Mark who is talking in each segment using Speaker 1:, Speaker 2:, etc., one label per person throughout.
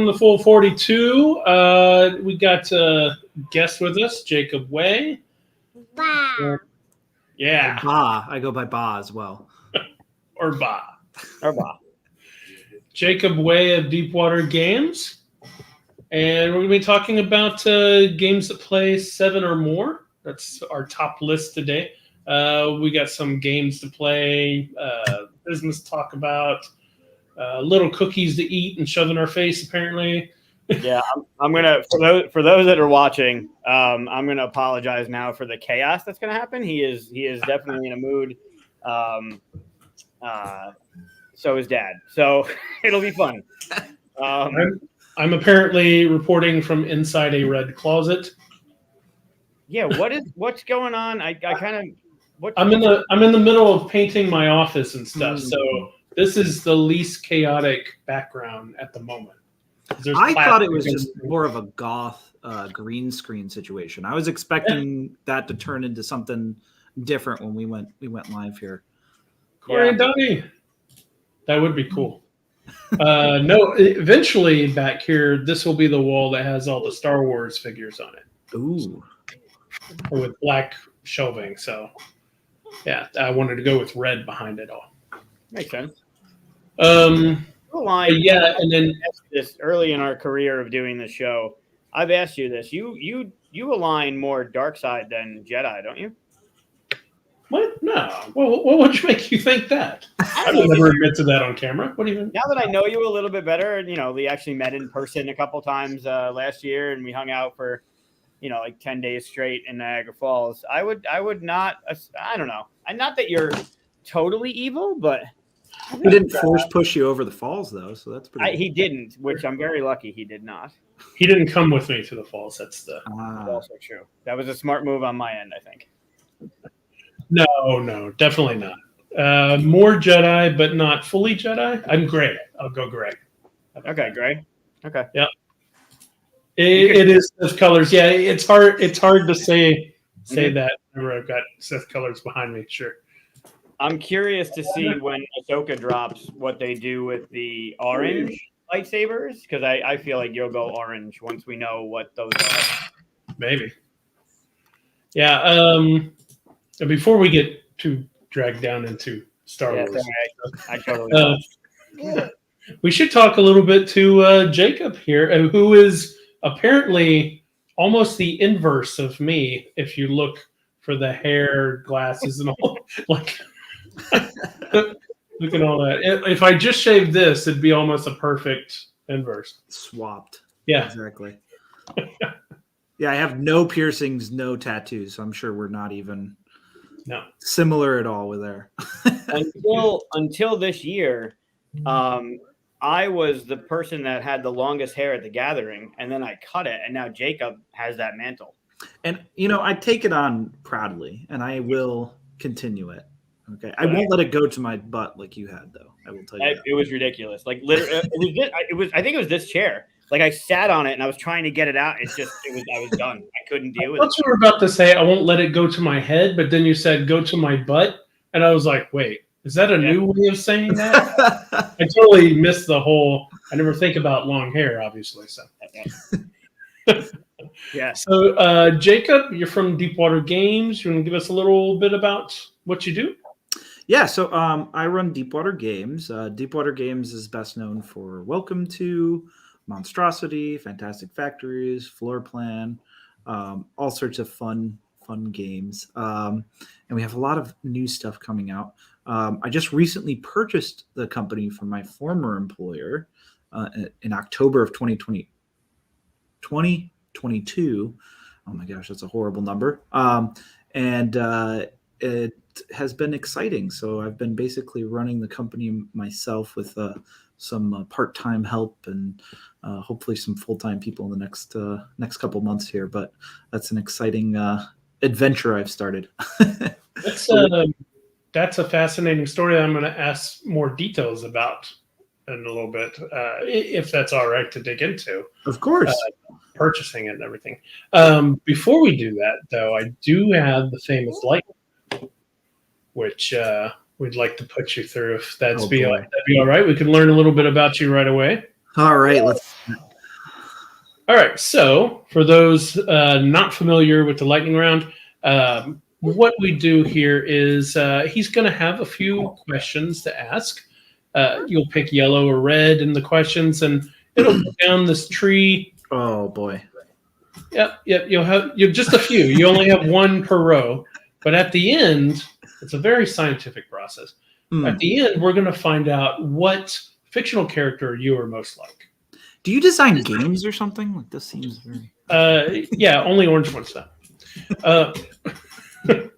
Speaker 1: welcome to Full 42. We got a guest with us, Jacob Way.
Speaker 2: Ba.
Speaker 1: Yeah.
Speaker 3: Ba. I go by Ba as well.
Speaker 1: Or Ba.
Speaker 4: Or Ba.
Speaker 1: Jacob Way of Deepwater Games. And we're going to be talking about games that play 7 or more. That's our top list today. We got some games to play, business to talk about, little cookies to eat and shove in our face, apparently.
Speaker 4: Yeah, I'm gonna for those that are watching, I'm gonna apologize now for the chaos that's gonna happen. He is definitely in a mood. So is Dad. So it'll be fun.
Speaker 1: I'm apparently reporting from inside a red closet.
Speaker 4: Yeah, what's going on? I kind of
Speaker 1: I'm in the middle of painting my office and stuff. So this is the least chaotic background at the moment.
Speaker 3: I thought it was just more of a goth green screen situation. I was expecting that to turn into something different when we went live here.
Speaker 1: Corey and Donnie. That would be cool. No, eventually back here, this will be the wall that has all the Star Wars figures on it.
Speaker 3: Ooh.
Speaker 1: With black shelving. So, yeah, I wanted to go with red behind it all.
Speaker 4: makes sense.
Speaker 1: Yeah, and then
Speaker 4: this early in our career of doing this show, I've asked you this. You align more dark side than Jedi, don't you?
Speaker 1: What? No. Well, what would make you think that? I would never admit to that on camera. What do you mean?
Speaker 4: Now that I know you a little bit better, and we actually met in person a couple times last year, and we hung out for like 10 days straight in Niagara Falls. I would not. I don't know. Not that you're totally evil, but
Speaker 3: he didn't force push you over the falls though, so that's pretty.
Speaker 4: He didn't, which I'm very lucky he did not.
Speaker 1: He didn't come with me to the falls. That's
Speaker 4: also true. That was a smart move on my end, I think.
Speaker 1: No, definitely not. More Jedi, but not fully Jedi. I'm gray. I'll go gray.
Speaker 4: Okay, gray. Okay.
Speaker 1: Yeah. It is those colors. Yeah, it's hard to say that whenever I've got Sith colors behind me. Sure.
Speaker 4: I'm curious to see when Ahsoka drops what they do with the orange lightsabers, because I feel like you'll go orange once we know what those are.
Speaker 1: Maybe. Yeah. Before we get too dragged down into Star Wars,
Speaker 4: I totally
Speaker 1: we should talk a little bit to Jacob here, who is apparently almost the inverse of me. If you look for the hair, glasses, and all, like, look at all that. If I just shaved this, it'd be almost a perfect inverse.
Speaker 3: Swapped.
Speaker 1: Yeah,
Speaker 3: exactly. Yeah, I have no piercings, no tattoos, so I'm sure we're not even similar at all with there.
Speaker 4: until this year, I was the person that had the longest hair at the gathering, and then I cut it, and now Jacob has that mantle.
Speaker 3: And I take it on proudly, and I will continue it. Okay, I won't let it go to my butt like you had, though. I will tell you.
Speaker 4: It was ridiculous. Like literally, I think it was this chair. Like I sat on it and I was trying to get it out. I was done. I couldn't deal with it.
Speaker 1: I thought you were about to say I won't let it go to my head, but then you said go to my butt, and I was like, wait, is that a new way of saying that? I totally missed the whole. I never think about long hair, obviously. So
Speaker 4: yeah.
Speaker 1: So Jacob, you're from Deepwater Games. You want to give us a little bit about what you do?
Speaker 3: Yeah, so I run Deepwater Games. Deepwater Games is best known for Welcome to, Monstrosity, Fantastic Factories, Floor Plan, all sorts of fun games. And we have a lot of new stuff coming out. I just recently purchased the company from my former employer in October of 2022. Oh my gosh, that's a horrible number. And it has been exciting. So I've been basically running the company myself with some part-time help and hopefully some full-time people in the next couple months here. But that's an exciting adventure I've started.
Speaker 1: That's a fascinating story I'm going to ask more details about in a little bit, if that's all right to dig into.
Speaker 3: Of course.
Speaker 1: Purchasing it and everything. Before we do that, though, I do have the famous light, which we'd like to put you through if that'd be all right. We can learn a little bit about you right away.
Speaker 3: All right, let's.
Speaker 1: All right. So, for those not familiar with the lightning round, what we do here is he's going to have a few questions to ask. You'll pick yellow or red in the questions, and it'll go down this tree.
Speaker 3: Oh boy.
Speaker 1: Yep. You'll just a few. You only have one per row, but at the end, it's a very scientific process. At the end, we're going to find out what fictional character you are most like.
Speaker 3: Do you design games or something? Like this seems very.
Speaker 1: Yeah, only orange ones though.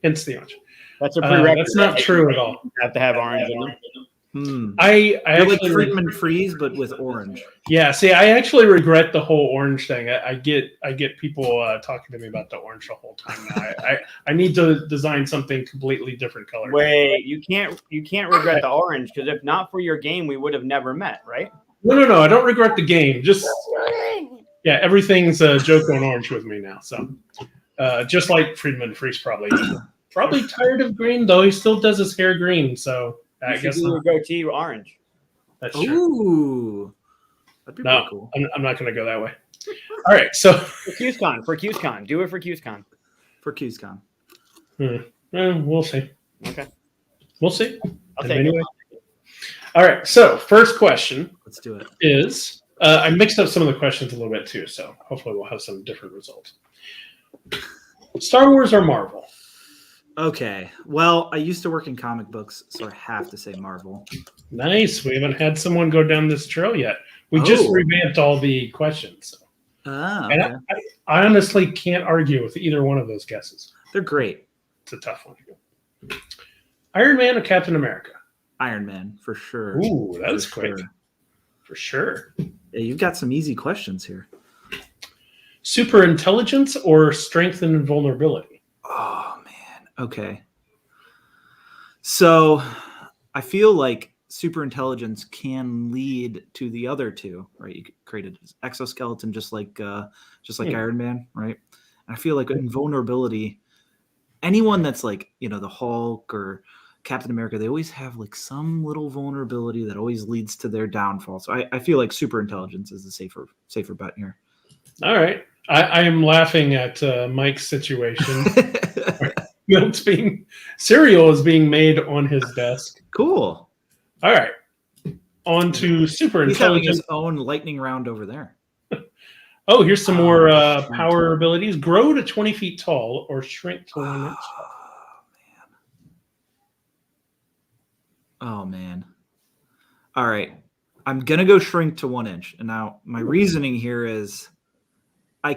Speaker 1: Hence the orange.
Speaker 4: That's a prerequisite.
Speaker 1: That's not true at all.
Speaker 4: You have to have orange in them.
Speaker 1: I
Speaker 3: You're
Speaker 1: actually
Speaker 3: like Friedman Freeze, but with orange.
Speaker 1: yeah. See, I actually regret the whole orange thing. I get people talking to me about the orange the whole time now. I need to design something completely different color.
Speaker 4: Wait, you can't regret the orange because if not for your game, we would have never met, right?
Speaker 1: No. I don't regret the game. Just yeah, everything's a joke on orange with me now. So just like Friedman Freeze probably tired of green though. He still does his hair green. So I guess
Speaker 4: you goatee orange.
Speaker 1: that's true.
Speaker 3: Ooh, that'd be
Speaker 1: No,
Speaker 3: pretty cool.
Speaker 1: I'm not going to go that way. All right, so
Speaker 4: For QsCon, do it for QsCon.
Speaker 3: For QsCon.
Speaker 1: we'll see.
Speaker 4: Okay,
Speaker 1: We'll see.
Speaker 4: I'll take
Speaker 1: Anyway.
Speaker 4: it.
Speaker 1: All right, so first question
Speaker 3: Let's do it.
Speaker 1: is I mixed up some of the questions a little bit too, so hopefully we'll have some different results. Star Wars or Marvel?
Speaker 3: Okay. Well, I used to work in comic books, so I have to say Marvel.
Speaker 1: Nice. We haven't had someone go down this trail yet. We just
Speaker 3: Oh.
Speaker 1: revamped all the questions. So.
Speaker 3: Ah,
Speaker 1: And
Speaker 3: okay.
Speaker 1: I honestly can't argue with either one of those guesses.
Speaker 3: They're great.
Speaker 1: It's a tough one. Iron Man or Captain America?
Speaker 3: Iron Man, for sure.
Speaker 1: Ooh, that was
Speaker 3: For
Speaker 1: quick.
Speaker 3: sure.
Speaker 1: For sure.
Speaker 3: Yeah, you've got some easy questions here.
Speaker 1: Super intelligence or strength and invulnerability?
Speaker 3: Oh, man. Okay. So I feel like super intelligence can lead to the other two, right? You could create an exoskeleton just like Iron Man, right? And I feel like invulnerability, anyone that's like, the Hulk or Captain America, they always have like some little vulnerability that always leads to their downfall. So I feel like super intelligence is the safer bet here.
Speaker 1: All right. I am laughing at Mike's situation. Cereal is being made on his desk.
Speaker 3: Cool.
Speaker 1: All right. On to super
Speaker 3: He's having
Speaker 1: intelligence.
Speaker 3: his own lightning round over there.
Speaker 1: Oh, here's some more
Speaker 3: Oh,
Speaker 1: power abilities. Grow to 20 feet tall or shrink to 1 inch.
Speaker 3: Oh man. All right. I'm gonna go shrink to 1 inch. And now my reasoning here is I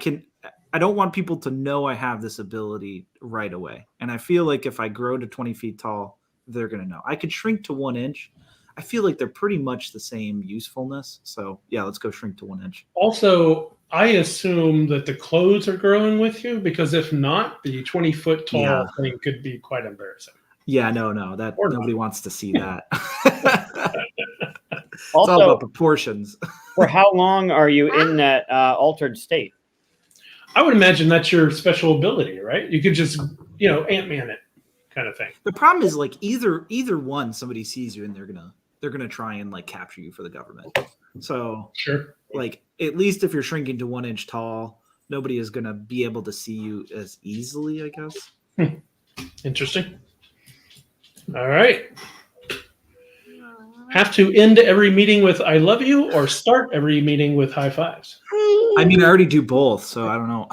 Speaker 3: don't want people to know I have this ability right away. And I feel like if I grow to 20 feet tall, they're gonna know. I could shrink to 1 inch. I feel like they're pretty much the same usefulness. So yeah, let's go shrink to 1 inch.
Speaker 1: Also, I assume that the clothes are growing with you because if not, the 20-foot tall thing could be quite embarrassing.
Speaker 3: Yeah, no, that
Speaker 1: Or not.
Speaker 3: nobody wants to see that. It's
Speaker 4: Also,
Speaker 3: all about proportions.
Speaker 4: for how long are you in that altered state?
Speaker 1: I would imagine that's your special ability, right? You could just, Ant-Man it kind of thing.
Speaker 3: The problem is like either one, somebody sees you and they're gonna try and like capture you for the government. So
Speaker 1: Sure.
Speaker 3: like at least if you're shrinking to 1 inch tall, nobody is gonna be able to see you as easily, I guess.
Speaker 1: Interesting. All right. Have to end every meeting with "I love you" or start every meeting with high fives?
Speaker 3: I mean, I already do both, so I don't know.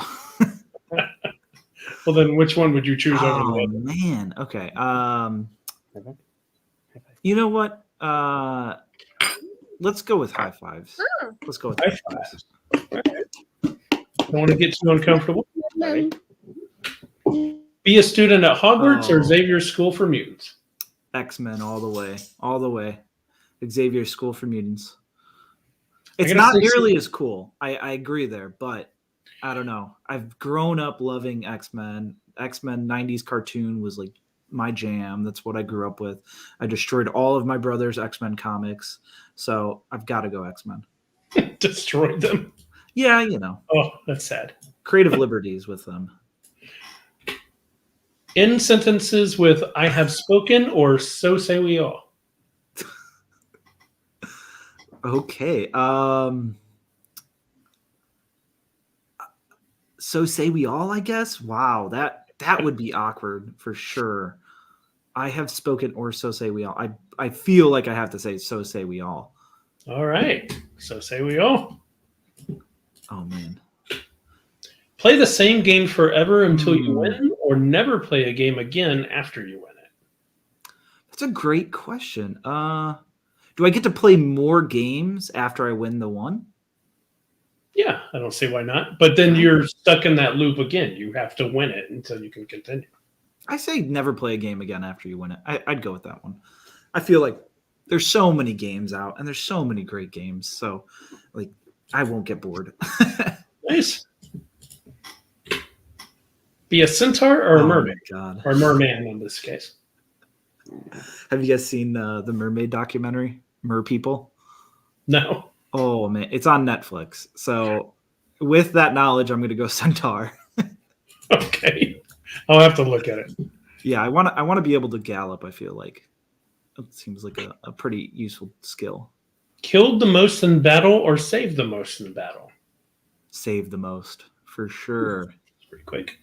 Speaker 1: Well, then which one would you choose over the
Speaker 3: Oh
Speaker 1: other?
Speaker 3: man. Okay. You know what? Let's go with high fives. Let's go with
Speaker 1: High fives. Don't want to get too uncomfortable. Be a student at Hogwarts or
Speaker 3: Oh.
Speaker 1: Xavier School for Mutants?
Speaker 3: X-Men all the way. All the way. Xavier School for Mutants. It's
Speaker 1: gotta
Speaker 3: not
Speaker 1: say
Speaker 3: nearly as cool. I agree there, but I don't know. I've grown up loving X-Men. X-Men 90s cartoon was like my jam. That's what I grew up with. I destroyed all of my brother's X-Men comics. So I've got to go X-Men.
Speaker 1: Destroyed them.
Speaker 3: Yeah,
Speaker 1: Oh, that's sad.
Speaker 3: creative liberties with them.
Speaker 1: End sentences with "I have spoken" or "So say we all."
Speaker 3: Okay. So say we all, I guess. Wow, that would be awkward for sure. I have spoken or so say we all. I feel like I have to say so say we all.
Speaker 1: All right. So say we all.
Speaker 3: Oh man.
Speaker 1: Play the same game forever until you
Speaker 3: Hmm.
Speaker 1: win, or never play a game again after you win it.
Speaker 3: That's a great question. Do I get to play more games after I win the one?
Speaker 1: Yeah, I don't see why not. But then you're stuck in that loop again. You have to win it until you can continue.
Speaker 3: I say never play a game again after you win it. I'd go with that one. I feel like there's so many games out and there's so many great games. So like I won't get bored.
Speaker 1: Nice. Be a centaur or a
Speaker 3: Oh
Speaker 1: mermaid,
Speaker 3: my God.
Speaker 1: or merman in this case.
Speaker 3: Have you guys seen the mermaid documentary, Mer People?
Speaker 1: No.
Speaker 3: Oh man, it's on Netflix. So with that knowledge, I'm gonna go Centaur.
Speaker 1: Okay. I'll have to look at it.
Speaker 3: Yeah, I want to be able to gallop. I feel like it seems like a pretty useful skill.
Speaker 1: Killed the most in battle or saved the most in battle?
Speaker 3: Save the most for sure.
Speaker 1: It's pretty quick.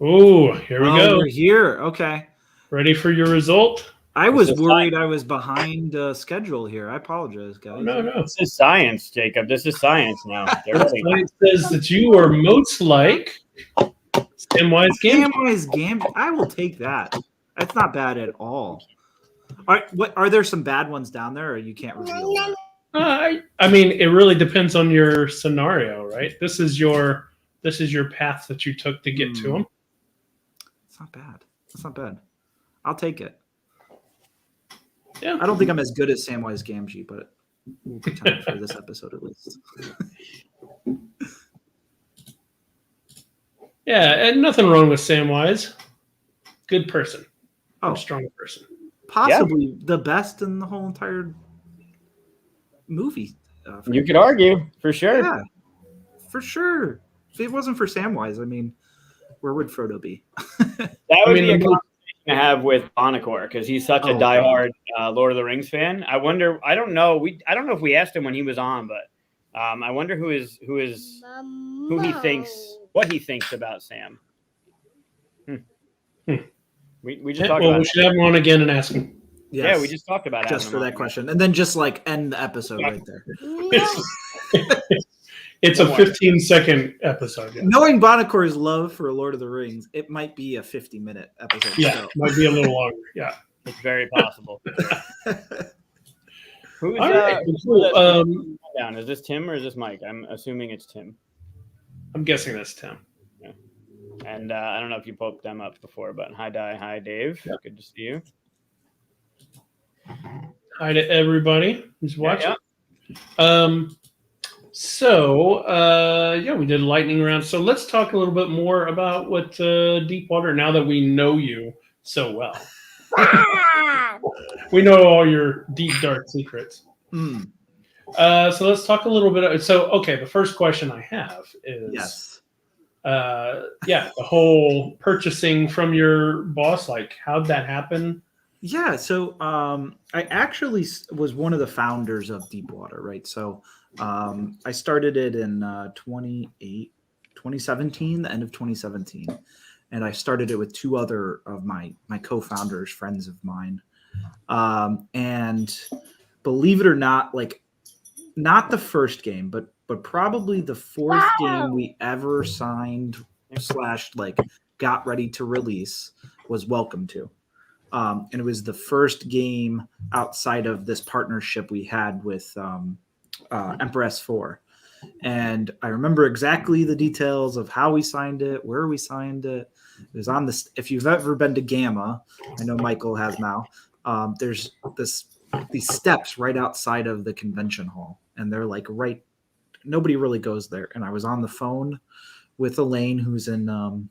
Speaker 1: Ooh, here we go.
Speaker 3: We're here. Okay.
Speaker 1: Ready for your result?
Speaker 3: I was
Speaker 4: This is
Speaker 3: worried I was behind schedule here. I apologize, guys.
Speaker 1: Oh, no.
Speaker 4: This is science, Jacob. This is science now. They're ready.
Speaker 1: It says that you are most like Samwise Gamgee.
Speaker 3: Samwise Gamgee. I will take that. That's not bad at all. Are there some bad ones down there, or you can't reveal that?
Speaker 1: I mean, it really depends on your scenario, right? This is your path that you took to get to him.
Speaker 3: It's not bad. It's not bad. I'll take it.
Speaker 1: Yeah.
Speaker 3: I don't think I'm as good as Samwise Gamgee, but we'll pretend for this episode at least.
Speaker 1: Yeah, and nothing wrong with Samwise. Good person.
Speaker 3: Oh,
Speaker 1: Strong person.
Speaker 3: possibly the best in the whole entire movie.
Speaker 4: You could argue for sure.
Speaker 3: Yeah, for sure. If it wasn't for Samwise, I mean, where would Frodo be?
Speaker 4: That would
Speaker 1: I mean,
Speaker 4: be a
Speaker 1: the-
Speaker 4: conversation to have with Bonacore because he's such a
Speaker 3: Oh,
Speaker 4: diehard Lord of the Rings fan. I wonder. I don't know. I don't know if we asked him when he was on, but I wonder who he thinks, what he thinks about Sam. We just talked
Speaker 1: Well,
Speaker 4: about
Speaker 1: we
Speaker 4: it.
Speaker 1: should have him on again and ask him.
Speaker 4: Yeah, we just talked about
Speaker 3: just
Speaker 4: having
Speaker 3: for
Speaker 4: him
Speaker 3: that
Speaker 4: on.
Speaker 3: question, and then just like end the episode right there.
Speaker 1: It's a
Speaker 4: Don't worry.
Speaker 1: 15-second episode. Yeah,
Speaker 3: Knowing Bonacore's love for Lord of the Rings, it might be a 50-minute episode.
Speaker 1: yeah,
Speaker 3: So.
Speaker 1: might be a little longer. Yeah.
Speaker 4: It's very possible. Who's
Speaker 1: All right.
Speaker 4: who's
Speaker 1: Cool.
Speaker 4: the- down? Is this Tim or is this Mike? I'm assuming it's Tim.
Speaker 1: I'm guessing that's Tim.
Speaker 4: And I don't know if you poked them up before, but hi, hi, Dave.
Speaker 1: Yeah.
Speaker 4: Good to see you.
Speaker 1: Hi to everybody who's watching.
Speaker 4: Yeah.
Speaker 1: We did a lightning round. So let's talk a little bit more about what Deepwater, now that we know you so well. We know all your deep, dark secrets.
Speaker 3: Mm,
Speaker 1: So let's talk a little bit. The first question I have is,
Speaker 3: yes.
Speaker 1: the whole purchasing from your boss, like how'd that happen?
Speaker 3: Yeah, so I actually was one of the founders of Deepwater, right? So I started it in 2017, the end of 2017. And I started it with two other of my co-founders, friends of mine. And believe it or not, like not the first game, but probably the fourth game we ever signed / like got ready to release was Welcome To. And it was the first game outside of this partnership we had with Emperor S4. And I remember exactly the details of how we signed it, where we signed it. It was on this. If you've ever been to Gamma, I know Michael has now. There's these steps right outside of the convention hall, and they're like right. Nobody really goes there. And I was on the phone with Elaine, who's in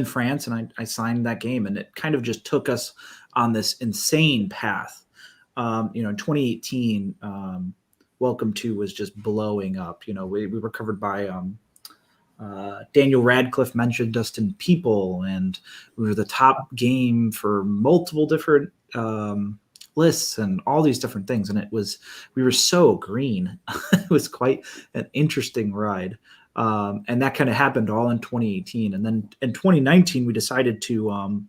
Speaker 3: France, and I signed that game, and it kind of just took us on this insane path. In 2018, Welcome To was just blowing up. We were covered by Daniel Radcliffe mentioned us in People, and we were the top game for multiple different lists and all these different things. And we were so green. It was quite an interesting ride. And that kind of happened all in 2018. And then in 2019, we decided to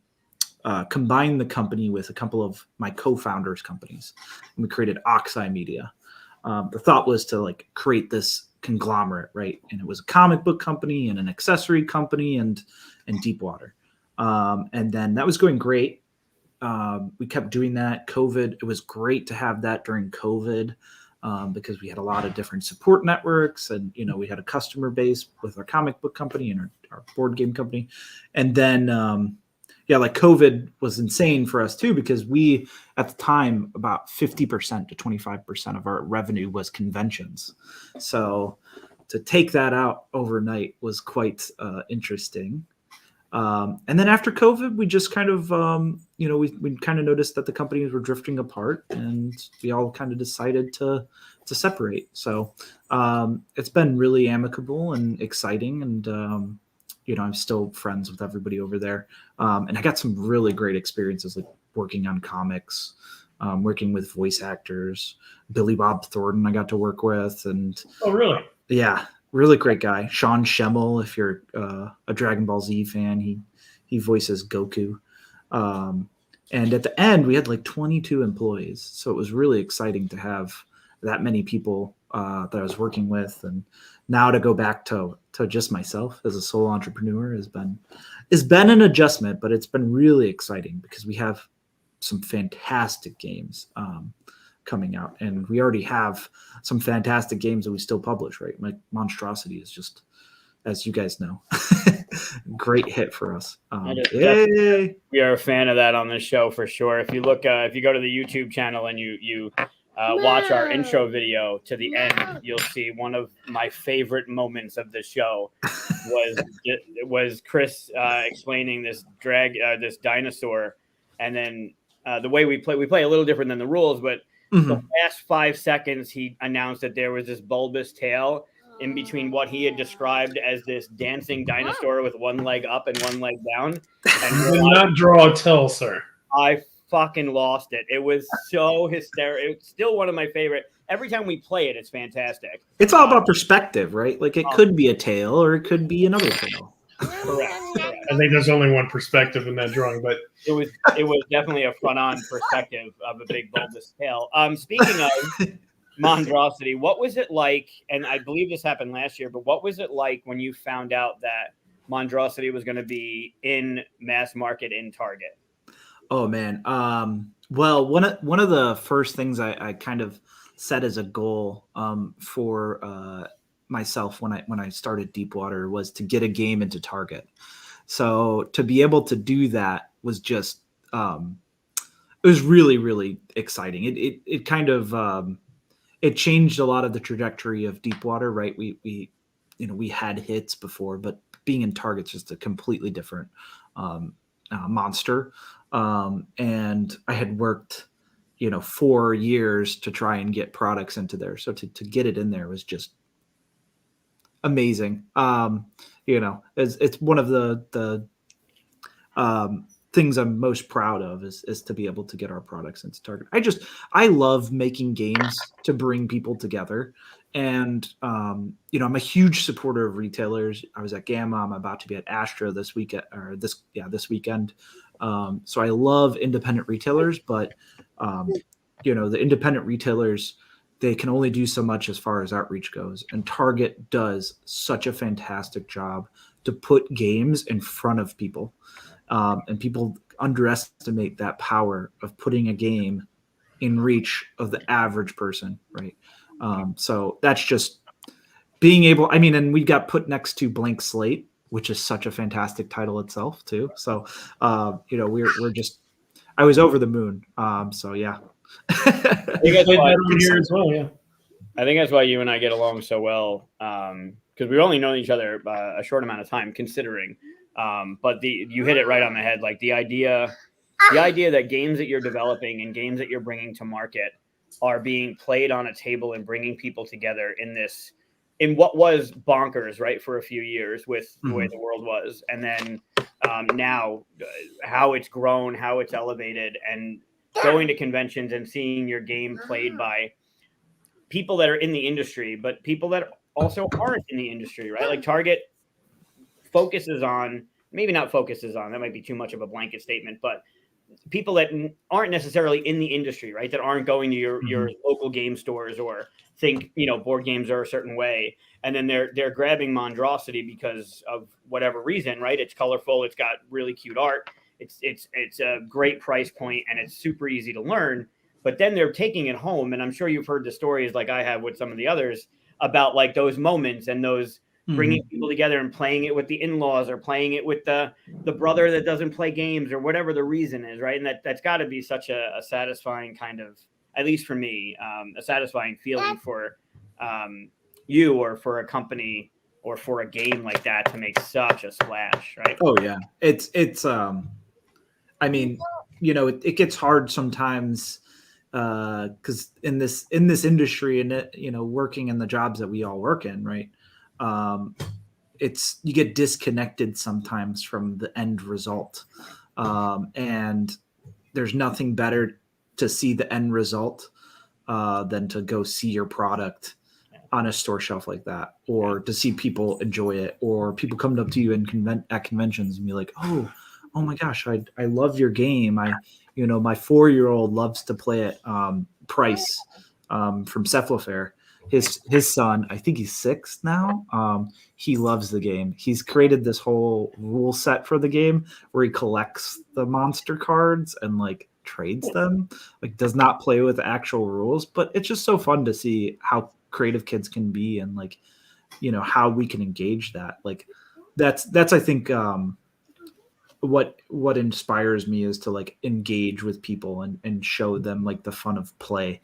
Speaker 3: combine the company with a couple of my co-founders' companies, and we created Oxeye Media. The thought was to like create this conglomerate, right? And it was a comic book company and an accessory company and Deepwater. And then that was going great. We kept doing that. COVID, it was great to have that during COVID because we had a lot of different support networks, and we had a customer base with our comic book company and our board game company. And then like COVID was insane for us too, because we, at the time, about 50% to 25% of our revenue was conventions. So to take that out overnight was quite interesting. And then after COVID, we just kind of, we kind of noticed that the companies were drifting apart, and we all kind of decided to separate. So it's been really amicable and exciting, and I'm still friends with everybody over there. And I got some really great experiences, like working on comics, working with voice actors. Billy Bob Thornton I got to work with. And
Speaker 1: Oh, really?
Speaker 3: Yeah, really great guy. Sean Schemmel, if you're a Dragon Ball Z fan, he voices Goku. And at the end, we had like 22 employees. So it was really exciting to have that many people that I was working with. And now to go back to just myself as a sole entrepreneur has been an adjustment, but it's been really exciting because we have some fantastic games coming out, and we already have some fantastic games that we still publish, right? Like Monstrosity is just, as you guys know, great hit for us.
Speaker 4: We are a fan of that on this show for sure. If you look, if you go to the YouTube channel and you watch our intro video to the end, you'll see one of my favorite moments of the show was Chris explaining this this dinosaur, and then the way we play a little different than the rules, but the last 5 seconds he announced that there was this bulbous tail in between what he had described as this dancing dinosaur with one leg up and one leg down. And
Speaker 1: you did not draw a tail, sir.
Speaker 4: I fucking lost it. It was so hysterical. It's still one of my favorite. Every time we play it, it's fantastic.
Speaker 3: It's all about perspective, right? Like it could be a tail or it could be another tail.
Speaker 4: Correct.
Speaker 1: I think there's only one perspective in that drawing, but
Speaker 4: it was definitely a front-on perspective of a big bulbous tail. Speaking of Monstrosity, what was it like? And I believe this happened last year, but what was it like when you found out that Monstrosity was going to be in mass market in Target?
Speaker 3: Oh man. Well, one of the first things I kind of set as a goal for myself when I started Deepwater was to get a game into Target. So to be able to do that was just it was really, really exciting. It kind of it changed a lot of the trajectory of Deepwater, right? We had hits before, but being in Target's just a completely different monster. And I had worked 4 years to try and get products into there. So to get it in there was just amazing. It's one of the things I'm most proud of is to be able to get our products into Target. I love making games to bring people together. And, I'm a huge supporter of retailers. I was at Gamma. I'm about to be at Astra this weekend this weekend. So I love independent retailers, but, the independent retailers, they can only do so much as far as outreach goes. And Target does such a fantastic job to put games in front of people. And people underestimate that power of putting a game in reach of the average person, right? So that's just being able, and we got put next to Blank Slate, which is such a fantastic title itself too. So, we're just, I was over the moon. So yeah.
Speaker 4: I think that's why you and I get along so well. Because we've only known each other a short amount of time considering, but you hit it right on the head. Like the idea that games that you're developing and games that you're bringing to market are being played on a table and bringing people together in what was bonkers, right, for a few years with the way the world was. And then now how it's grown, how it's elevated, and going to conventions and seeing your game played by people that are in the industry, but people that also aren't in the industry, right? Like Target focuses on, maybe not focuses on, that might be too much of a blanket statement, but people that aren't necessarily in the industry, right? That aren't going to your local game stores or think, board games are a certain way. And then they're grabbing Monstrosity because of whatever reason, right? It's colorful. It's got really cute art. It's a great price point and it's super easy to learn. But then they're taking it home. And I'm sure you've heard the stories like I have with some of the others about like those moments and those bringing people together and playing it with the in-laws or playing it with the brother that doesn't play games or whatever the reason is, right? And that's got to be such a satisfying kind of, at least for me, a satisfying feeling for you or for a company or for a game like that to make such a splash, right?
Speaker 3: Oh yeah, it's I mean, it gets hard sometimes because in this industry and working in the jobs that we all work in, right? You get disconnected sometimes from the end result, and there's nothing better to see the end result than to go see your product on a store shelf like that, or to see people enjoy it, or people come up to you at conventions and be like, oh my gosh, I love your game. My 4-year-old loves to play it. Price from Cephalofair. His son, I think he's 6 now. He loves the game. He's created this whole rule set for the game where he collects the monster cards and like trades them. Like does not play with actual rules, but it's just so fun to see how creative kids can be and like, how we can engage that. Like that's I think what inspires me is to like engage with people and show them like the fun of play.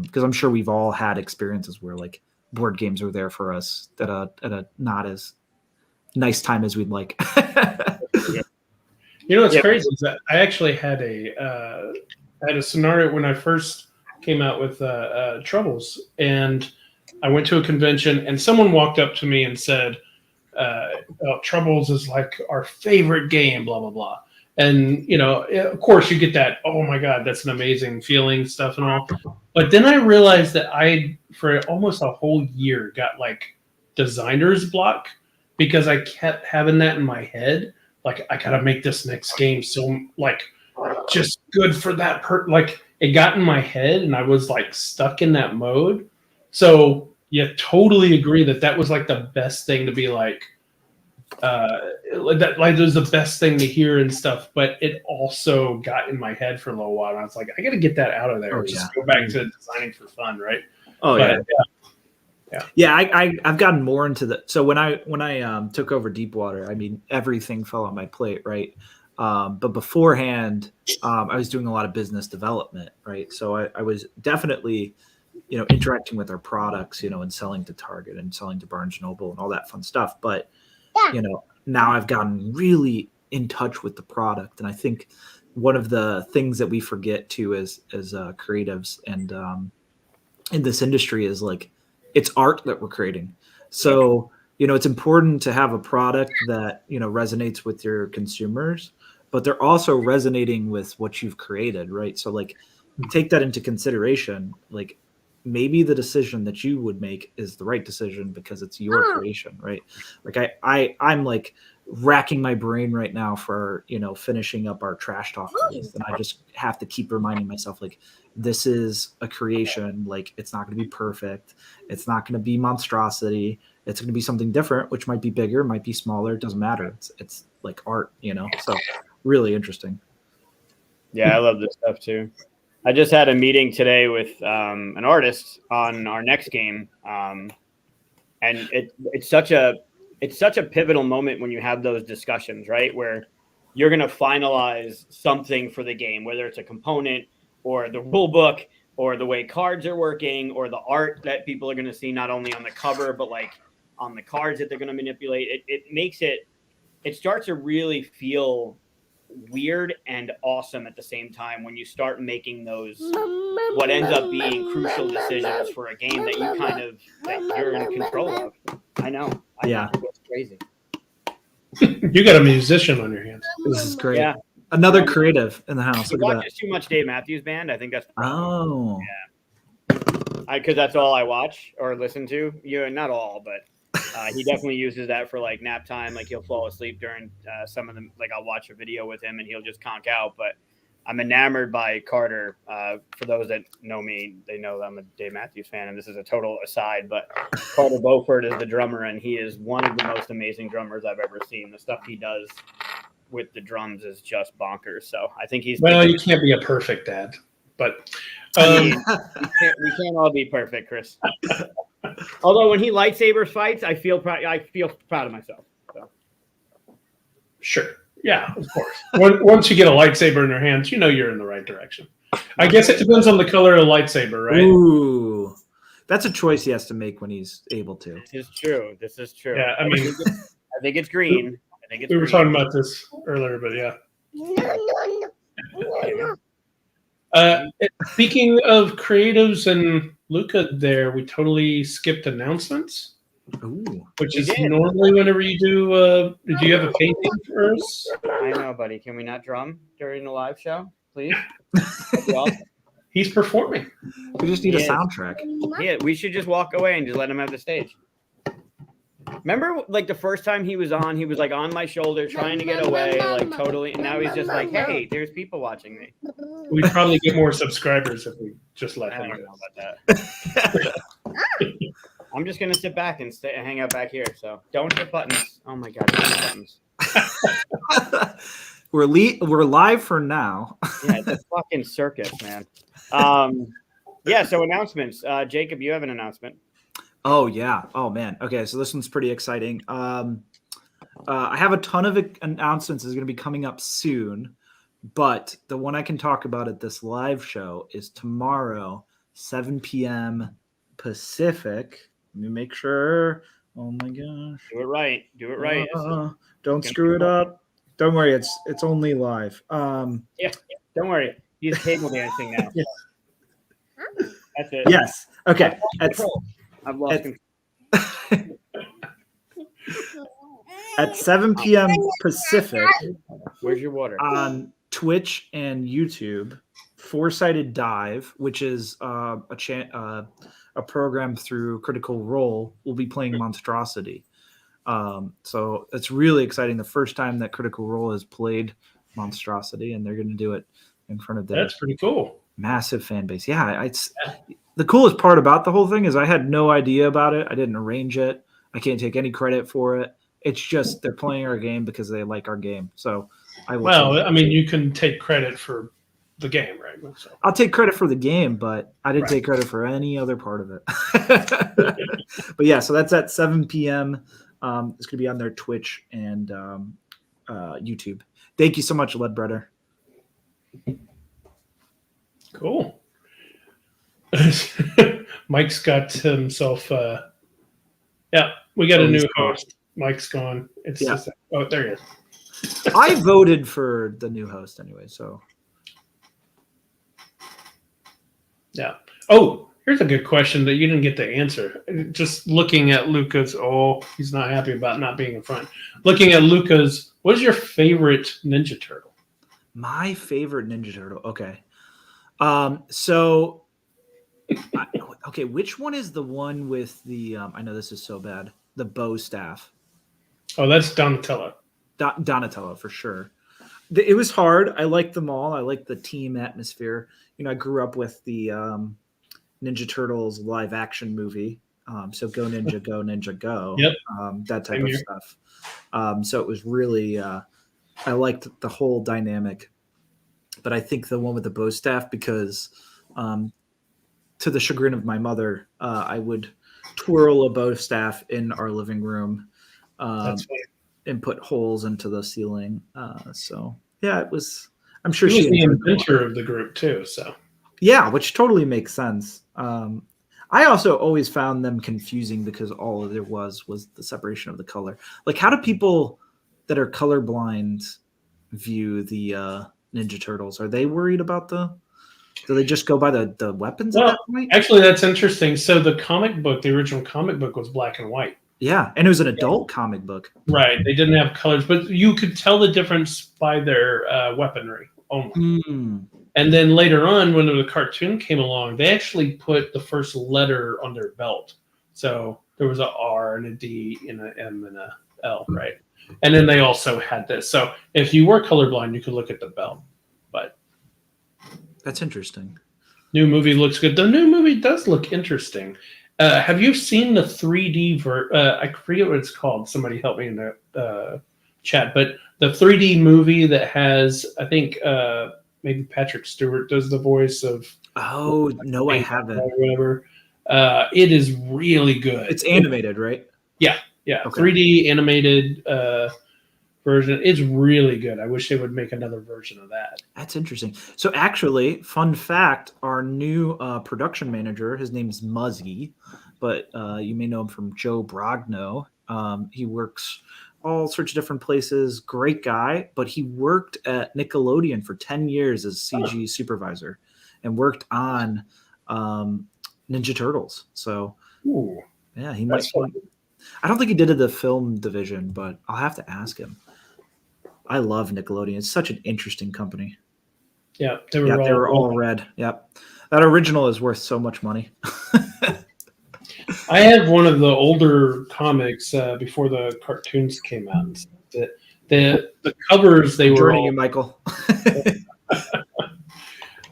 Speaker 3: Because I'm sure we've all had experiences where like board games are there for us at a not as nice time as we'd like.
Speaker 1: What's crazy is that I actually had a scenario when I first came out with Troubles, and I went to a convention and someone walked up to me and said, Troubles is like our favorite game, blah, blah, blah. And, of course you get that, oh my God, that's an amazing feeling stuff and all. But then I realized that I, for almost a whole year, got like designer's block because I kept having that in my head. Like, I got to make this next game so like just good for that. Like it got in my head and I was like stuck in that mode. So yeah, totally agree that was like the best thing to be like, that like was the best thing to hear and stuff, but it also got in my head for a little while and I was like, I gotta get that out of there. Just go back to designing for fun, right?
Speaker 3: I've gotten more into the, so when I took over Deepwater, I mean everything fell on my plate, right? But beforehand I was doing a lot of business development, right? So I was definitely interacting with our products, and selling to Target and selling to Barnes & Noble and all that fun stuff, but now I've gotten really in touch with the product. And I think one of the things that we forget too as creatives and in this industry is like, it's art that we're creating. So, it's important to have a product that, resonates with your consumers, but they're also resonating with what you've created, right? So like take that into consideration. Like maybe the decision that you would make is the right decision because it's your creation, right? Like I'm like racking my brain right now for, finishing up our Trash Talk list, and I just have to keep reminding myself like, this is a creation. Like it's not going to be perfect. It's not going to be Monstrosity. It's going to be something different, which might be bigger, might be smaller. It doesn't matter. It's like art, so really interesting.
Speaker 4: Yeah. I love this stuff too. I just had a meeting today with an artist on our next game, and it's such a pivotal moment when you have those discussions, right? Where you're going to finalize something for the game, whether it's a component or the rule book or the way cards are working or the art that people are going to see not only on the cover but like on the cards that they're going to manipulate. It starts to really feel weird and awesome at the same time when you start making those what ends up being crucial decisions for a game that you're in control of. I know. It's crazy.
Speaker 1: You got a musician on your hands.
Speaker 3: This is great.
Speaker 4: Yeah.
Speaker 3: Another creative in the house.
Speaker 4: He watches too much Dave Matthews Band. I think that's the problem.
Speaker 3: Oh.
Speaker 4: Yeah. because that's all I watch or listen to. Not all, but he definitely uses that for like nap time. Like he'll fall asleep during some of them. Like I'll watch a video with him and he'll just conk out. But I'm enamored by Carter. For those that know me, they know that I'm a Dave Matthews fan, and this is a total aside. But Carter Beauford is the drummer, and he is one of the most amazing drummers I've ever seen. The stuff he does with the drums is just bonkers. So I think he's
Speaker 1: Well, you can't be a perfect dad, but
Speaker 4: we can't all be perfect, Chris. Although when he lightsabers fights, I feel proud of myself. So.
Speaker 1: Sure, yeah, of course. Once you get a lightsaber in your hands, you know you're in the right direction. I guess it depends on the color of the lightsaber, right?
Speaker 3: Ooh, that's a choice he has to make when he's able to.
Speaker 4: This is true.
Speaker 1: Yeah, I mean,
Speaker 4: I think it's green.
Speaker 1: we were talking about this earlier, but yeah. Speaking of creatives and Luca, we totally skipped announcements.
Speaker 3: Ooh.
Speaker 1: Which
Speaker 4: We
Speaker 1: is
Speaker 4: did.
Speaker 1: normally whenever you do. Do you have a painting for us?
Speaker 4: I know, buddy. Can we not drum during the live show, please? Well,
Speaker 1: He's performing.
Speaker 3: We just need a
Speaker 4: Yes.
Speaker 3: soundtrack.
Speaker 4: yeah, we should just walk away and just let him have the stage. Remember, like the first time he was on, he was like on my shoulder trying to get away, like totally. And now he's just like, "Hey, there's people watching me."
Speaker 1: We'd probably get more subscribers if we just let
Speaker 4: I
Speaker 1: him
Speaker 4: don't
Speaker 1: go.
Speaker 4: know about that. I'm just gonna sit back and hang out back here. So don't hit buttons. Oh my god, don't hit buttons.
Speaker 3: We're live for now.
Speaker 4: Yeah, it's a fucking circus, man. Yeah. So announcements. Jacob, you have an announcement.
Speaker 3: Oh yeah. Oh man. Okay, so this one's pretty exciting. I have a ton of announcements is going to be coming up soon, but the one I can talk about at this live show is tomorrow, 7 p.m. Pacific. Let me make sure. Oh my gosh.
Speaker 4: Do it right. Do it right.
Speaker 3: Don't screw it up. Don't worry. It's only live.
Speaker 4: Yeah. Don't worry. He's table dancing now. That's it.
Speaker 3: Yes. Okay.
Speaker 4: I've lost control.
Speaker 3: At 7 p.m. Pacific
Speaker 4: Where's your water?
Speaker 3: on Twitch and YouTube, Four-Sided Dive, which is a program through Critical Role, will be playing Monstrosity. So it's really exciting. The first time that Critical Role has played Monstrosity, and they're going to do it in front of their
Speaker 1: That's pretty cool.
Speaker 3: massive fan base. Yeah, it's the coolest part about the whole thing is I had no idea about it. I didn't arrange it. I can't take any credit for it. It's just they're playing our game because they like our game. So I will.
Speaker 1: Well, I mean, you can take credit for the game, right? So.
Speaker 3: I'll take credit for the game, but I didn't
Speaker 1: Right.
Speaker 3: take credit for any other part of it. But yeah, so that's at 7 p.m. It's going to be on their Twitch and YouTube. Thank you so much, Leadbrother.
Speaker 1: Cool. Mike's got himself. Yeah, we got a new host. Mike's gone. It's
Speaker 3: Yeah.
Speaker 1: just there he is.
Speaker 3: I voted for the new host anyway, so
Speaker 1: Yeah. Oh, here's a good question that you didn't get to answer. Just looking at Luca's. Oh, he's not happy about not being in front. Looking at Luca's. What is your favorite Ninja Turtle?
Speaker 3: my favorite Ninja Turtle. Okay. So okay, which one is the one with the I know this is so bad. The bow staff.
Speaker 1: Oh, that's Donatello.
Speaker 3: Donatello for sure. It was hard. I liked them all. I liked the team atmosphere. You know, I grew up with the Ninja Turtles live action movie. So Go Ninja, Go Ninja, Go.
Speaker 1: Yep.
Speaker 3: That type
Speaker 1: Same
Speaker 3: of
Speaker 1: here.
Speaker 3: stuff. So it was really, I liked the whole dynamic. But I think the one with the bow staff, because to the chagrin of my mother, I would twirl a bow staff in our living room.
Speaker 1: That's funny.
Speaker 3: And put holes into the ceiling. So yeah, it was. I'm sure
Speaker 1: He was
Speaker 3: she
Speaker 1: the
Speaker 3: enjoyed it a lot.
Speaker 1: inventor of the group too. So
Speaker 3: Yeah, which totally makes sense. I also always found them confusing because all there was the separation of the color. Like, how do people that are colorblind view the Ninja Turtles? Are they worried about do they just go by the weapons at
Speaker 1: Well,
Speaker 3: that point?
Speaker 1: actually, that's interesting. So the comic book, the original comic book, was black and white.
Speaker 3: Yeah, and it was an adult comic book.
Speaker 1: Right. They didn't have colors, but you could tell the difference by their weaponry only. And then later on, when the cartoon came along, they actually put the first letter on their belt. So there was a R and a D and an M and a L, right? And then they also had this. So if you were colorblind, you could look at the belt. But
Speaker 3: That's interesting.
Speaker 1: new movie looks good. The new movie does look interesting. Have you seen the 3D I forget what it's called. Somebody help me in the chat. But the 3D movie that has, I think, maybe Patrick Stewart does the voice of.
Speaker 3: Oh no, I haven't.
Speaker 1: Or whatever. It is really good.
Speaker 3: It's animated, right?
Speaker 1: Yeah,
Speaker 3: Okay.
Speaker 1: 3D animated version. It's really good. I wish they would make another version of that.
Speaker 3: That's interesting. So actually, fun fact, our new production manager, his name's Muzzy, but you may know him from Joe Brogno. He works all sorts of different places. Great guy, but he worked at Nickelodeon for 10 years as CG supervisor and worked on Ninja Turtles. So
Speaker 1: Ooh,
Speaker 3: yeah, he
Speaker 1: that's
Speaker 3: might. I don't think he did it the film division, but I'll have to ask him. I love Nickelodeon. It's such an interesting company.
Speaker 1: yeah,
Speaker 3: They were all red. Yep. That original is worth so much money.
Speaker 1: I have one of the older comics before the cartoons came out. The covers they were
Speaker 3: Joining
Speaker 1: all,
Speaker 3: you, Michael.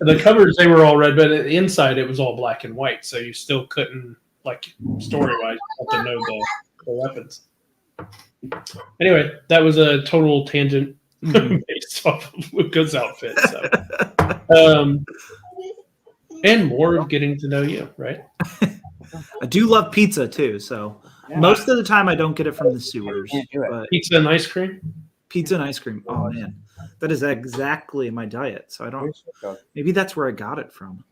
Speaker 1: the covers they were all red, but inside it was all black and white, so you still couldn't, like, story wise have to know the weapons. Anyway, that was a total tangent based off of Luca's outfit. So. And more of getting to know you, right?
Speaker 3: I do love pizza too, so most of the time I don't get it from the sewers.
Speaker 4: Can't do it.
Speaker 3: But
Speaker 1: Pizza and ice cream.
Speaker 3: pizza and ice cream. Oh man, that is exactly my diet. So I don't. Maybe that's where I got it from.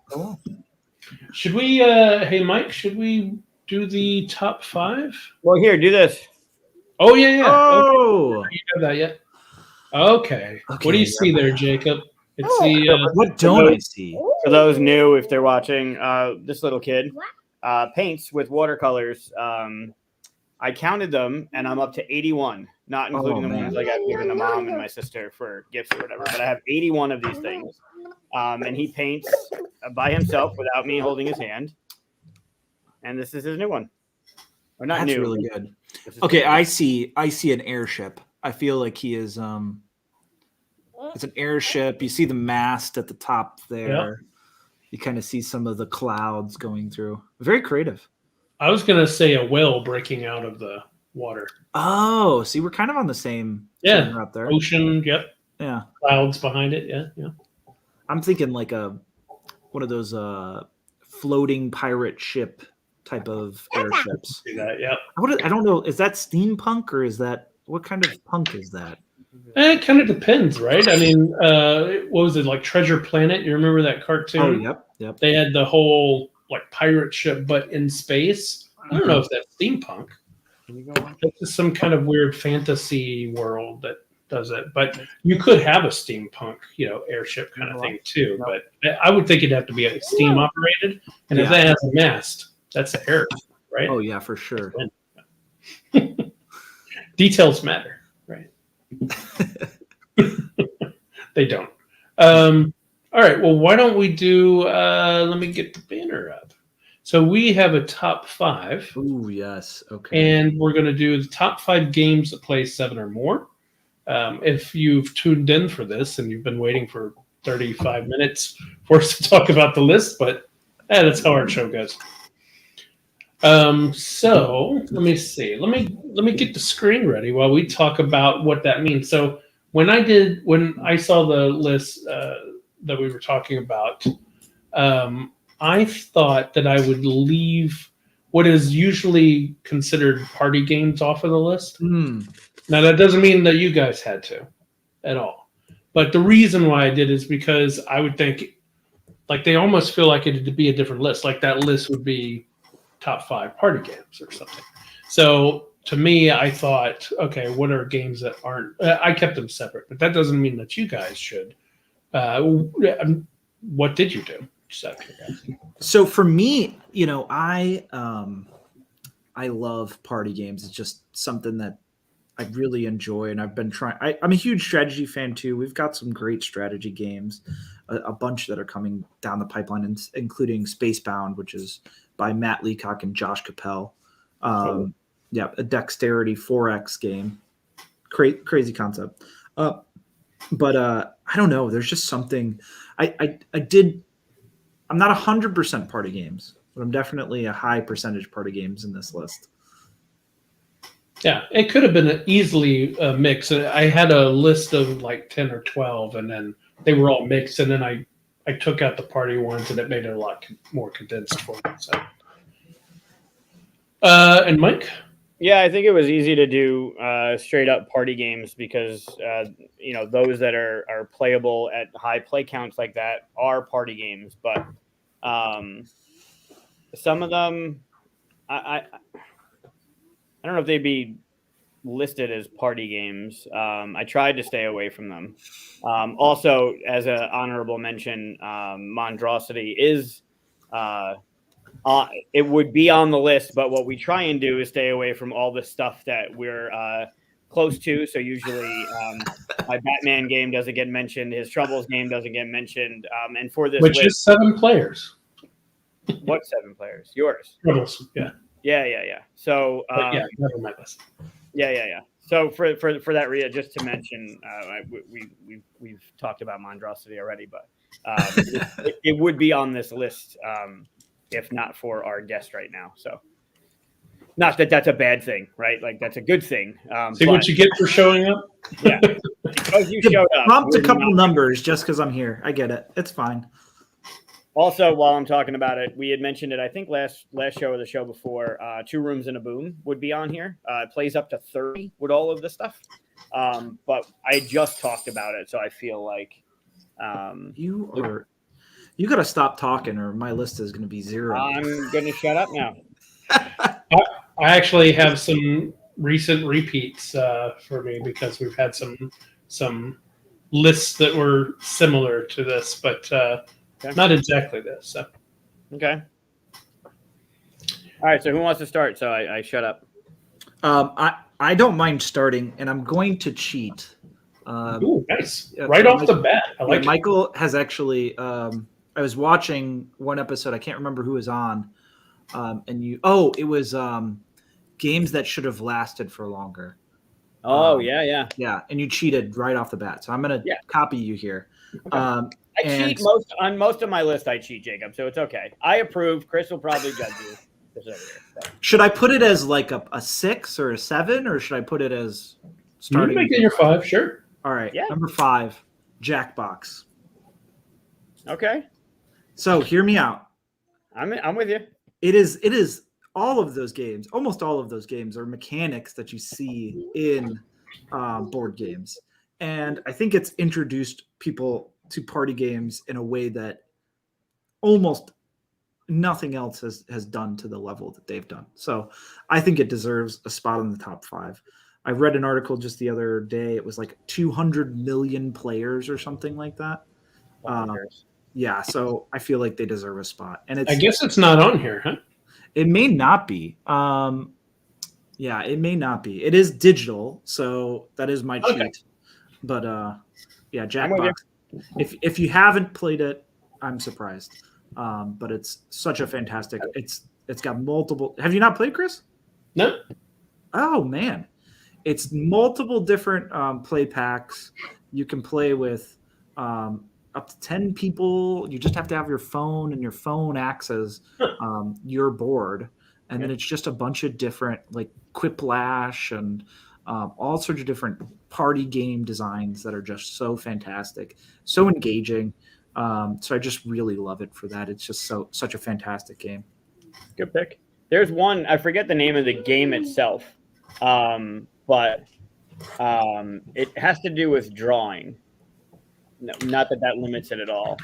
Speaker 1: Should we? Hey, Mike. Should we do the top 5?
Speaker 4: Well, here, do this.
Speaker 1: Oh yeah.
Speaker 3: Oh,
Speaker 1: Okay. You have that yet? Okay. What do you see there, Jacob? It's the.
Speaker 3: what don't I see?
Speaker 4: For those new, if they're watching, this little kid paints with watercolors. I counted them, and I'm up to 81, not including the ones I got given to mom and my sister for gifts or whatever. But I have 81 of these things, and he paints by himself without me holding his hand. And this is his new one. Or not
Speaker 3: That's
Speaker 4: new.
Speaker 3: really good. Okay, I see an airship. I feel like he is it's an airship. You see the mast at the top there.
Speaker 1: Yeah.
Speaker 3: You kind of see some of the clouds going through. Very creative.
Speaker 1: I was gonna say a whale breaking out of the water.
Speaker 3: Oh, see, we're kind of on the same
Speaker 1: Yeah.
Speaker 3: up there.
Speaker 1: Ocean. Yep.
Speaker 3: Yeah.
Speaker 1: Clouds behind it. Yeah.
Speaker 3: I'm thinking like one of those floating pirate ship type of airships.
Speaker 1: See that? Yep.
Speaker 3: I don't know. Is that steampunk or is that what kind of punk is that?
Speaker 1: It kind of depends, right? I mean, what was it, like Treasure Planet? You remember that cartoon?
Speaker 3: Oh, yep.
Speaker 1: They had the whole like pirate ship, but in space. I don't know if that's steampunk. It's just some kind of weird fantasy world that does it. But you could have a steampunk, airship kind of thing too. But I would think it'd have to be a steam operated, and if that has a mast, that's an air, right?
Speaker 3: Oh yeah, for sure.
Speaker 1: Details matter, right? They don't. All right. Well, why don't we do? Let me get the banner up. So we have a top 5.
Speaker 3: Ooh, yes. Okay.
Speaker 1: And we're going to do the top 5 games that play 7 or more. If you've tuned in for this and you've been waiting for 35 minutes for us to talk about the list, but that's how our show goes. So let me see. Let me get the screen ready while we talk about what that means. So when I saw the list that we were talking about, I thought that I would leave what is usually considered party games off of the list. Now, that doesn't mean that you guys had to at all. But the reason why I did is because I would think, like, they almost feel like it'd be a different list. Like, that list would be top 5 party games or something. So, to me, I thought, okay, what are games that aren't... I kept them separate, but that doesn't mean that you guys should. What did you do?
Speaker 3: So for me, I love party games. It's just something that I really enjoy, and I've been trying. I'm a huge strategy fan too. We've got some great strategy games. a bunch that are coming down the pipeline, including Spacebound, which is by Matt Leacock and Josh Capel. Yeah, a dexterity 4X game. Crazy concept. But I don't know. There's just something. I'm not 100% party games, but I'm definitely a high percentage party games in this list.
Speaker 1: Yeah, it could have been easily a mix. I had a list of like 10 or 12, and then they were all mixed, and then I took out the party ones, and it made it a lot more condensed for me. So, and Mike?
Speaker 4: Yeah, I think it was easy to do straight up party games because those that are playable at high play counts like that are party games. But some of them, I don't know if they'd be listed as party games. I tried to stay away from them. Also, as an honorable mention, Monstrosity is. It would be on the list, but what we try and do is stay away from all the stuff that we're close to. So usually my Batman game doesn't get mentioned. His Troubles game doesn't get mentioned. And for this
Speaker 1: Which
Speaker 4: list,
Speaker 1: is 7 players.
Speaker 4: What 7 players? Yours.
Speaker 1: Troubles, yeah.
Speaker 4: Yeah. So
Speaker 1: Yeah, never my list.
Speaker 4: Yeah. So for that, Rhea, just to mention, we've talked about Monstrosity already, but it would be on this list if not for our guest right now. So not that that's a bad thing, right? Like that's a good thing.
Speaker 1: See what you get for showing up?
Speaker 4: Yeah. Because you showed up.
Speaker 3: Prompt a couple numbers just because I'm here. I get it. It's fine.
Speaker 4: Also, while I'm talking about it, we had mentioned it, I think last show or the show before, 2 Rooms and a Boom would be on here. It plays up to 30 with all of the stuff. But I just talked about it, so I feel like
Speaker 3: you got to stop talking or my list is going to be 0.
Speaker 4: I'm going to shut up now.
Speaker 1: I actually have some recent repeats for me because we've had some lists that were similar to this, but not exactly this. So.
Speaker 4: Okay. All right. So who wants to start? So I shut up.
Speaker 3: I don't mind starting, and I'm going to cheat.
Speaker 1: Ooh, nice! Right off the bat, I like.
Speaker 3: Michael has actually. I was watching one episode. I can't remember who was on, it was games that should have lasted for longer.
Speaker 4: Oh yeah.
Speaker 3: And you cheated right off the bat. So I'm gonna copy you here.
Speaker 4: Okay. I cheat on most of my list. I cheat, Jacob, so it's okay. I approve. Chris will probably judge you.
Speaker 3: Should I put it as like a 6 or a 7, or should I put it as starting?
Speaker 1: You make it your 5, sure.
Speaker 3: All right, Number 5, Jackbox.
Speaker 4: Okay.
Speaker 3: So hear me out.
Speaker 4: I'm with you.
Speaker 3: It is all of those games. Almost all of those games are mechanics that you see in board games, and I think it's introduced people to party games in a way that almost nothing else has done to the level that they've done. So I think it deserves a spot in the top 5. I read an article just the other day. It was like 200 million players or something like that. Yeah, so I feel like they deserve a spot. And I
Speaker 1: guess it's not on here, huh?
Speaker 3: It may not be. Yeah, it may not be. It is digital, so that is my cheat. But yeah, Jackbox. If you haven't played it, I'm surprised. But it's such a fantastic. It's got multiple. Have you not played, Chris?
Speaker 1: No.
Speaker 3: Oh man, it's multiple different play packs. You can play with up to 10 people. You just have to have your phone, and your phone acts as your board. And then it's just a bunch of different like Quiplash and all sorts of different party game designs that are just so fantastic, so engaging. So I just really love it for that. It's just such a fantastic game.
Speaker 4: Good pick. There's one, I forget the name of the game itself, but it has to do with drawing. No, not that limits it at all.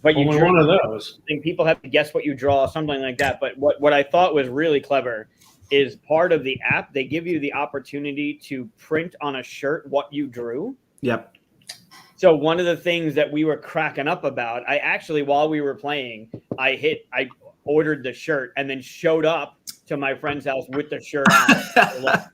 Speaker 4: But you
Speaker 1: one of those.
Speaker 4: I think people have to guess what you draw, something like that. But what I thought was really clever is part of the app, they give you the opportunity to print on a shirt what you drew.
Speaker 3: Yep.
Speaker 4: So one of the things that we were cracking up about, I actually, while we were playing, I ordered the shirt and then showed up to my friend's house with the shirt on.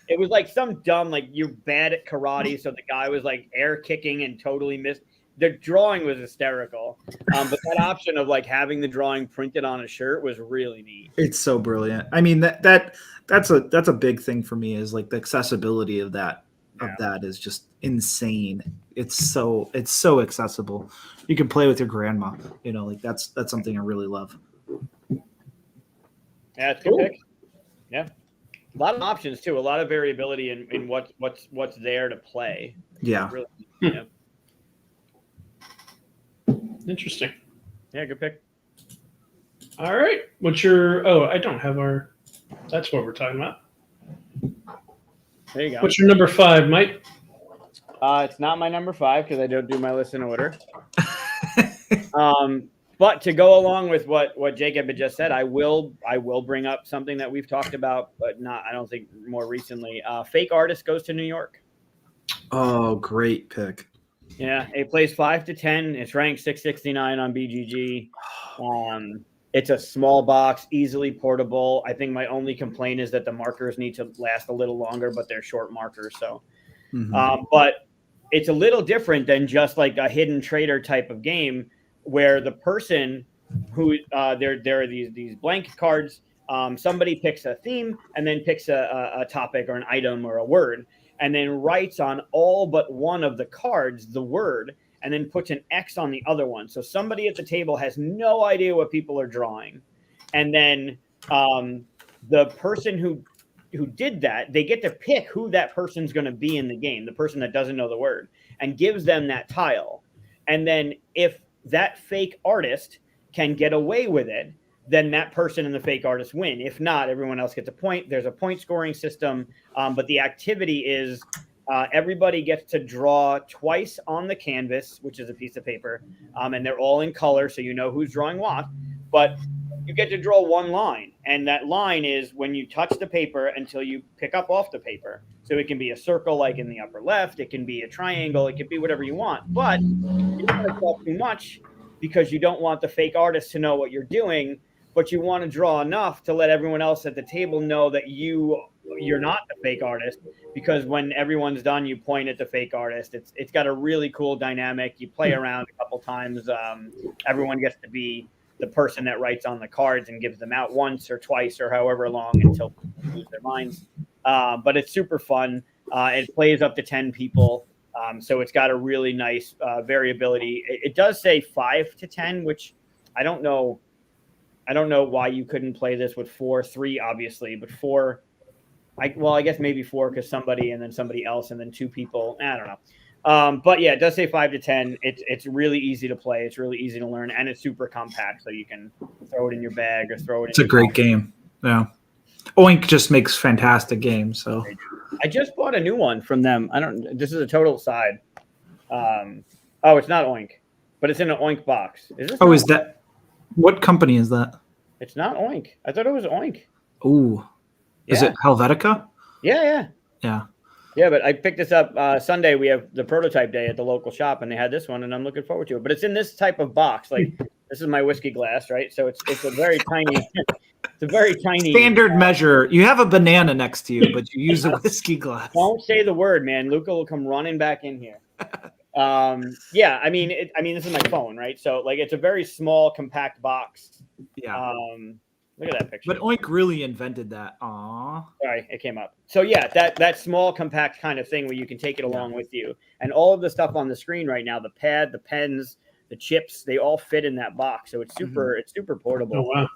Speaker 4: It was like some dumb, like you're bad at karate, so the guy was like air kicking and totally missed. The drawing was hysterical, but that option of like having the drawing printed on a shirt was really neat.
Speaker 3: It's so brilliant. I mean that's a big thing for me is like the accessibility of that is just insane. It's so accessible. You can play with your grandma. You know, like that's something I really love.
Speaker 4: Yeah, it's a good pick. Yeah, a lot of options too. A lot of variability in what's there to play.
Speaker 3: Yeah.
Speaker 4: Really, yeah.
Speaker 1: Interesting.
Speaker 4: Yeah, good pick.
Speaker 1: All right. What's your? Oh, I don't have our. That's what we're talking about.
Speaker 4: There you go.
Speaker 1: What's your number 5, Mike?
Speaker 4: It's not my number 5 because I don't do my list in order. But to go along with what Jacob had just said, I will bring up something that we've talked about, but not I don't think more recently. Fake Artist Goes to New York.
Speaker 3: Oh, great pick.
Speaker 4: Yeah, it plays 5 to 10. It's ranked 669 on BGG. It's a small box, easily portable. I think my only complaint is that the markers need to last a little longer, but they're short markers. So, but it's a little different than just like a hidden trader type of game where the person who there are these blank cards. Somebody picks a theme and then picks a topic or an item or a word, and then writes on all but one of the cards the word, and then puts an X on the other one. So somebody at the table has no idea what people are drawing. And then the person who did that, they get to pick who that person's going to be in the game, the person that doesn't know the word, and gives them that tile. And then if that fake artist can get away with it, then that person and the fake artist win. If not, everyone else gets a point. There's a point scoring system, but the activity is everybody gets to draw twice on the canvas, which is a piece of paper, and they're all in color, so you know who's drawing what. But you get to draw one line, and that line is when you touch the paper until you pick up off the paper. So it can be a circle like in the upper left, it can be a triangle, it can be whatever you want. But you don't want to draw too much because you don't want the fake artist to know what you're doing, but you want to draw enough to let everyone else at the table know that you're not the fake artist, because when everyone's done, you point at the fake artist. It's got a really cool dynamic. You play around a couple times. Everyone gets to be the person that writes on the cards and gives them out once or twice or however long until they lose their minds. But it's super fun. It plays up to 10 people. So it's got a really nice variability. It does say 5 to 10, which I don't know why you couldn't play this with 3, obviously, but 4. I guess maybe 4 because somebody and then somebody else and then 2 people. I don't know. But yeah, it does say 5 to 10. It's really easy to play. It's really easy to learn, and it's super compact, so you can throw it in your bag or throw it in.
Speaker 3: It's a great game. Yeah. Oink just makes fantastic games. So
Speaker 4: I just bought a new one from them. This is a total aside. It's not Oink, but it's in an Oink box.
Speaker 3: Is that what company is that?
Speaker 4: It's not Oink. I thought it was Oink.
Speaker 3: Ooh. Is it Helvetica?
Speaker 4: Yeah.
Speaker 3: Yeah,
Speaker 4: but I picked this up Sunday. We have the prototype day at the local shop, and they had this one, and I'm looking forward to it. But it's in this type of box. Like this is my whiskey glass, right? So it's a very tiny. It's a very tiny
Speaker 3: standard measure. You have a banana next to you, but you use a whiskey glass.
Speaker 4: Don't say the word, man. Luca will come running back in here. Yeah, I mean, this is my phone, right? So like, it's a very small, compact box.
Speaker 3: Yeah.
Speaker 4: Look at that picture.
Speaker 3: But Oink really invented that. Aww.
Speaker 4: Sorry, it came up. So yeah, that small, compact kind of thing where you can take it along with you, and all of the stuff on the screen right now, the pad, the pens, the chips, they all fit in that box. So it's super portable.
Speaker 1: Oh wow.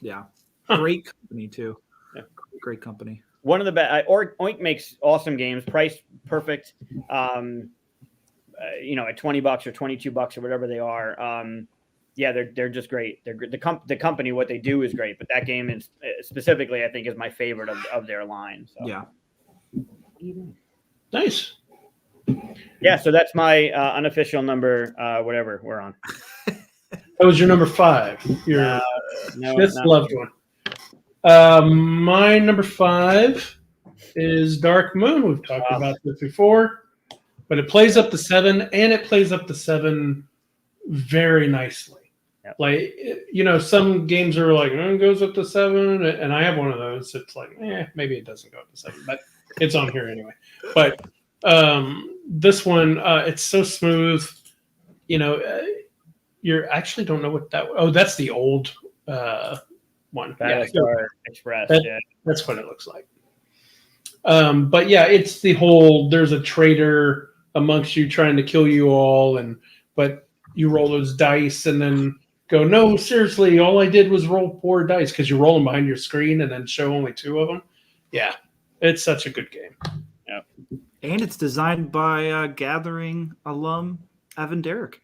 Speaker 3: Yeah. Great company too.
Speaker 4: Yeah.
Speaker 3: Great company.
Speaker 4: One of the best. Oink makes awesome games, priced perfect. At $20 or $22 or whatever they are. Yeah, they're just great. They're the company. What they do is great, but that game is specifically, I think, is my favorite of their line. So.
Speaker 3: Yeah.
Speaker 1: Nice.
Speaker 4: Yeah, so that's my unofficial number. Whatever we're on.
Speaker 1: That was your number 5. Your fifth loved one. My number 5 is Dark Moon. We've talked about this before, but it plays up to 7, and it plays up to 7 very nicely.
Speaker 4: Yep.
Speaker 1: Like, some games are like, it goes up to 7, and I have one of those. It's like, maybe it doesn't go up to 7, but It's on here anyway. But this one, it's so smooth. You know, you actually don't know what that. Oh, that's the old one.
Speaker 4: Battlestar Express.
Speaker 1: That-
Speaker 4: Yeah.
Speaker 1: That's what it looks like. But yeah, it's the whole. There's a traitor amongst you trying to kill you all, but you roll those dice and then go, no, seriously, all I did was roll 4 dice because you roll them behind your screen and then show only 2 of them. Yeah, it's such a good game.
Speaker 3: And it's designed by Gathering alum Evan Derrick.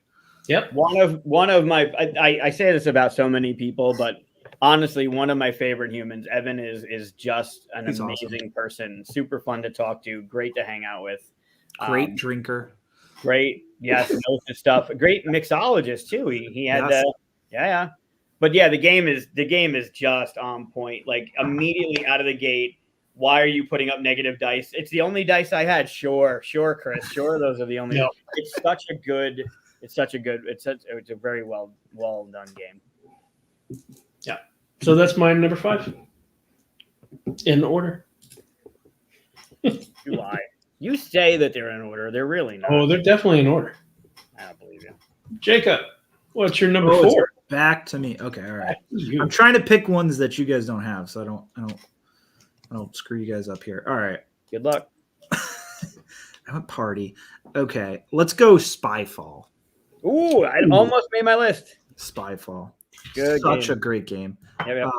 Speaker 1: Yep.
Speaker 4: One of my I say this about so many people, but honestly, one of my favorite humans. Evan is just an
Speaker 3: He's
Speaker 4: amazing person. Super fun to talk to. Great to hang out with.
Speaker 3: Great drinker.
Speaker 4: Great, yes, knows his stuff. Great mixologist too. He had
Speaker 3: Yes.
Speaker 4: yeah. But yeah, the game is just on point. Like immediately out of the gate. Why are you putting up negative dice? It's the only dice I had. Sure, Chris. Sure, those are the only.
Speaker 1: No.
Speaker 4: It's a very well done game.
Speaker 1: So that's my number 5 in order.
Speaker 4: You lie. You say that they're in order. They're really not.
Speaker 1: Oh, they're definitely in order.
Speaker 4: I don't believe you.
Speaker 1: Jacob, what's your number
Speaker 3: Oh, it's
Speaker 1: 4?
Speaker 3: back to me. Okay, all right.
Speaker 1: You.
Speaker 3: I'm trying to pick ones that you guys don't have, so I don't screw you guys up here. All right.
Speaker 4: Good luck.
Speaker 3: I went party. Okay, let's go Spyfall.
Speaker 4: Ooh, I almost made my list.
Speaker 3: Spyfall.
Speaker 4: Good
Speaker 3: Such
Speaker 4: game.
Speaker 3: a great game.
Speaker 4: Yeah.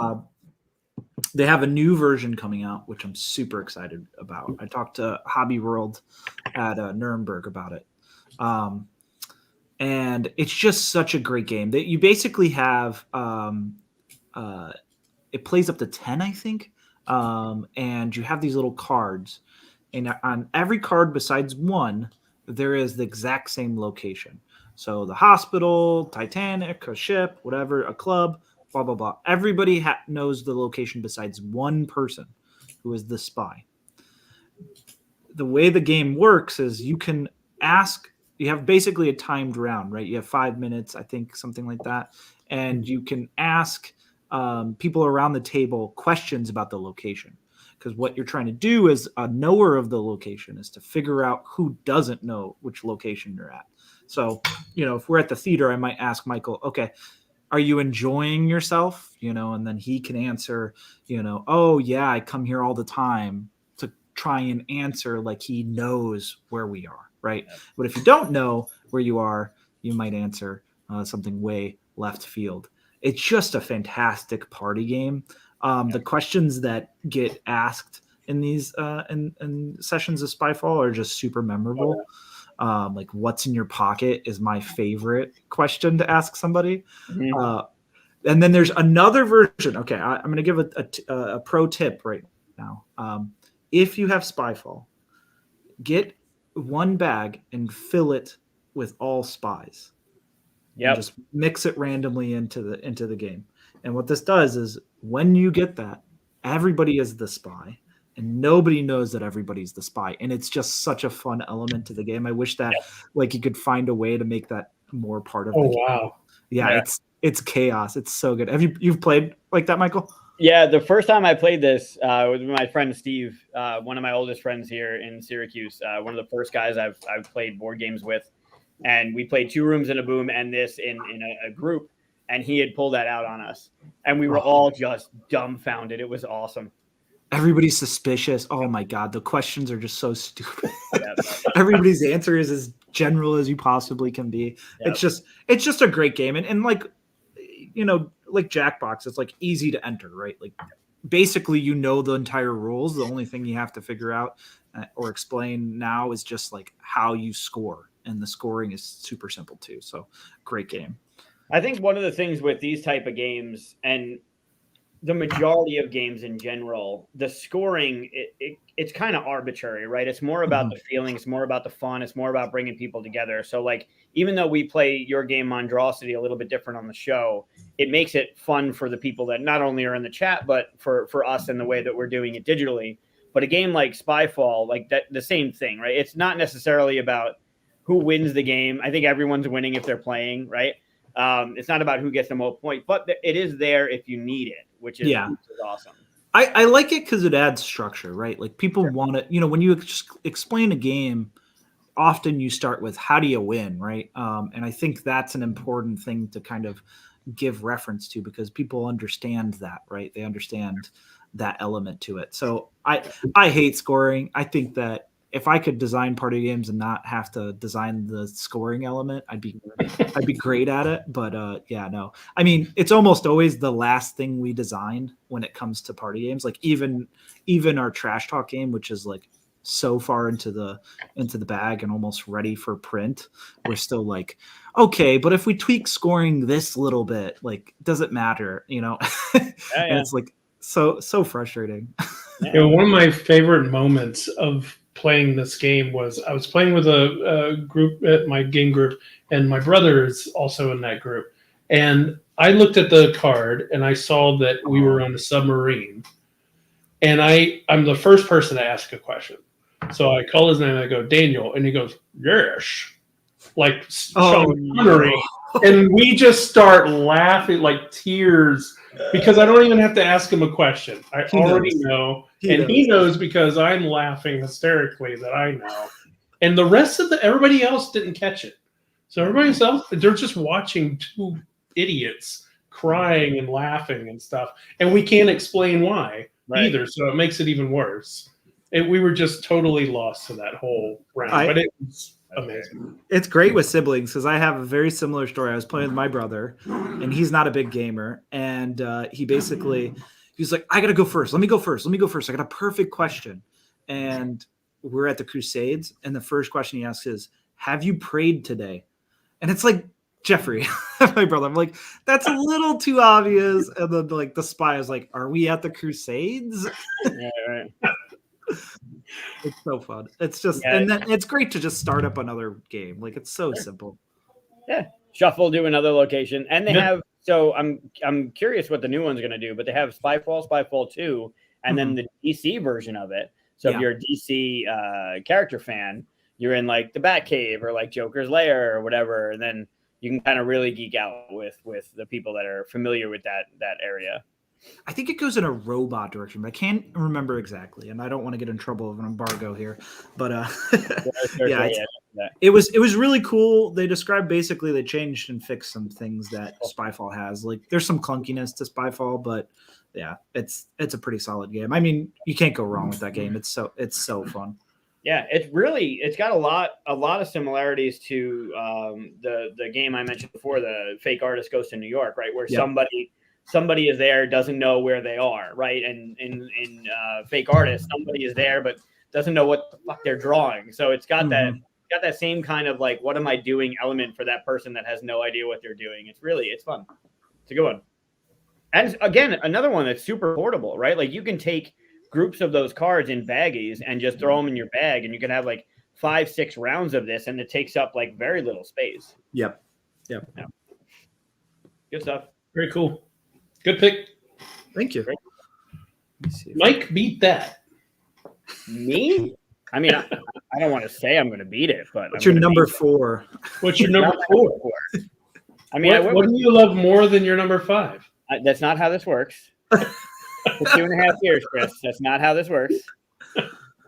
Speaker 3: They have a new version coming out, which I'm super excited about. I talked to Hobby World at Nuremberg about it. And it's just such a great game that you basically have, it plays up to 10, I think. And you have these little cards, and on every card besides one, there is the exact same location. So the hospital, Titanic, a ship, whatever, a club, blah, blah, blah. Everybody knows the location besides one person who is the spy. The way the game works is you can ask, you have basically a timed round, right? You have 5 minutes, I think, something like that. And you can ask people around the table questions about the location. Because what you're trying to do as a knower of the location is to figure out who doesn't know which location you're at. So, if we're at the theater, I might ask Michael, okay, are you enjoying yourself? And then he can answer, oh yeah, I come here all the time, to try and answer like he knows where we are, right? Yeah. But if you don't know where you are, you might answer something way left field. It's just a fantastic party game. The questions that get asked in these in sessions of Spyfall are just super memorable. Like what's in your pocket is my favorite question to ask somebody. Mm-hmm. And then there's another version. Okay, I'm going to give a pro tip right now. If you have Spyfall, get one bag and fill it with all spies. Yeah, just mix it randomly into the game. And what this does is when you get that, everybody is the spy. And nobody knows that everybody's the spy. And it's just such a fun element to the game. I wish that you could find a way to make that more part of the game.
Speaker 1: Wow.
Speaker 3: Yeah, it's chaos. It's so good. Have you've played like that, Michael?
Speaker 4: Yeah, the first time I played this was with my friend Steve, one of my oldest friends here in Syracuse. One of the first guys I've played board games with. And we played 2 Rooms and a Boom and this in a group. And he had pulled that out on us. And we were all just dumbfounded. It was awesome.
Speaker 3: Everybody's suspicious. Oh my God, the questions are just so stupid. Everybody's answer is as general as you possibly can be. Yep. It's just a great game. And like Jackbox, it's like easy to enter, right? Like basically the entire rules. The only thing you have to figure out or explain now is just like how you score. And the scoring is super simple too. So great game.
Speaker 4: I think one of the things with these type of games and the majority of games in general, the scoring, it's kind of arbitrary, right? It's more about the feeling. It's more about the fun. It's more about bringing people together. So like, even though we play your game Monstrosity a little bit different on the show, it makes it fun for the people that not only are in the chat, but for us in the way that we're doing it digitally. But a game like Spyfall, like that, the same thing, right? It's not necessarily about who wins the game. I think everyone's winning if they're playing, right? It's not about who gets the most points, but it is there if you need it, which is awesome.
Speaker 3: I like it because it adds structure, right? Like people want to, when you explain a game, often you start with how do you win, right? And I think that's an important thing to kind of give reference to because people understand that, right? They understand that element to it. So I hate scoring. I think that if I could design party games and not have to design the scoring element, I'd be great at it. But yeah, no. I mean, it's almost always the last thing we design when it comes to party games. Like even our trash talk game, which is like so far into the bag and almost ready for print, we're still like, okay, but if we tweak scoring this little bit, like, does it matter? And it's like so frustrating.
Speaker 1: One of my favorite moments of playing this game was I was playing with a group at my game group, and my brother is also in that group. And I looked at the card and I saw that we were on a submarine. And I'm the first person to ask a question. So I call his name and I go, Daniel, and he goes, yes. Like Sean Connery. And we just start laughing like tears because I don't even have to ask him a question. I already know. He knows because I'm laughing hysterically that I know. And the rest of everybody else didn't catch it. So everybody else, they're just watching two idiots crying and laughing and stuff. And we can't explain why either. So it makes it even worse. We were just totally lost to that whole round. But it was amazing.
Speaker 3: It's great with siblings because I have a very similar story. I was playing with my brother, and he's not a big gamer. And he's like, I got to go first. Let me go first. I got a perfect question. And we're at the Crusades. And the first question he asks is, have you prayed today? And it's like, Jeffrey, my brother, I'm like, that's a little too obvious. And then like the spy is like, are we at the Crusades?
Speaker 4: Yeah, right.
Speaker 3: It's so fun. It's just, and then it's great to just start up another game. Like it's so simple.
Speaker 4: Yeah, shuffle to another location, and they have. So I'm curious what the new one's going to do, but they have Spyfall 2, and then the DC version of it. So if you're a DC character fan, you're in like the Batcave or like Joker's Lair or whatever, and then you can kind of really geek out with the people that are familiar with that area.
Speaker 3: I think it goes in a robot direction, but I can't remember exactly, and I don't want to get in trouble with an embargo here. But it was really cool. They described basically they changed and fixed some things that Spyfall has. Like there's some clunkiness to Spyfall, but yeah, it's a pretty solid game. I mean, you can't go wrong with that game. It's so fun.
Speaker 4: Yeah, it's got a lot of similarities to the game I mentioned before, the Fake Artist Goes to New York, right? Where somebody is there, doesn't know where they are, right? And in Fake Artist, somebody is there but doesn't know what the fuck they're drawing. So it's got that same kind of like, what am I doing element for that person that has no idea what they're doing. It's fun. It's a good one. And again, another one that's super portable, right? Like you can take groups of those cards in baggies and just throw them in your bag, and you can have like 5-6 rounds of this, and it takes up like very little space.
Speaker 3: Yep.
Speaker 4: Yeah. Good stuff.
Speaker 1: Very cool. Good pick.
Speaker 3: Thank you.
Speaker 1: Mike beat that.
Speaker 4: Me? I mean, I don't want to say I'm going to beat it, but
Speaker 3: what's your number 4?
Speaker 1: What's your number 4?
Speaker 4: I mean,
Speaker 1: what do you love more than your number 5?
Speaker 4: That's not how this works. For 2.5 years, Chris. That's not how this works.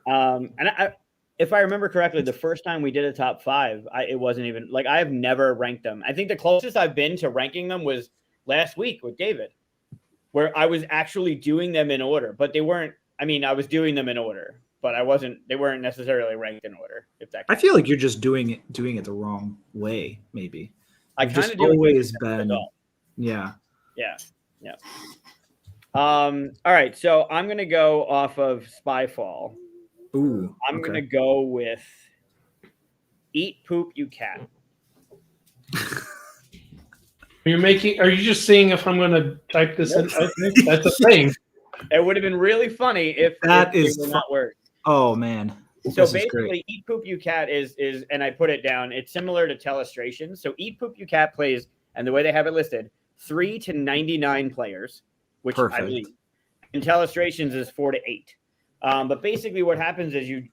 Speaker 4: And if I remember correctly, the first time we did a top 5, it wasn't even like I've never ranked them. I think the closest I've been to ranking them was last week with David, where I was actually doing them in order, but they weren't. I mean, I was doing them in order, but they weren't necessarily ranked in order.
Speaker 3: I feel like you're just doing it the wrong way. Maybe
Speaker 4: I kind of
Speaker 3: always been. Yeah.
Speaker 4: All right, so I'm gonna go off of Spyfall.
Speaker 3: Ooh.
Speaker 4: I'm gonna go with Eat Poop You Cat.
Speaker 1: Are you just seeing if I'm going to type this in? Okay, that's a thing.
Speaker 4: It would have been really funny if it were not words.
Speaker 3: Oh man.
Speaker 4: So basically, Eat Poop You Cat is, and I put it down. It's similar to Telestration. So Eat Poop You Cat plays, and the way they have it listed, 3 to 99 players, which I believe. And Telestrations is 4 to 8. But basically, what happens is you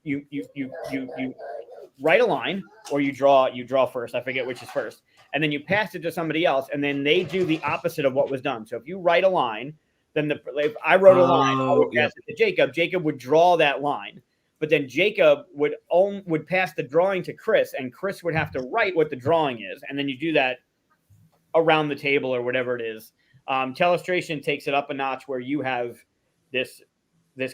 Speaker 4: write a line, or you draw first. I forget which is first, and then you pass it to somebody else, and then they do the opposite of what was done. So if you write a line, then if I wrote a line, I would
Speaker 3: yeah.
Speaker 4: pass it to Jacob. Jacob would draw that line, but then Jacob would pass the drawing to Chris, and Chris would have to write what the drawing is, and then you do that around the table or whatever it is. Telestration takes it up a notch where you have this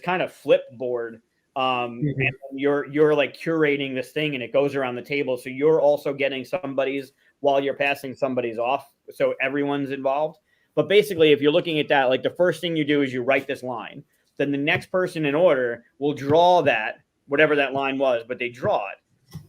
Speaker 4: kind of flip board. And you're like curating this thing and it goes around the table. So you're also getting somebody's while you're passing somebody's off. So everyone's involved. But basically, if you're looking at that, like the first thing you do is you write this line. Then the next person in order will draw that, whatever that line was, but they draw it.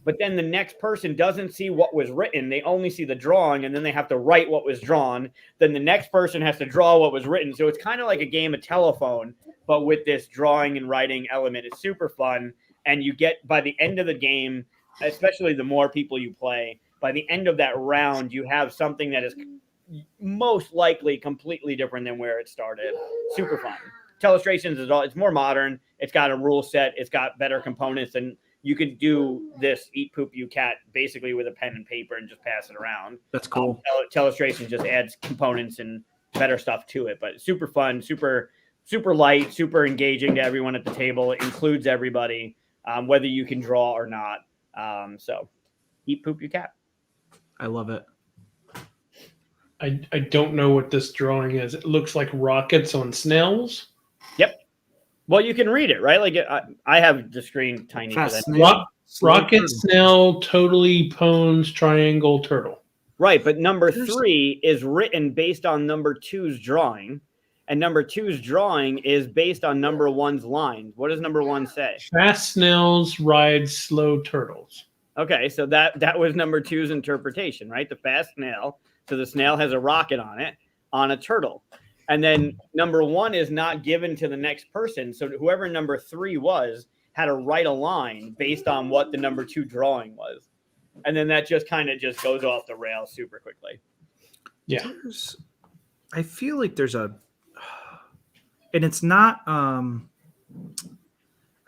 Speaker 4: But then the next person doesn't see what was written. They only see the drawing, and then they have to write what was drawn. Then the next person has to draw what was written. So it's kind of like a game of telephone, but with this drawing and writing element. It's super fun. And you get, by the end of the game, especially the more people you play, by the end of that round, you have something that is most likely completely different than where it started. Super fun. Telestrations it's more modern. It's got a rule set. It's got better components, and you can do this Eat Poop You Cat basically with a pen and paper and just pass it around.
Speaker 3: That's cool.
Speaker 4: Telestration just adds components and better stuff to it, but super fun, super light, super engaging to everyone at the table. It includes everybody, whether you can draw or not. So Eat Poop You Cat.
Speaker 3: I love it.
Speaker 1: I don't know what this drawing is. It looks like rockets on snails.
Speaker 4: Yep. Well, you can read it, right? Like I have the screen tiny for that.
Speaker 1: Rocket, snail, totally pones, triangle, turtle.
Speaker 4: Right, but number 3 is written based on number 2's drawing, and number 2's drawing is based on number 1's lines. What does number 1 say?
Speaker 1: Fast snails ride slow turtles.
Speaker 4: Okay, so that was number 2's interpretation, right? The fast snail. So the snail has a rocket on it, on a turtle. And then number 1 is not given to the next person. So whoever number 3 was had to write a line based on what the number 2 drawing was. And then that just kind of just goes off the rails super quickly.
Speaker 1: Yeah.
Speaker 3: I feel like there's and it's not, I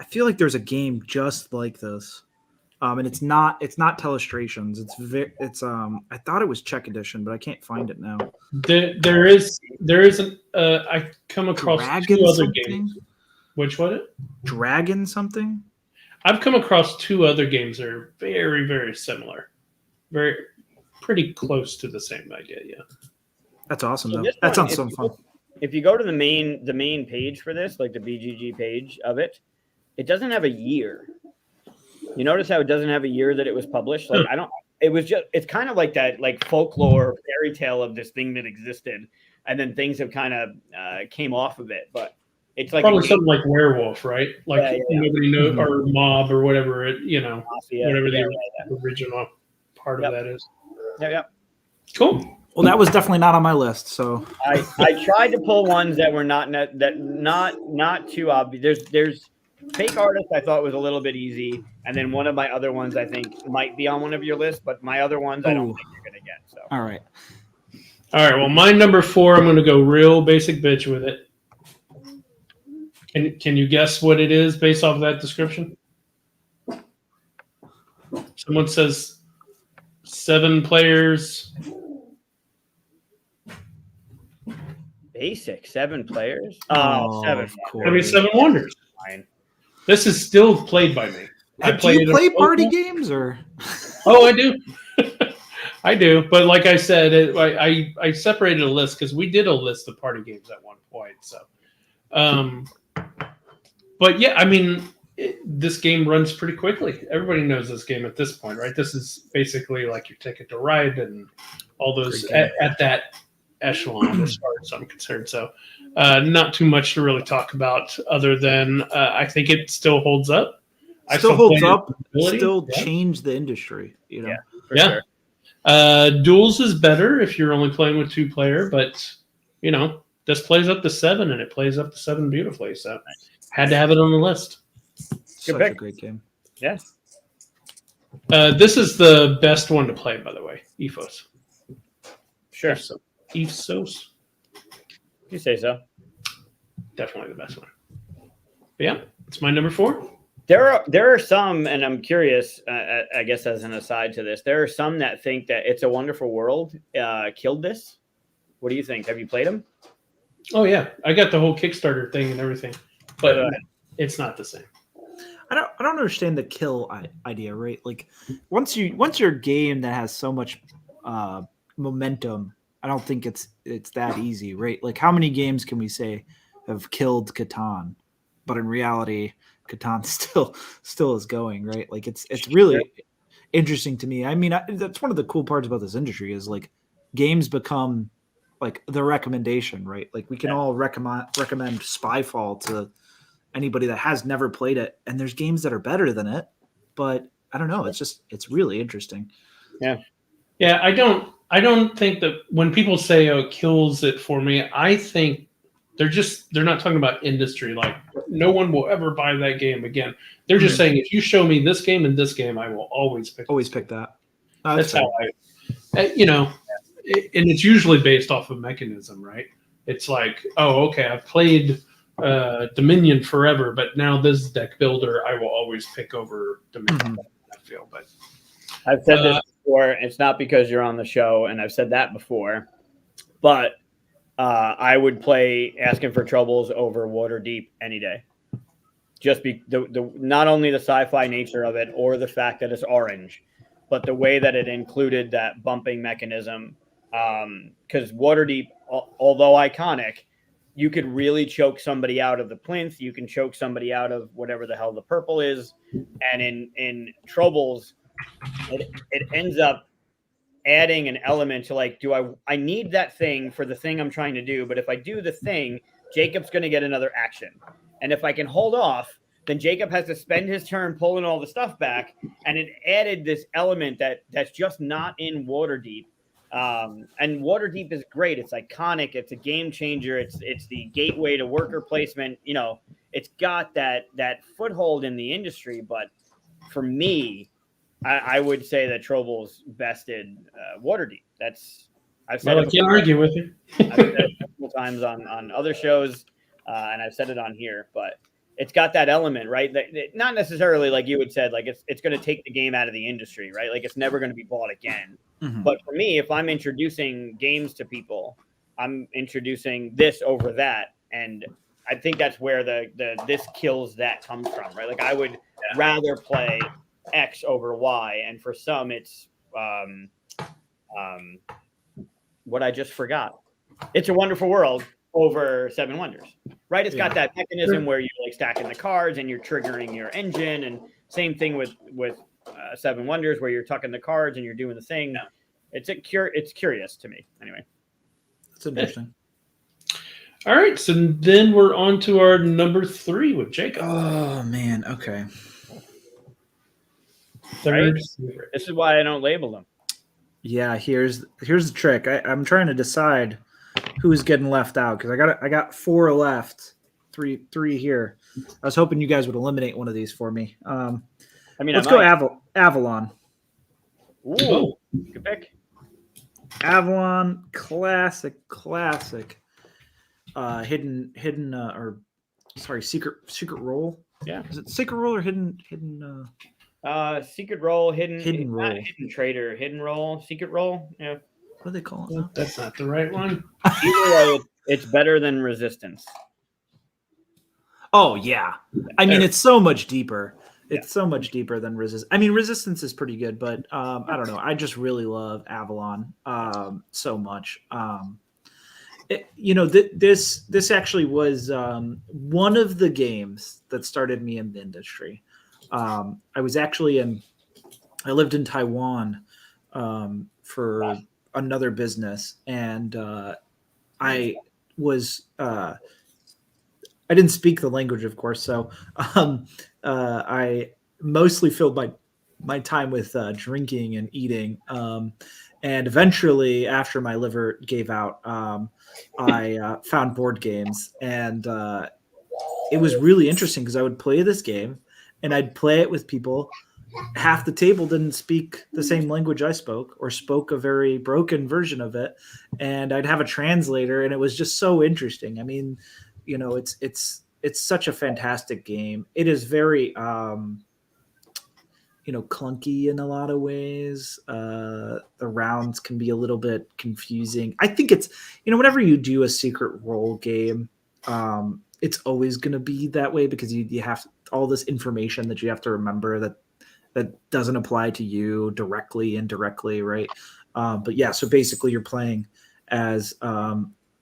Speaker 3: feel like there's a game just like this. And it's not Telestrations. I thought it was Czech Edition, but I can't find it now.
Speaker 1: There isn't. I come across
Speaker 3: Dragon
Speaker 1: two other
Speaker 3: something?
Speaker 1: games. Which one?
Speaker 3: Dragon something?
Speaker 1: I've come across 2 other games that are very, very similar, pretty close to the same idea. Yeah.
Speaker 3: That's awesome
Speaker 4: So
Speaker 3: though.
Speaker 4: this
Speaker 3: That
Speaker 4: one,
Speaker 3: sounds so fun.
Speaker 4: If you go to the main page for this, like the BGG page of it, it doesn't have a year. You notice how it doesn't have a year that it was published? Like it's kind of like that, like folklore fairy tale of this thing that existed, and then things have kind of came off of it. But it's like
Speaker 1: Probably something like Werewolf, right? Like nobody knows,
Speaker 3: Mhm.
Speaker 1: or Mob, or whatever it,
Speaker 4: Mafia,
Speaker 1: whatever the
Speaker 4: yeah.
Speaker 1: original part of that is.
Speaker 4: Yeah.
Speaker 1: Cool.
Speaker 3: Well, that was definitely not on my list. So
Speaker 4: I tried to pull ones that were not too obvious. There's Fake Artist I thought was a little bit easy, and then one of my other ones I think might be on one of your lists, but my other ones I don't think you're gonna get. So
Speaker 3: all right.
Speaker 1: All right. Well, my number 4, I'm going to go real basic bitch with it. Can you guess what it is based off of that description? Someone says 7 players.
Speaker 4: basic 7 players.
Speaker 3: Oh,
Speaker 4: 7.
Speaker 3: of
Speaker 1: I
Speaker 3: course.
Speaker 1: mean, 7 Wonders.
Speaker 4: Fine.
Speaker 1: This is still played by me.
Speaker 3: Do you play party games or?
Speaker 1: Oh, I do. I do. But like I said, I separated a list because we did a list of party games at one point. So, but yeah, I mean, this game runs pretty quickly. Everybody knows this game at this point, right? This is basically like your Ticket to Ride and all those at that echelon as far as I'm concerned. So, not too much to really talk about other than I think it still holds up.
Speaker 3: Still holds up.
Speaker 1: Ability.
Speaker 3: Still changed the industry. You know.
Speaker 4: Yeah. For sure.
Speaker 1: Duels is better if you're only playing with 2 player, but this plays up to 7 and it plays up to 7 beautifully. So had to have it on the list.
Speaker 3: Such
Speaker 4: pick.
Speaker 3: a great game.
Speaker 4: Yeah.
Speaker 1: This is the best one to play, by the way. Ethos.
Speaker 4: Sure.
Speaker 1: Ethos.
Speaker 4: You say so.
Speaker 1: Definitely the best one. But yeah, it's my number 4.
Speaker 4: There are some, and I'm curious, I guess as an aside to this, there are some that think that It's a Wonderful World killed this. What do you think? Have you played them?
Speaker 1: Oh yeah, I got the whole Kickstarter thing and everything, but
Speaker 4: Uh,
Speaker 1: it's not the same.
Speaker 3: I don't understand the kill idea, right? Like once you're a game that has so much momentum, I don't think it's that easy, right? Like how many games can we say have killed Catan, but in reality, Catan still is going, right? Like it's really interesting to me. I mean, that's one of the cool parts about this industry is like games become like the recommendation, right? Like we can all recommend Spyfall to anybody that has never played it, and there's games that are better than it, but I don't know. It's really interesting.
Speaker 1: Yeah, I don't think that when people say oh it kills it for me, I think they're not talking about industry. Like no one will ever buy that game again. They're just saying if you show me this game and this game, I will always pick.
Speaker 3: Always
Speaker 1: this
Speaker 3: pick
Speaker 1: game.
Speaker 3: that.
Speaker 1: That's how and it's usually based off of mechanism, right? It's like, oh, okay, I've played Dominion forever, but now this deck builder, I will always pick over Dominion. I feel, but
Speaker 4: I've said this before. It's not because you're on the show, and I've said that before, but I would play Asking for Troubles over Waterdeep any day. Just the not only the sci-fi nature of it or the fact that it's orange, but the way that it included that bumping mechanism. Because Waterdeep, although iconic, you could really choke somebody out of the plinth. You can choke somebody out of whatever the hell the purple is. And in Troubles, it ends up adding an element to like, I need that thing for the thing I'm trying to do. But if I do the thing, Jacob's going to get another action. And if I can hold off, then Jacob has to spend his turn pulling all the stuff back. And it added this element that's just not in Waterdeep. And Waterdeep is great. It's iconic. It's a game changer. It's the gateway to worker placement. You know, it's got that foothold in the industry. But for me, I would say that Troubles bested Waterdeep. I've said
Speaker 1: I can't argue with you.
Speaker 4: I've said it a couple times on other shows, and I've said it on here. But it's got that element, right? That not necessarily like you had said, like it's going to take the game out of the industry, right? Like it's never going to be bought again.
Speaker 3: Mm-hmm.
Speaker 4: But for me, if I'm introducing games to people, I'm introducing this over that, and I think that's where the this kills that comes from, right? Like I would rather play X over Y, and for some, it's what I just forgot. It's a Wonderful World over Seven Wonders, right? It's got that mechanism where you're like stacking the cards and you're triggering your engine, and same thing with Seven Wonders where you're tucking the cards and you're doing the thing. It's curious to me anyway.
Speaker 3: That's interesting.
Speaker 1: All right, so then we're on to our number 3 with Jacob.
Speaker 3: Oh man, okay.
Speaker 1: Third.
Speaker 4: This is why I don't label them.
Speaker 3: Yeah, here's the trick. I'm trying to decide who's getting left out because I got 4 left, three here. I was hoping you guys would eliminate one of these for me.
Speaker 4: I mean,
Speaker 3: let's go Avalon.
Speaker 4: Ooh, good pick.
Speaker 3: Avalon, classic. Secret Role.
Speaker 4: Yeah,
Speaker 3: is it Secret Role or hidden?
Speaker 4: Secret Role, hidden
Speaker 3: role,
Speaker 4: not hidden trader, hidden role, secret role. Yeah,
Speaker 3: what do they call it?
Speaker 1: That's not the right one.
Speaker 4: Either way, it's better than Resistance.
Speaker 3: Oh yeah, I mean it's so much deeper. It's so much deeper than Resistance. I mean, Resistance is pretty good, but I don't know. I just really love Avalon so much. This actually was one of the games that started me in the industry. I lived in Taiwan for another business, and I didn't speak the language, of course, so I mostly filled my time with drinking and eating. And eventually, after my liver gave out, I found board games, and it was really interesting because I would play this game, and I'd play it with people. Half the table didn't speak the same language I spoke, or spoke a very broken version of it, and I'd have a translator, and it was just so interesting. I mean, it's such a fantastic game. It is very clunky in a lot of ways. The rounds can be a little bit confusing. I think it's, whenever you do a secret role game, it's always going to be that way because you have all this information that you have to remember that doesn't apply to you directly, indirectly, right? But yeah, so basically you're playing as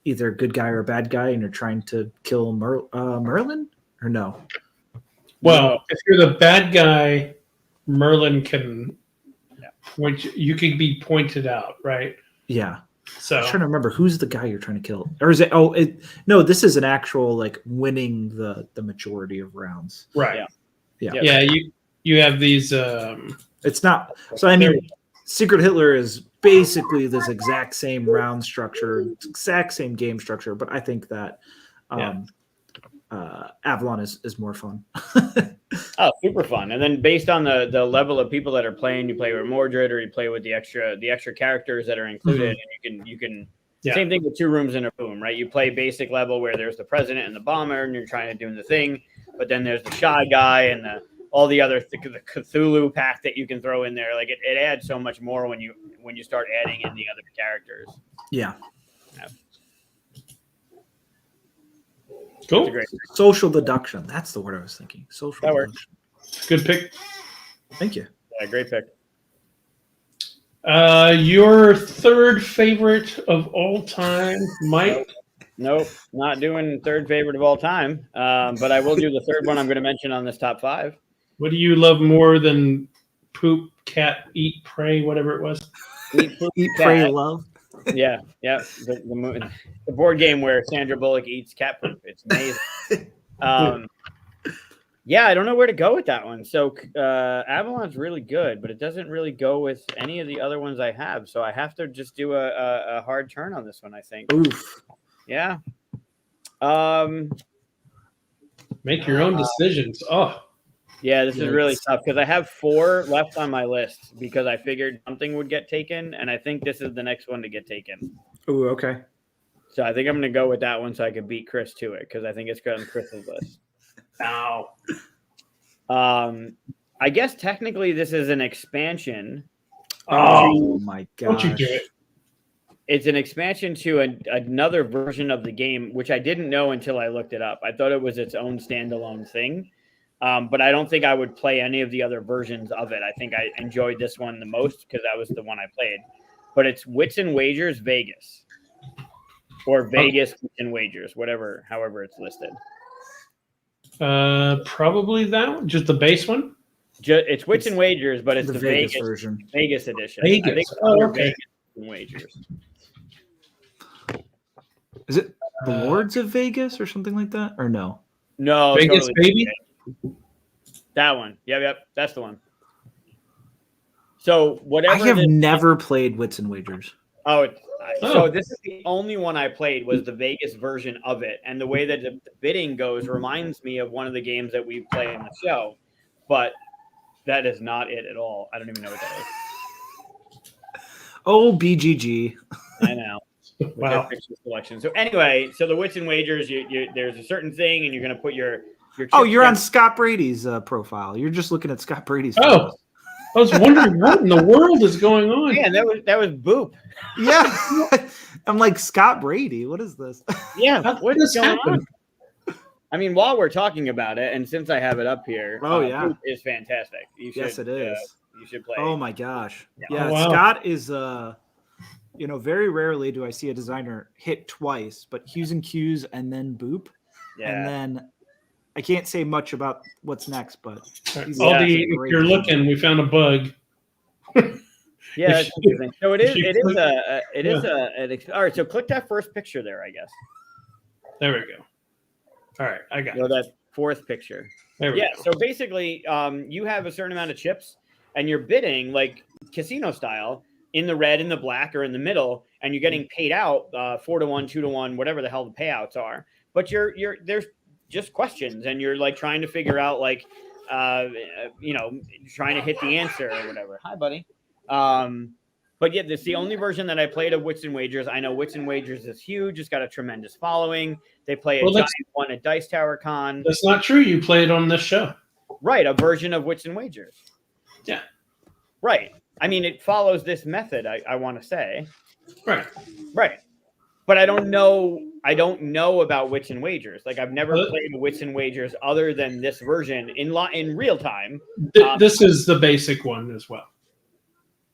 Speaker 3: either a good guy or a bad guy, and you're trying to kill Merlin, or no?
Speaker 1: Well, if you're the bad guy, Merlin can, which you could be pointed out, right?
Speaker 3: Yeah.
Speaker 1: So
Speaker 3: I'm trying to remember who's the guy you're trying to kill, or is it? Oh, no. This is an actual winning the majority of rounds.
Speaker 1: right,
Speaker 3: Yeah.
Speaker 1: yeah. You have these.
Speaker 3: It's not. So I mean, Secret Hitler is basically this exact same round structure, exact same game structure, but I think that Avalon is more fun.
Speaker 4: Oh, super fun! And then based on the level of people that are playing, you play with Mordred or you play with the extra characters that are included, and you can. Same thing with 2 rooms in a room, right? You play basic level where there's the president and the bomber, and you're trying to do the thing, but then there's the shy guy and all the other the Cthulhu pack that you can throw in there. Like it adds so much more when you start adding in the other characters.
Speaker 3: Yeah.
Speaker 1: Cool.
Speaker 3: Social deduction. That's the word I was thinking. Social
Speaker 4: That works.
Speaker 3: deduction.
Speaker 1: Good pick.
Speaker 3: Thank you.
Speaker 4: Yeah, great pick.
Speaker 1: Your third favorite of all time, Mike?
Speaker 4: Nope, not doing third favorite of all time. But I will do the third one I'm going to mention on this top 5.
Speaker 1: What do you love more than poop, cat, eat, pray, whatever it was?
Speaker 4: Eat, poop,
Speaker 3: Eat,
Speaker 4: cat.
Speaker 3: pray, love.
Speaker 4: Yeah. The board game where Sandra Bullock eats cat poop. It's amazing. Yeah, I don't know where to go with that one. So Avalon's really good, but it doesn't really go with any of the other ones I have. So I have to just do a hard turn on this one, I think.
Speaker 3: Oof.
Speaker 4: Yeah.
Speaker 1: Make your own decisions. Oh,
Speaker 4: Yeah, this is really tough because I have 4 left on my list because I figured something would get taken, and I think this is the next one to get taken.
Speaker 3: Ooh, okay.
Speaker 4: So I think I'm going to go with that one so I can beat Chris to it because I think it's good on Chris's list.
Speaker 1: ow.
Speaker 4: I guess technically this is an expansion.
Speaker 3: Oh my god!
Speaker 1: Don't you do it.
Speaker 4: It's an expansion to another version of the game, which I didn't know until I looked it up. I thought it was its own standalone thing. But I don't think I would play any of the other versions of it. I think I enjoyed this one the most because that was the one I played. But it's Wits and Wagers Vegas. Or Vegas Wits and Wagers, however it's listed.
Speaker 1: Probably that one, just the base one.
Speaker 4: It's Wits and Wagers, but it's
Speaker 3: the
Speaker 4: the
Speaker 3: Vegas
Speaker 4: Vegas
Speaker 3: version.
Speaker 4: Vegas edition.
Speaker 1: Vegas.
Speaker 4: I think it's
Speaker 1: Oh,
Speaker 4: under
Speaker 1: okay.
Speaker 4: Vegas and Wagers.
Speaker 3: Is it the Lords of Vegas or something like that? Or no?
Speaker 4: No,
Speaker 1: Vegas,
Speaker 4: totally
Speaker 1: baby?
Speaker 4: different. That one. Yep, that's the one. So whatever.
Speaker 3: I have never played Wits and Wagers.
Speaker 4: So this is the only one I played was the Vegas version of it, and the way that the bidding goes reminds me of one of the games that we play on the show, but that is not it at all. I don't even know what that is.
Speaker 3: Oh, BGG.
Speaker 4: I know.
Speaker 1: Wow.
Speaker 4: Picture selection. So anyway, so the Wits and Wagers, there's a certain thing, and you're going to put your.
Speaker 3: Oh,
Speaker 4: chips
Speaker 3: you're on
Speaker 4: down.
Speaker 3: Scott Brady's profile. You're just looking at Scott Brady's.
Speaker 1: Oh.
Speaker 3: photos.
Speaker 1: I was wondering what in the world is going on.
Speaker 4: Yeah, that was Boop.
Speaker 3: Yeah. I'm like, Scott Brady. What is this?
Speaker 4: Yeah,
Speaker 1: How
Speaker 4: what
Speaker 1: did
Speaker 4: is
Speaker 1: this
Speaker 4: going
Speaker 1: happen?
Speaker 4: on? I mean, while we're talking about it, and since I have it up here,
Speaker 3: Oh, yeah.
Speaker 4: Boop is fantastic. You should,
Speaker 3: Yes, it is.
Speaker 4: You should play.
Speaker 3: Oh my gosh.
Speaker 4: Yeah.
Speaker 3: Yeah,
Speaker 1: Oh, wow.
Speaker 3: Scott is very rarely do I see a designer hit twice, but Hughes and Q's and then Boop.
Speaker 4: Yeah.
Speaker 3: And then I can't say much about what's next, but
Speaker 1: If
Speaker 3: Yeah.
Speaker 1: you're looking, we found a bug.
Speaker 4: Yeah, that's interesting. So it is.
Speaker 1: you
Speaker 4: It is
Speaker 1: click-
Speaker 4: a. It is a. All right. So click that first picture there. I guess.
Speaker 1: There we go. All right, I got
Speaker 4: So
Speaker 1: it.
Speaker 4: that 4th picture.
Speaker 1: There we
Speaker 4: Yeah.
Speaker 1: go.
Speaker 4: So basically, you have a certain amount of chips, and you're bidding like casino style in the red, in the black, or in the middle, and you're getting paid out 4-1, 2-1, whatever the hell the payouts are. But you're there's just questions, and you're like trying to figure out like, trying to hit the answer or whatever. Hi, buddy. But yeah, this is the only version that I played of Wits and Wagers. I know Wits and Wagers is huge. It's got a tremendous following. They play a
Speaker 1: Well,
Speaker 4: giant one at Dice Tower Con.
Speaker 1: That's not true. You played on this show.
Speaker 4: Right, a version of Wits and Wagers.
Speaker 1: Yeah.
Speaker 4: Right. I mean, it follows this method. I want to say.
Speaker 1: Right.
Speaker 4: Right. But I don't know. I don't know about Wits and Wagers. Like I've never
Speaker 1: Well,
Speaker 4: played Wits and Wagers other than this version in real time.
Speaker 1: This is the basic one as well.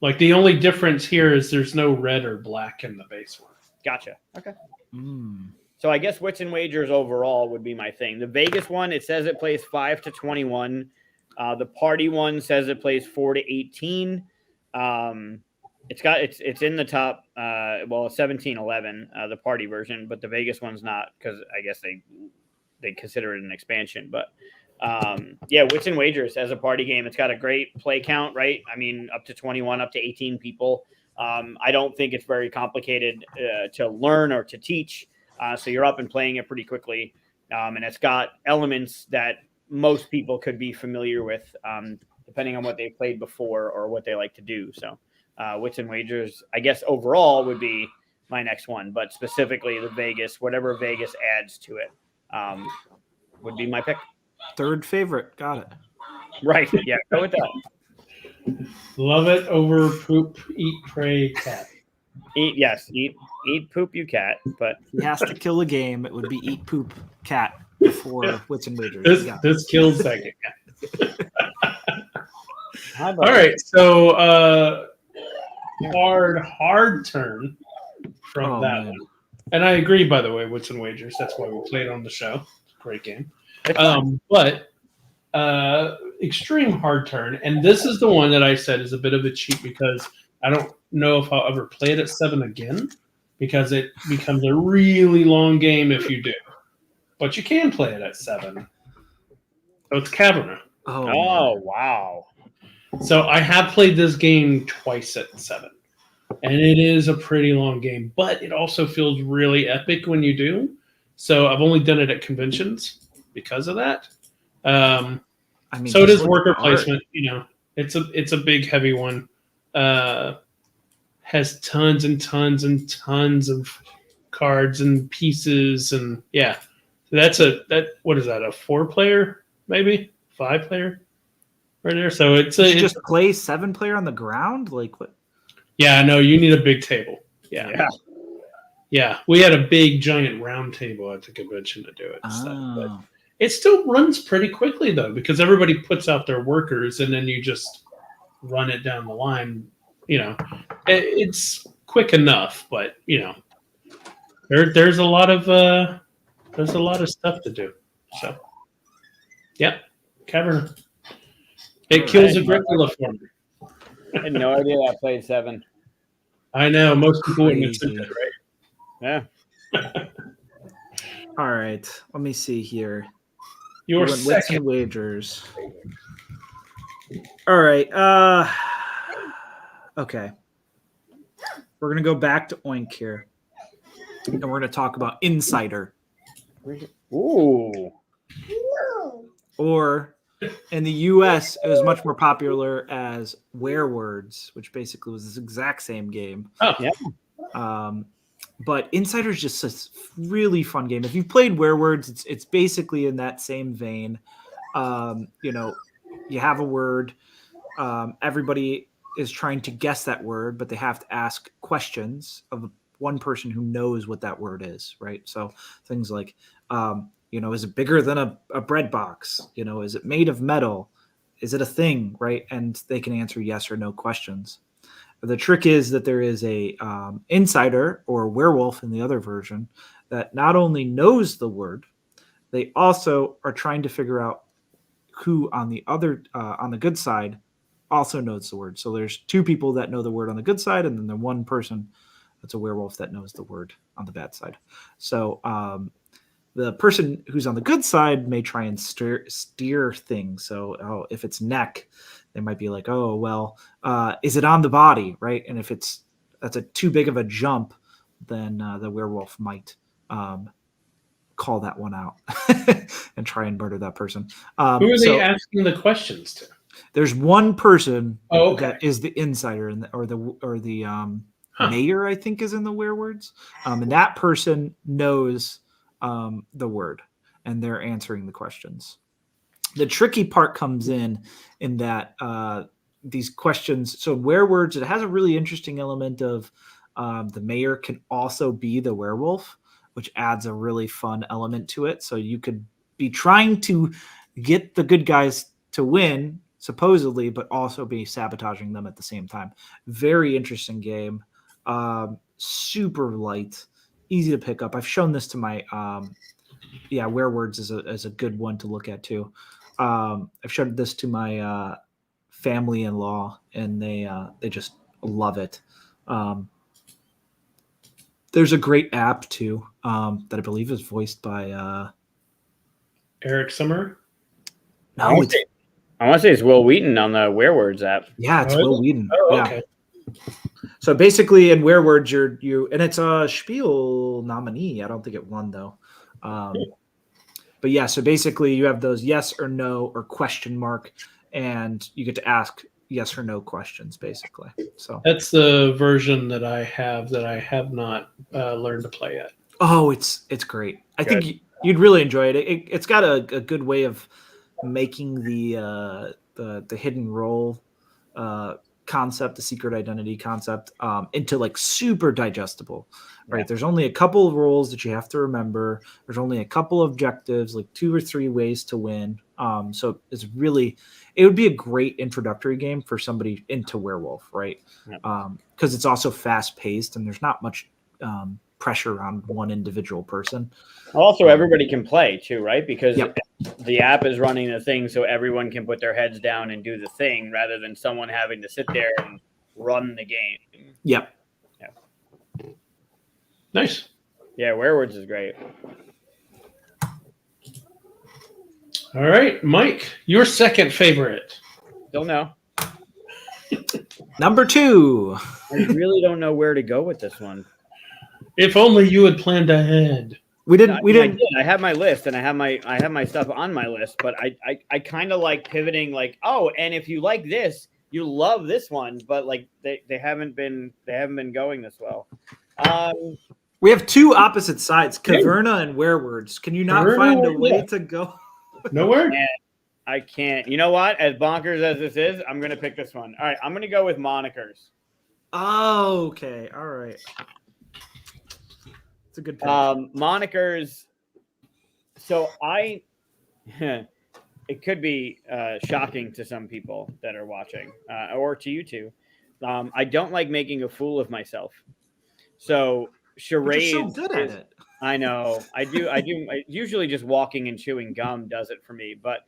Speaker 1: Like the only difference here is there's no red or black in the base one.
Speaker 4: Gotcha. Okay.
Speaker 3: Mm.
Speaker 4: So I guess Wits and Wagers overall would be my thing. The Vegas one, it says it plays 5 to 21. The party one says it plays 4 to 18. It's in the top 17-11, the party version, but the Vegas one's not because I guess they consider it an expansion. But Wits and Wagers as a party game, it's got a great play count, right? I mean, up to 21, up to 18 people. I don't think it's very complicated to learn or to teach. So you're up and playing it pretty quickly. And it's got elements that most people could be familiar with, depending on what they've played before or what they like to do. So Wits and Wagers, I guess overall would be my next one, but specifically the Vegas, whatever Vegas adds to it, would be my pick.
Speaker 3: Third favorite. Got it.
Speaker 4: Right. Yeah. Go with that.
Speaker 1: Love it over poop, eat, pray, cat.
Speaker 4: Eat, poop, you cat. But
Speaker 3: He has to kill a game. It would be eat, poop, cat before Wits and Wagers.
Speaker 1: This kills second.
Speaker 4: all
Speaker 1: All right, so hard turn from that
Speaker 3: man.
Speaker 1: one. And I agree, by the way, Wits and Wagers. That's why we played on the show. Great game. But extreme hard turn, and this is the one that I said is a bit of a cheat because I don't know if I'll ever play it at 7 again because it becomes a really long game if you do. But you can play it at 7. So it's Caverna.
Speaker 4: Oh, wow.
Speaker 1: So I have played this game twice at 7. And it is a pretty long game, but it also feels really epic when you do. So I've only done it at conventions because of that.
Speaker 3: I mean,
Speaker 1: So it
Speaker 3: just
Speaker 1: is
Speaker 3: look at
Speaker 1: worker
Speaker 3: the art.
Speaker 1: placement. You know, it's a big heavy one. Has tons and tons and tons of cards and pieces and yeah. So what is that? A 4-player maybe 5-player right there. So it's
Speaker 3: You just play 7-player on the ground. Like what?
Speaker 1: yeah. No, you need a big table. Yeah. We had a big giant round table at the convention to do it. And stuff, but
Speaker 3: Oh.
Speaker 1: it still runs pretty quickly though, because everybody puts out their workers and then you just run it down the line. You know, it's quick enough, but you know, there's a lot of stuff to do. So, yeah, Caverna. It kills Agricola for me.
Speaker 4: I had no idea I played 7.
Speaker 1: I know most people wouldn't
Speaker 3: Crazy.
Speaker 1: accept it,
Speaker 4: Yeah.
Speaker 1: right?
Speaker 3: All right. Let me see here.
Speaker 1: Your
Speaker 3: We went Wits
Speaker 1: second.
Speaker 3: and Wagers. All right. Okay. We're gonna go back to Oink here, and we're gonna talk about Insider,
Speaker 4: Ooh.
Speaker 3: or in the U.S. it was much more popular as Werewords, which basically was this exact same game.
Speaker 1: Oh,
Speaker 4: Yeah.
Speaker 3: But Insider is just a really fun game. If you've played Werewords, it's basically in that same vein. You know, you have a word. Everybody is trying to guess that word, but they have to ask questions of one person who knows what that word is, right? So things like, you know, is it bigger than a bread box? You know, is it made of metal? Is it a thing, right? And they can answer yes or no questions. The trick is that there is a insider or werewolf in the other version that not only knows the word, they also are trying to figure out who on the other on the good side also knows the word. So there's 2 people that know the word on the good side, and then the one person that's a werewolf that knows the word on the bad side. So the person who's on the good side may try and steer things. So if it's neck, they might be like, oh, well, is it on the body, right? And if that's a too big of a jump, then the werewolf might call that one out and try and murder that person.
Speaker 1: who are they asking the questions to?
Speaker 3: There's one person
Speaker 1: Oh, okay.
Speaker 3: that is the insider or the
Speaker 1: Huh.
Speaker 3: mayor, I think, is in the Werewords, and that person knows the word, and they're answering the questions. The tricky part comes in that these questions. So werewords, it has a really interesting element of the mayor can also be the werewolf, which adds a really fun element to it. So you could be trying to get the good guys to win, supposedly, but also be sabotaging them at the same time. Very interesting game. Super light, easy to pick up. I've shown this to my werewords is a good one to look at too. I've showed this to my family-in-law, and they just love it. There's a great app too that I believe is voiced by
Speaker 1: Eric Summer.
Speaker 4: I want to say it's Will Wheaton on the Werewords app.
Speaker 3: Yeah, it's Will Wheaton.
Speaker 1: Oh,
Speaker 3: yeah.
Speaker 1: okay.
Speaker 3: So basically, in werewords, you and it's a Spiel nominee. I don't think it won though. But yeah, so basically, you have those yes or no or question mark, and you get to ask yes or no questions, basically. So
Speaker 1: That's the version that I have not learned to play yet.
Speaker 3: oh, it's great. I think you'd really enjoy it. It's got a good way of making the hidden role concept, the secret identity concept, into like super digestible, right?
Speaker 4: Yeah.
Speaker 3: There's only a couple of roles that you have to remember. There's only a couple of objectives, like 2 or 3 ways to win. So it would be a great introductory game for somebody into Werewolf, right?
Speaker 4: Yeah.
Speaker 3: Because it's also fast paced and there's not much pressure on one individual person.
Speaker 4: Also, everybody can play too, right? Because
Speaker 3: Yep.
Speaker 4: the app is running the thing, so everyone can put their heads down and do the thing, rather than someone having to sit there and run the game.
Speaker 3: Yep.
Speaker 1: Nice.
Speaker 4: Yeah, Werewords is great.
Speaker 1: All right, Mike, your second favorite.
Speaker 4: Don't know.
Speaker 3: Number 2.
Speaker 4: I really don't know where to go with this one.
Speaker 1: If only you had planned ahead.
Speaker 3: We didn't.
Speaker 4: I have my list, and I have my stuff on my list, but I kind of like pivoting. Like, oh, and if you like this, you love this one, but like they haven't been going this well.
Speaker 3: We have 2 opposite sides, Caverna and Werewords. Can you not
Speaker 1: Caverna,
Speaker 3: find a
Speaker 1: yeah.
Speaker 3: way to go?
Speaker 1: Nowhere?
Speaker 4: I can't. You know what? As bonkers as this is, I'm gonna pick this one. All right, I'm gonna go with monikers.
Speaker 3: Oh, okay. All right. It's a good pick.
Speaker 4: Monikers. So it could be shocking to some people that are watching, or to you two. I don't like making a fool of myself. So charades.
Speaker 3: You're so good at it.
Speaker 4: I know. I do. Usually just walking and chewing gum does it for me. But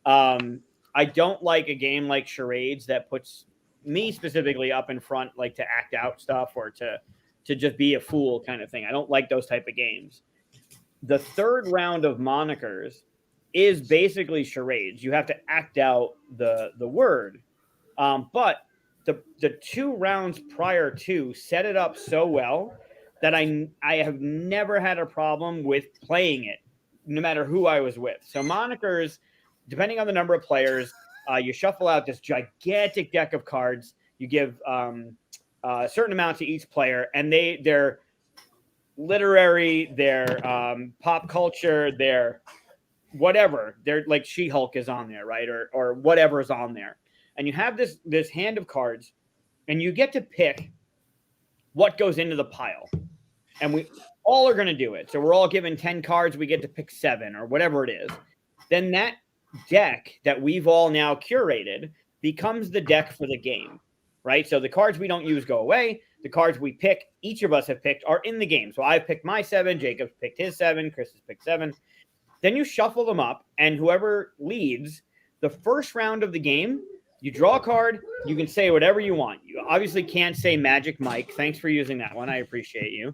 Speaker 4: I don't like a game like charades that puts me specifically up in front, like to act out stuff or to just be a fool kind of thing. I don't like those type of games. The third round of monikers is basically charades. You have to act out the word. But the 2 rounds prior to set it up so well that I have never had a problem with playing it, no matter who I was with. So monikers, depending on the number of players, you shuffle out this gigantic deck of cards. You give a certain amount to each player, and they're literary, they're pop culture, they're whatever. They're like She-Hulk is on there, right? Or whatever is on there. And you have this hand of cards, and you get to pick what goes into the pile. And we all are going to do it. So we're all given 10 cards. We get to pick 7 or whatever it is. Then that deck that we've all now curated becomes the deck for the game, right? So the cards we don't use go away. The cards we pick, each of us have picked, are in the game. So I've picked my 7. Jacob's picked his 7. Chris has picked 7. Then you shuffle them up, and whoever leads the first round of the game, you draw a card. You can say whatever you want. You obviously can't say Magic Mike. Thanks for using that one. I appreciate you.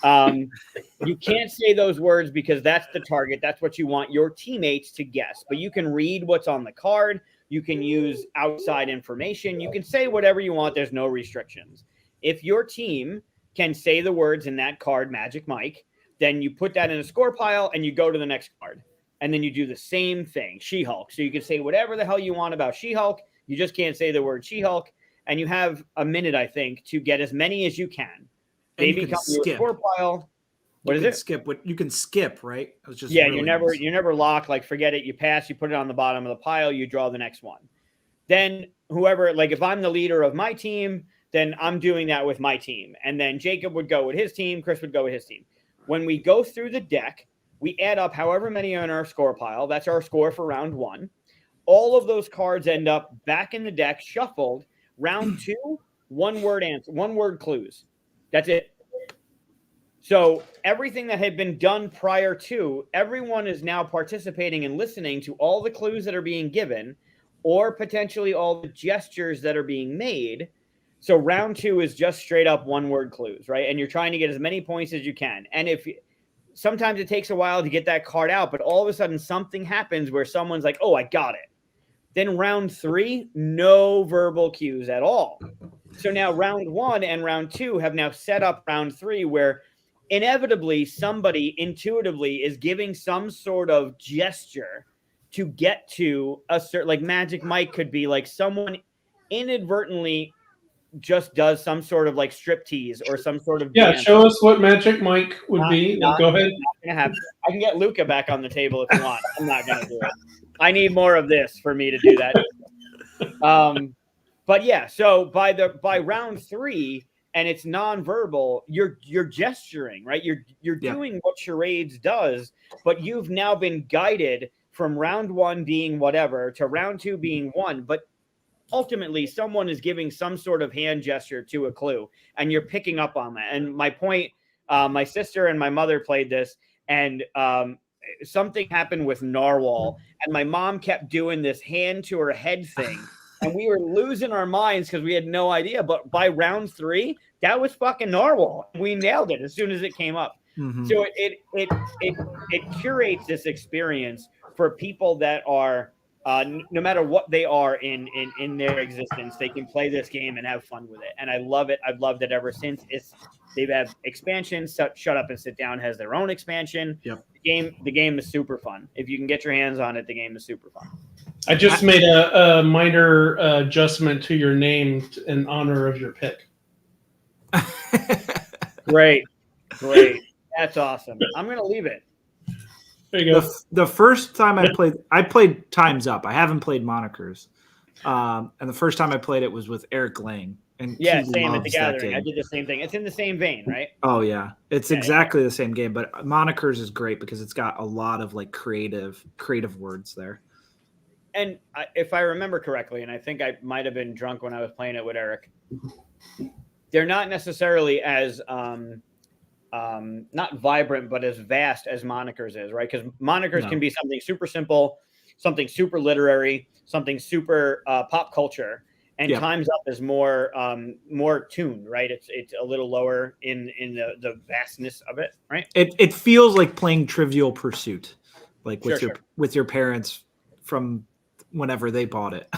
Speaker 4: You can't say those words because that's the target. That's what you want your teammates to guess. But you can read what's on the card. You can use outside information. You can say whatever you want. There's no restrictions. If your team can say the words in that card, Magic Mike, then you put that in a score pile and you go to the next card. And then you do the same thing, She-Hulk. So you can say whatever the hell you want about She-Hulk. You just can't say the word She-Hulk. And you have a minute, I think, to get as many as you can. They become your score pile. What is it?
Speaker 3: Skip what you can skip, right? It was just
Speaker 4: you never lock. Like forget it. You pass. You put it on the bottom of the pile. You draw the next one. Then whoever, like if I'm the leader of my team, then I'm doing that with my team. And then Jacob would go with his team. Chris would go with his team. When we go through the deck, we add up however many are in our score pile. That's our score for round 1. All of those cards end up back in the deck, shuffled. Round 2, one word clues. That's it. So everything that had been done prior to, everyone is now participating and listening to all the clues that are being given, or potentially all the gestures that are being made. So round 2 is just straight up one word clues, right? And you're trying to get as many points as you can. And if sometimes it takes a while to get that card out, but all of a sudden something happens where someone's like, oh, I got it. Then round 3, no verbal cues at all. So now round 1 and round 2 have now set up round 3 where inevitably somebody intuitively is giving some sort of gesture to get to a certain, like Magic Mike could be like someone inadvertently just does some sort of like striptease or some sort of
Speaker 1: Yeah,
Speaker 4: dance.
Speaker 1: show us what Magic Mike would be. Go ahead.
Speaker 4: I can get Luca back on the table if you want. I'm not going to do it. I need more of this for me to do that. But yeah, so by round 3, and it's nonverbal, you're gesturing, right? You're doing what charades does, but you've now been guided from round 1 being whatever to round 2 being 1, but ultimately someone is giving some sort of hand gesture to a clue, and you're picking up on that. And my point, my sister and my mother played this, and something happened with Narwhal, and my mom kept doing this hand to her head thing. And we were losing our minds because we had no idea. But by round 3, that was fucking Narwhal. We nailed it as soon as it came up. Mm-hmm. So it curates this experience for people that are no matter what they are in their existence, they can play this game and have fun with it. And I love it. I've loved it ever since. They've had expansions. Shut Up and Sit Down has their own expansion.
Speaker 3: Yep.
Speaker 4: The game is super fun. If you can get your hands on it, the game is super fun.
Speaker 1: I just made a minor adjustment to your name in honor of your pick.
Speaker 4: Great. That's awesome. I'm going to leave it.
Speaker 1: There you go.
Speaker 3: The first time I played Time's Up. I haven't played Monikers. And the first time I played it was with Eric Lang. And
Speaker 4: yeah, same at the Gathering. I did the same thing. It's in the same vein, right?
Speaker 3: Oh, yeah. It's exactly the same game. But Monikers is great because it's got a lot of like creative words there.
Speaker 4: And if I remember correctly, and I think I might have been drunk when I was playing it with Eric, they're not necessarily as not vibrant, but as vast as Monikers is, right? Because Monikers can be something super simple, something super literary, something super pop culture, and Time's Up is more tuned, right? It's a little lower in the vastness of it, right?
Speaker 3: It feels like playing Trivial Pursuit, like with your parents from whenever they bought it.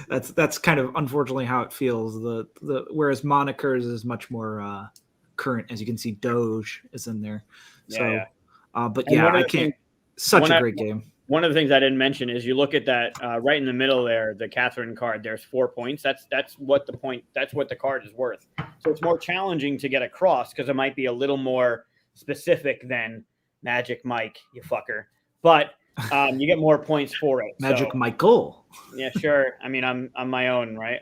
Speaker 3: That's kind of unfortunately how it feels. The whereas Monikers is much more current, as you can see. Doge is in there. But I can't. Such a great game.
Speaker 4: One of the things I didn't mention is you look at that right in the middle there, the Catherine card. There's 4 points. That's what the point. That's what the card is worth. So it's more challenging to get across because it might be a little more specific than Magic Mike, you fucker. But you get more points for it.
Speaker 3: Magic Michael.
Speaker 4: Yeah, sure. I mean, I'm my own, right?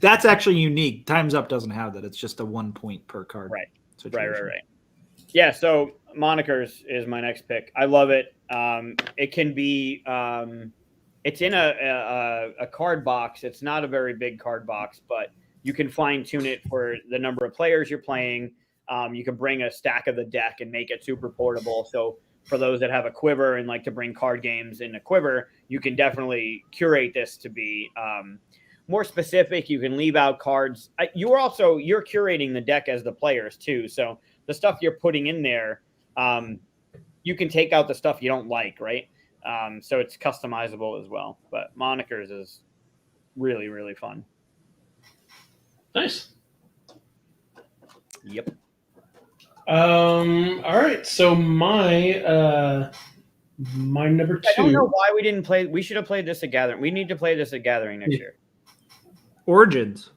Speaker 3: That's actually unique. Time's Up doesn't have that. It's just a 1 point per card.
Speaker 4: Right. Right. Yeah. So Monikers is my next pick. I love it. It can be. It's in a card box. It's not a very big card box, but you can fine tune it for the number of players you're playing. You can bring a stack of the deck and make it super portable. So for those that have a quiver and like to bring card games in a quiver, you can definitely curate this to be more specific. You can leave out cards. You're curating the deck as the players too. So the stuff you're putting in there, you can take out the stuff you don't like, right? So it's customizable as well. But Monikers is really, really fun.
Speaker 1: Nice.
Speaker 4: Yep.
Speaker 1: All right. So my number 2.
Speaker 4: I don't know why we didn't play. We should have played this at Gathering. We need to play this at Gathering next year.
Speaker 3: Origins.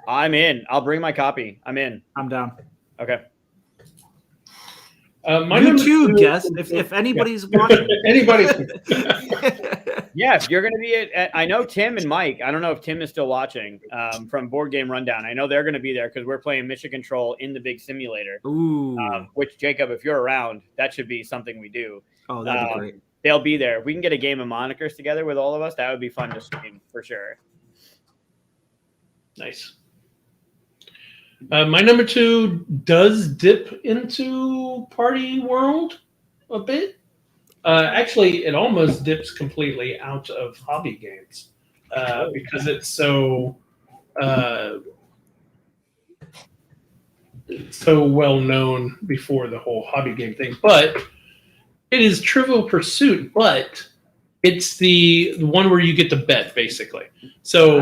Speaker 4: I'm in. I'll bring my copy. I'm in.
Speaker 3: I'm down.
Speaker 4: Okay.
Speaker 1: My
Speaker 3: you too, guess if anybody's watching.
Speaker 1: Anybody.
Speaker 4: Yeah, if you're going to be I know Tim and Mike. I don't know if Tim is still watching from Board Game Rundown. I know they're going to be there because we're playing Mission Control in the big simulator.
Speaker 3: Ooh.
Speaker 4: Which, Jacob, if you're around, that should be something we do.
Speaker 3: Oh, that'd be great.
Speaker 4: They'll be there. If we can get a game of monikers together with all of us, that would be fun to stream for sure.
Speaker 1: Nice. My number 2 does dip into party world a bit. Actually, it almost dips completely out of hobby games because it's so well known before the whole hobby game thing. But it is Trivial Pursuit, but it's the one where you get to bet basically. So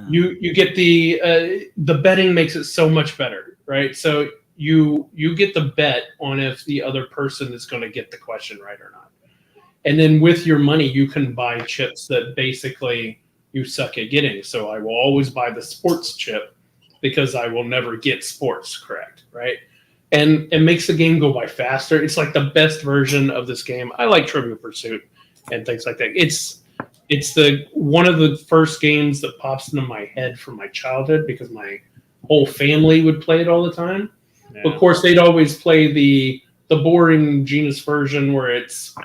Speaker 1: you get the betting makes it so much better, right? So you get the bet on if the other person is going to get the question right or not. And then with your money, you can buy chips that basically you suck at getting. So I will always buy the sports chip because I will never get sports correct, right? And it makes the game go by faster. It's like the best version of this game. I like Trivial Pursuit and things like that. It's the one of the first games that pops into my head from my childhood because my whole family would play it all the time. Yeah. Of course, they'd always play the boring Genus version where it's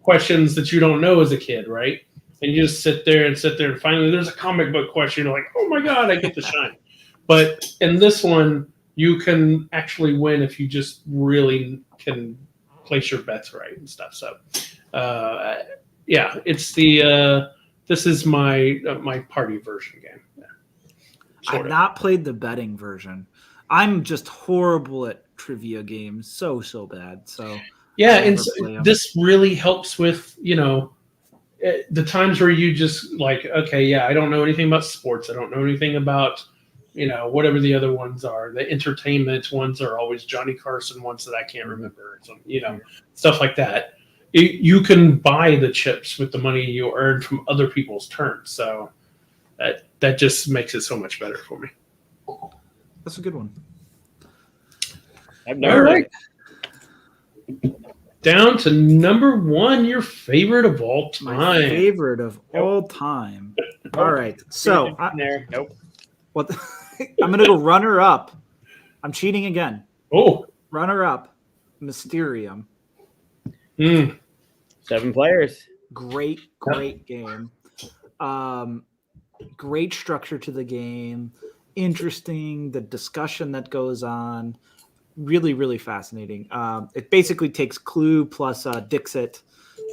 Speaker 1: questions that you don't know as a kid, right? And you just sit there, and finally there's a comic book question. You're like, oh my God, I get to shine. But in this one, you can actually win if you just really can place your bets right and stuff. So, yeah, it's this is my party version game. Yeah.
Speaker 3: I've not played the betting version. I'm just horrible at trivia games, so bad. So
Speaker 1: yeah, and this really helps with the times where you just like, okay, yeah, I don't know anything about sports. I don't know anything about whatever the other ones are. The entertainment ones are always Johnny Carson ones that I can't remember. So, stuff like that. You can buy the chips with the money you earn from other people's turns. So that just makes it so much better for me.
Speaker 3: That's a good one.
Speaker 4: I've never
Speaker 1: All right. Down to number 1, your favorite of all time.
Speaker 3: My favorite of all time. All right. So
Speaker 4: nope.
Speaker 3: What? I'm gonna go runner up. I'm cheating again.
Speaker 1: Oh,
Speaker 3: runner up. Mysterium.
Speaker 4: 7 players.
Speaker 3: Great game. Great structure to the game. Interesting. The discussion that goes on. Really, really fascinating. It basically takes Clue plus Dixit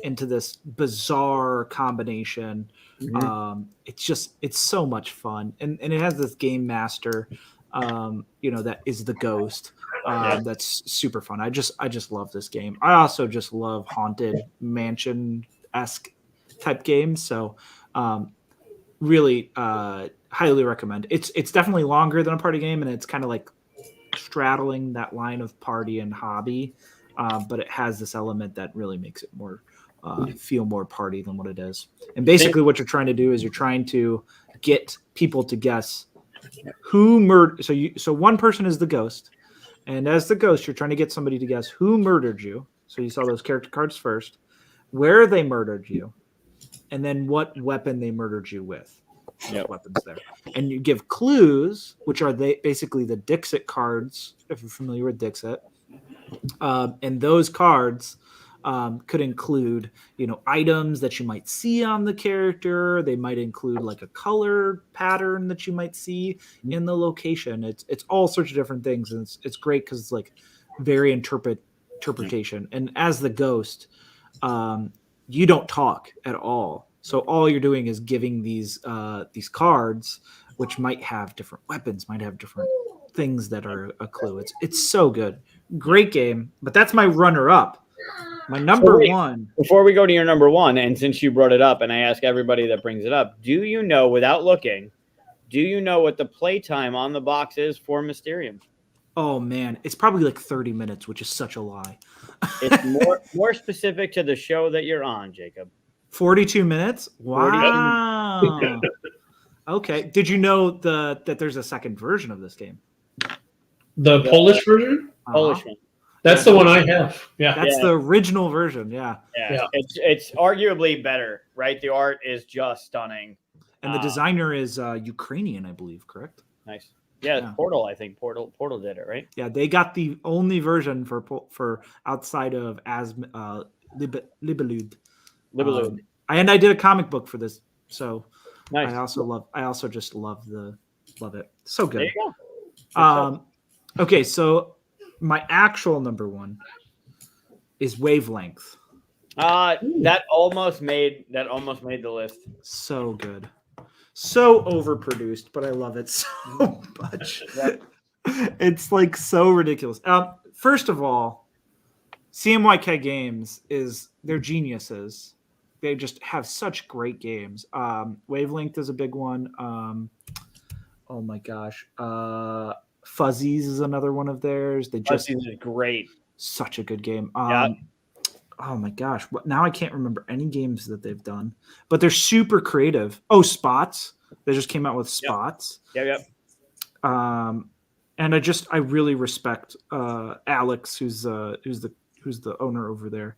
Speaker 3: into this bizarre combination. Mm-hmm. It's so much fun. And it has this game master, that is the ghost. That's super fun. I just love this game. I also just love haunted mansion-esque type games. So really highly recommend. It's definitely longer than a party game, and it's kind of like straddling that line of party and hobby, but it has this element that really makes it more feel more party than what it is. And basically what you're trying to do is you're trying to get people to guess who murdered. So one person is the ghost, and as the ghost you're trying to get somebody to guess who murdered you. So you saw those character cards first, where they murdered you, and then what weapon they murdered you with. Weapons there, and you give clues, which are basically the Dixit cards, if you're familiar with Dixit, and those cards could include items that you might see on the character. They might include like a color pattern that you might see in the location. It's all sorts of different things, and it's great because it's like very interpretation. And as the ghost, you don't talk at all. So all you're doing is giving these cards, which might have different weapons, might have different things that are a clue. It's so good. Great game. But that's my runner-up. My number 1.
Speaker 4: Before we go to your number 1, and since you brought it up, and I ask everybody that brings it up, do you know, without looking, what the playtime on the box is for Mysterium?
Speaker 3: Oh, man. It's probably like 30 minutes, which is such a lie.
Speaker 4: It's more specific to the show that you're on, Jacob.
Speaker 3: 42 minutes? Wow. Okay. Did you know that there's a second version of this game?
Speaker 1: The Polish version?
Speaker 4: Polish one.
Speaker 1: That's the one I have. Yeah.
Speaker 3: That's
Speaker 4: Yeah.
Speaker 3: the original version. Yeah.
Speaker 1: Yeah.
Speaker 4: It's arguably better, right? The art is just stunning.
Speaker 3: And the designer is Ukrainian, I believe, correct?
Speaker 4: Nice. Yeah,
Speaker 3: Yeah.
Speaker 4: Portal. I think Portal did it, right?
Speaker 3: Yeah, they got the only version for outside of Libelud.
Speaker 4: Libelud.
Speaker 3: And I did a comic book for this, so
Speaker 4: Nice.
Speaker 3: I also just love it. So
Speaker 4: There
Speaker 3: good.
Speaker 4: you go.
Speaker 3: Okay, so my actual number one is Wavelength.
Speaker 4: That almost made the list.
Speaker 3: So good. So overproduced, but I love it so much.
Speaker 4: Yep.
Speaker 3: It's like so ridiculous. First of all, CMYK Games they're geniuses. They just have such great games. Wavelength is a big one. Oh my gosh. Fuzzies is another one of theirs.
Speaker 4: Fuzzies is great.
Speaker 3: Such a good game.
Speaker 4: Yeah.
Speaker 3: Oh my gosh. Now I can't remember any games that they've done, but they're super creative. Oh, Spots. They just came out with Spots.
Speaker 4: Yep.
Speaker 3: And I really respect Alex, who's the owner over there.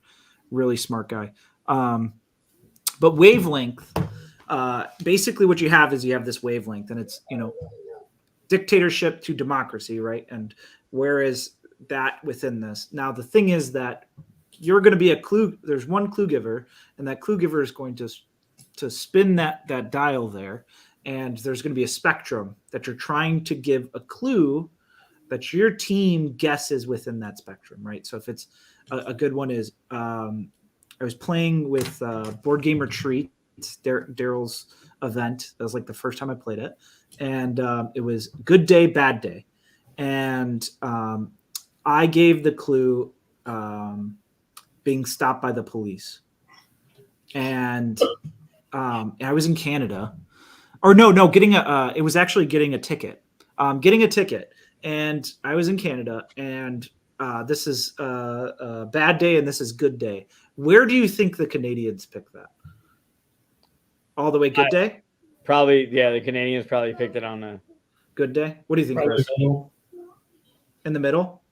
Speaker 3: Really smart guy. But Wavelength, basically what you have is this Wavelength, and it's, dictatorship to democracy, right? And where is that within this? Now, the thing is that you're going to be a clue. There's one clue giver, and that clue giver is going to spin that dial there, and there's going to be a spectrum that you're trying to give a clue that your team guesses within that spectrum, right? So if it's a good one is I was playing with Board Game Retreat, Daryl's event. That was like the first time I played it, and it was Good Day, Bad Day, and I gave the clue being stopped by the police, and I was in Canada, or no, getting it was actually getting a ticket, and I was in Canada, and this is Bad Day and this is Good Day. Where do you think the Canadians picked that? All the way Good Day?
Speaker 4: Probably, yeah. The Canadians probably picked it on the
Speaker 3: Good Day. What do you think, Chris?
Speaker 1: Probably.
Speaker 3: In the middle?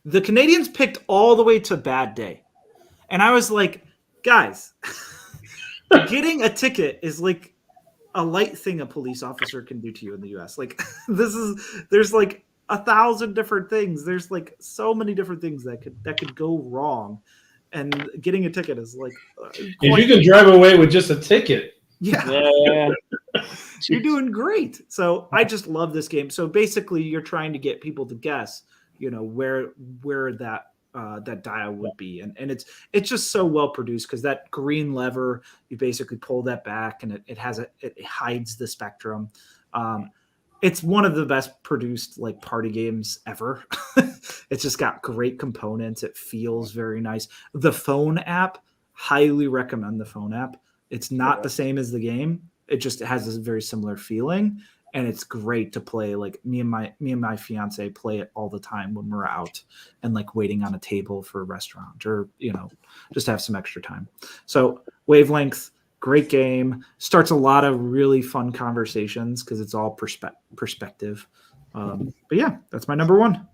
Speaker 3: The Canadians picked all the way to Bad Day. And I was like, guys, getting a ticket is like a light thing a police officer can do to you in the US. Like there's like 1,000 different things. There's like so many different things that could go wrong. And getting a ticket is like
Speaker 1: If you can drive away with just a ticket.
Speaker 3: Yeah. You're doing great. So I just love this game. So basically you're trying to get people to guess, where that dial would be. And it's just so well produced because that green lever, you basically pull that back and it hides the spectrum. It's one of the best produced like party games ever. It's just got great components. It feels very nice. The phone app, highly recommend the phone app. It's not the same as the game. It just has this very similar feeling, and it's great to play. Like me and my fiance play it all the time when we're out and like waiting on a table for a restaurant or just have some extra time. So Wavelength, great game. Starts a lot of really fun conversations because it's all perspective. But yeah, that's my number one.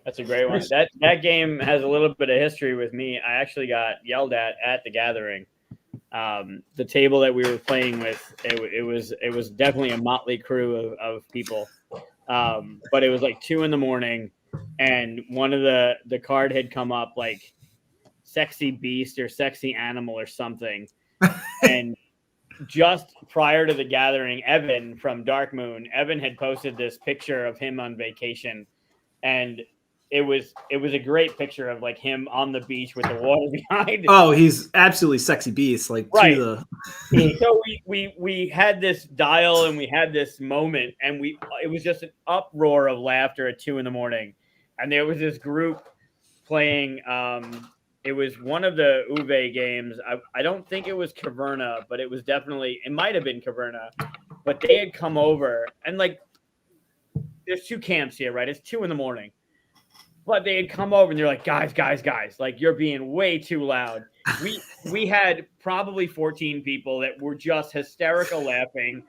Speaker 4: That's a great one. That game has a little bit of history with me. I actually got yelled at the gathering. The table that we were playing with, it was definitely a motley crew of people. But it was like 2 a.m, and one of the card had come up like sexy beast or sexy animal or something. And just prior to the gathering, Evan from Dark Moon, had posted this picture of him on vacation, and it was a great picture of like him on the beach with the water behind.
Speaker 3: Oh, he's absolutely sexy beast. Like
Speaker 4: right.
Speaker 3: So
Speaker 4: we had this dial and we had this moment, and it was just an uproar of laughter at 2 a.m, and there was this group playing. It was one of the Uwe games. I don't think it was Caverna, but it might have been Caverna. But they had come over, and like, there's 2 camps here, right? It's 2 a.m. But they had come over and they're like, guys, like you're being way too loud. We had probably 14 people that were just hysterical laughing.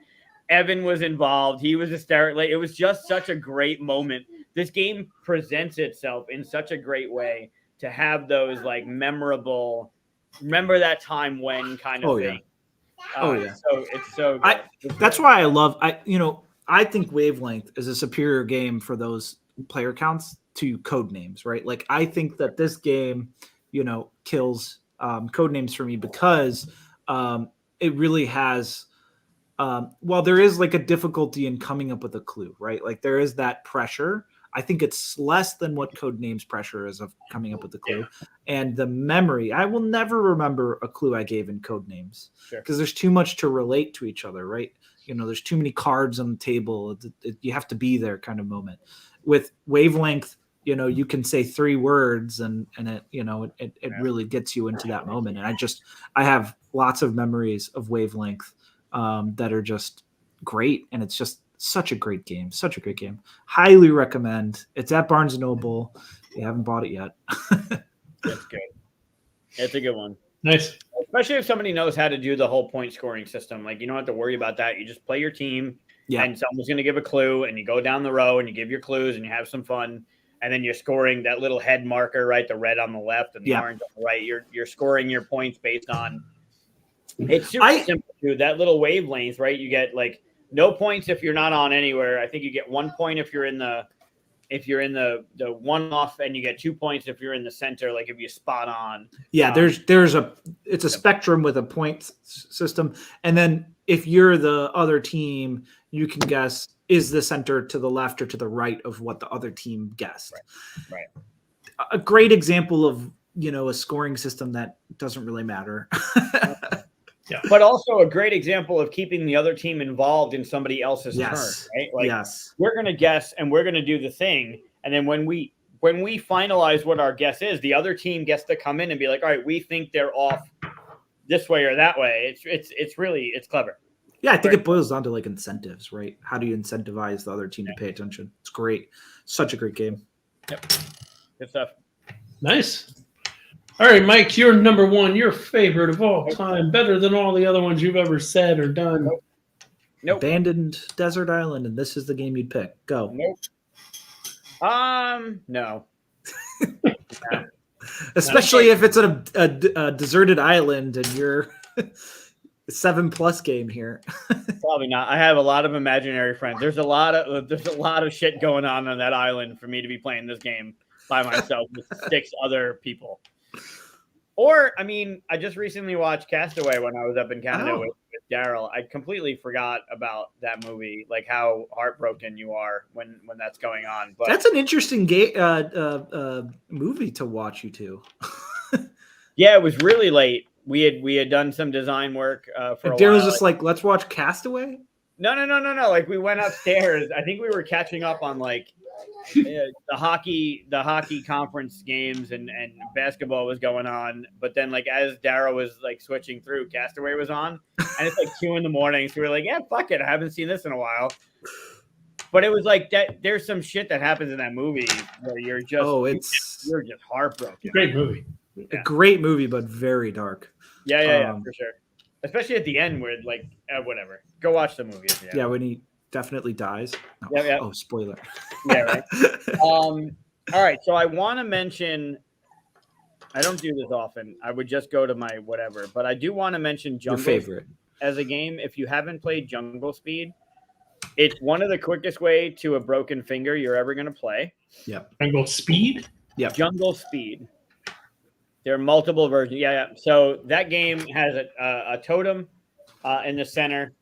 Speaker 4: Evan was involved. He was hysterical. Like, it was just such a great moment. This game presents itself in such a great way to have those like memorable, remember that time when kind of thing. Yeah. So it's so good.
Speaker 3: That's why I think Wavelength is a superior game for those player counts to Codenames, right? Like I think that this game, kills Codenames for me because it really has while there is like a difficulty in coming up with a clue, right? Like there is that pressure. I think it's less than what Codenames pressure is of coming up with a clue. Yeah. And the memory, I will never remember a clue I gave in Codenames because there's too much to relate to each other, right? There's too many cards on the table. You have to be there kind of moment. With Wavelength, you can say 3 words and it, it really gets you into that moment. And I have lots of memories of Wavelength that are just great. And it's just such a great game. Highly recommend. It's at Barnes & Noble. If you haven't bought it yet.
Speaker 4: That's good. It's a good one.
Speaker 1: Nice.
Speaker 4: Especially if somebody knows how to do the whole point scoring system. Like, you don't have to worry about that. You just play your team and someone's going to give a clue and you go down the row and you give your clues and you have some fun. And then you're scoring that little head marker, right? The red on the left and the orange on the right. You're scoring your points based on. It's super simple, dude. That little wavelength, right? You get like no points if you're not on anywhere. I think you get 1 point if you're in the one off, and you get 2 points if you're in the center. Like if you spot on. Yeah,
Speaker 3: it's a spectrum with a point system, and then if you're the other team, you can guess is the center to the left or to the right of what the other team guessed.
Speaker 4: Right.
Speaker 3: A great example of a scoring system that doesn't really matter.
Speaker 4: Yeah. But also a great example of keeping the other team involved in somebody else's turn, right? Like we're going to guess and we're going to do the thing. And then when we finalize what our guess is, the other team gets to come in and be like, all right, we think they're off this way or that way. It's clever.
Speaker 3: Yeah. I think it boils down to like incentives, right? How do you incentivize the other team to pay attention? It's great. Such a great game.
Speaker 4: Yep. Good stuff.
Speaker 1: Nice. All right, Mike, you're number 1, your favorite of all time, better than all the other ones you've ever said or done.
Speaker 4: Nope.
Speaker 3: Abandoned Desert Island, and this is the game you'd pick. Go.
Speaker 4: Nope. No.
Speaker 3: Yeah. Especially if it's a deserted island and you're a 7+ game here.
Speaker 4: Probably not. I have a lot of imaginary friends. There's a lot of shit going on that island for me to be playing this game by myself with 6 other people. Or, I mean, I just recently watched Castaway when I was up in Canada with Daryl. I completely forgot about that movie, like how heartbroken you are when that's going on. But
Speaker 3: that's an interesting movie to watch, you two.
Speaker 4: Yeah, it was really late. We had done some design work for a
Speaker 3: Daryl
Speaker 4: while.
Speaker 3: was just like, let's watch Castaway?
Speaker 4: No. Like we went upstairs. I think we were catching up on like the hockey conference games and basketball was going on. But then like as Daryl was like switching through, Castaway was on, and it's like 2 a.m. So we were like, yeah, fuck it. I haven't seen this in a while. But it was like that. There's some shit that happens in that movie where you're just you're just heartbroken.
Speaker 1: Great movie.
Speaker 3: A great movie, but very dark.
Speaker 4: Yeah, for sure. Especially at the end where like whatever. Go watch the movie.
Speaker 3: Yeah, when he definitely dies. Oh,
Speaker 4: yeah.
Speaker 3: Oh, spoiler.
Speaker 4: Yeah, right. All right. So I want to mention. I don't do this often. I would just go to my whatever, but I do want to mention Jungle
Speaker 3: Your favorite
Speaker 4: as a game. If you haven't played Jungle Speed, it's one of the quickest way to a broken finger you're ever going to play.
Speaker 3: Yep.
Speaker 1: Jungle Speed.
Speaker 3: Yep.
Speaker 4: Jungle Speed. There are multiple versions. Yeah. So that game has a totem in the center.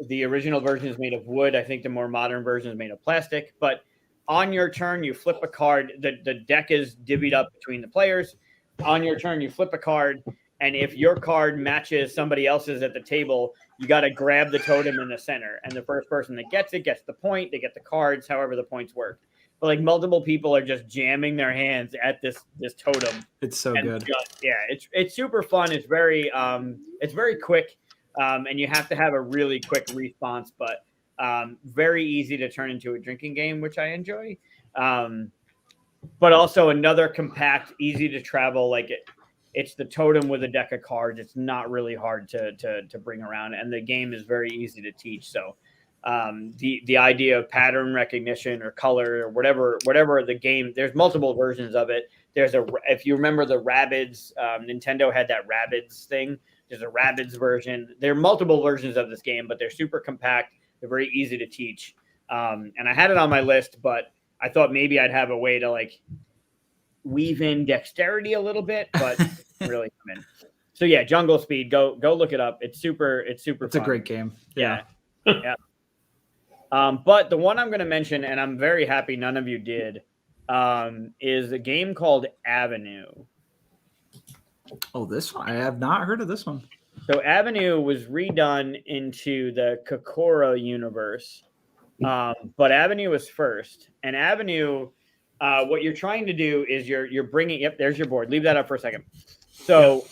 Speaker 4: The original version is made of wood. I think the more modern version is made of plastic. But on your turn, you flip a card. The deck is divvied up between the players. On your turn, you flip a card. And if your card matches somebody else's at the table, you got to grab the totem in the center. And the first person that gets it gets the point. They get the cards, however the points work. But like multiple people are just jamming their hands at this totem.
Speaker 3: It's so good.
Speaker 4: It's super fun. It's very quick. And you have to have a really quick response, but very easy to turn into a drinking game, which I enjoy. But also another compact, easy to travel. Like It's the totem with a deck of cards. It's not really hard to bring around, and the game is very easy to teach. So the idea of pattern recognition or color or whatever the game, there's multiple versions of it. If you remember the Rabbids, Nintendo had that Rabbids thing. There's a Rabbids version. There are multiple versions of this game, but they're super compact. They're very easy to teach. And I had it on my list, but I thought maybe I'd have a way to like weave in dexterity a little bit, but really come in. So yeah, Jungle Speed, go look it up. It's super
Speaker 3: It's
Speaker 4: fun.
Speaker 3: a great game.
Speaker 4: Yeah. Yeah. But the one I'm going to mention, and I'm very happy none of you did, is a game called Avenue.
Speaker 3: Oh, this one? I have not heard of this one.
Speaker 4: So Avenue was redone into the Kokoro universe, but Avenue was first. And Avenue, what you're trying to do is you're bringing. Yep, there's your board. Leave that up for a second. So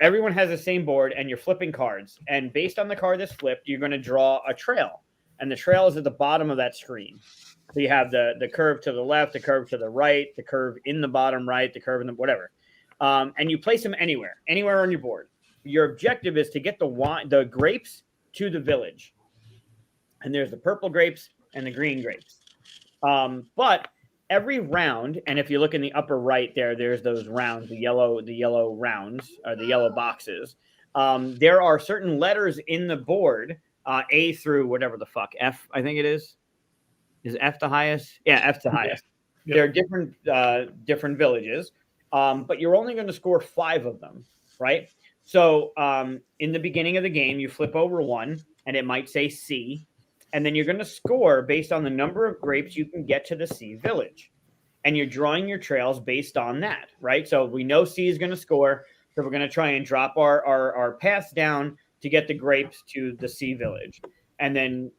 Speaker 4: everyone has the same board, and you're flipping cards. And based on the card that's flipped, you're going to draw a trail, and the trail is at the bottom of that screen. So you have the curve to the left, the curve to the right, the curve in the bottom right, the curve in the whatever. And you place them anywhere on your board. Your objective is to get the grapes to the village. And there's the purple grapes and the green grapes. But every round, and if you look in the upper right there's those rounds, the yellow rounds, or the yellow boxes. There are certain letters in the board, A through whatever the fuck, F, I think it is. Is F the highest? Yeah, F's the highest.
Speaker 1: Yep.
Speaker 4: There are different villages, but you're only going to score 5 of them, right? So in the beginning of the game, you flip over one, and it might say C, and then you're going to score based on the number of grapes you can get to the C village, and you're drawing your trails based on that, right? So we know C is going to score, so we're going to try and drop our paths down to get the grapes to the C village, and then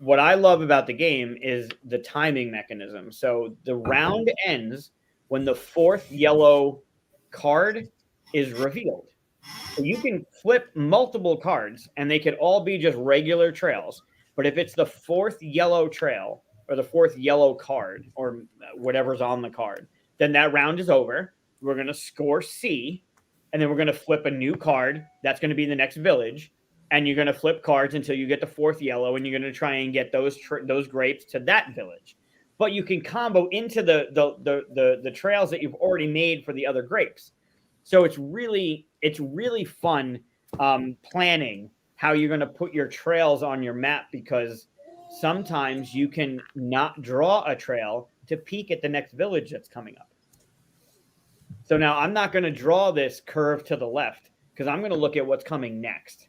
Speaker 4: what I love about the game is the timing mechanism. So the round ends when the 4th yellow card is revealed. So you can flip multiple cards, and they could all be just regular trails. But if it's the 4th yellow trail or the 4th yellow card or whatever's on the card, then that round is over. We're going to score C, and then we're going to flip a new card. That's going to be the next village. And you're going to flip cards until you get the 4th yellow, and you're going to try and get those grapes to that village. But you can combo into the trails that you've already made for the other grapes. So it's really fun planning how you're going to put your trails on your map, because sometimes you can not draw a trail to peek at the next village that's coming up. So now I'm not going to draw this curve to the left because I'm going to look at what's coming next.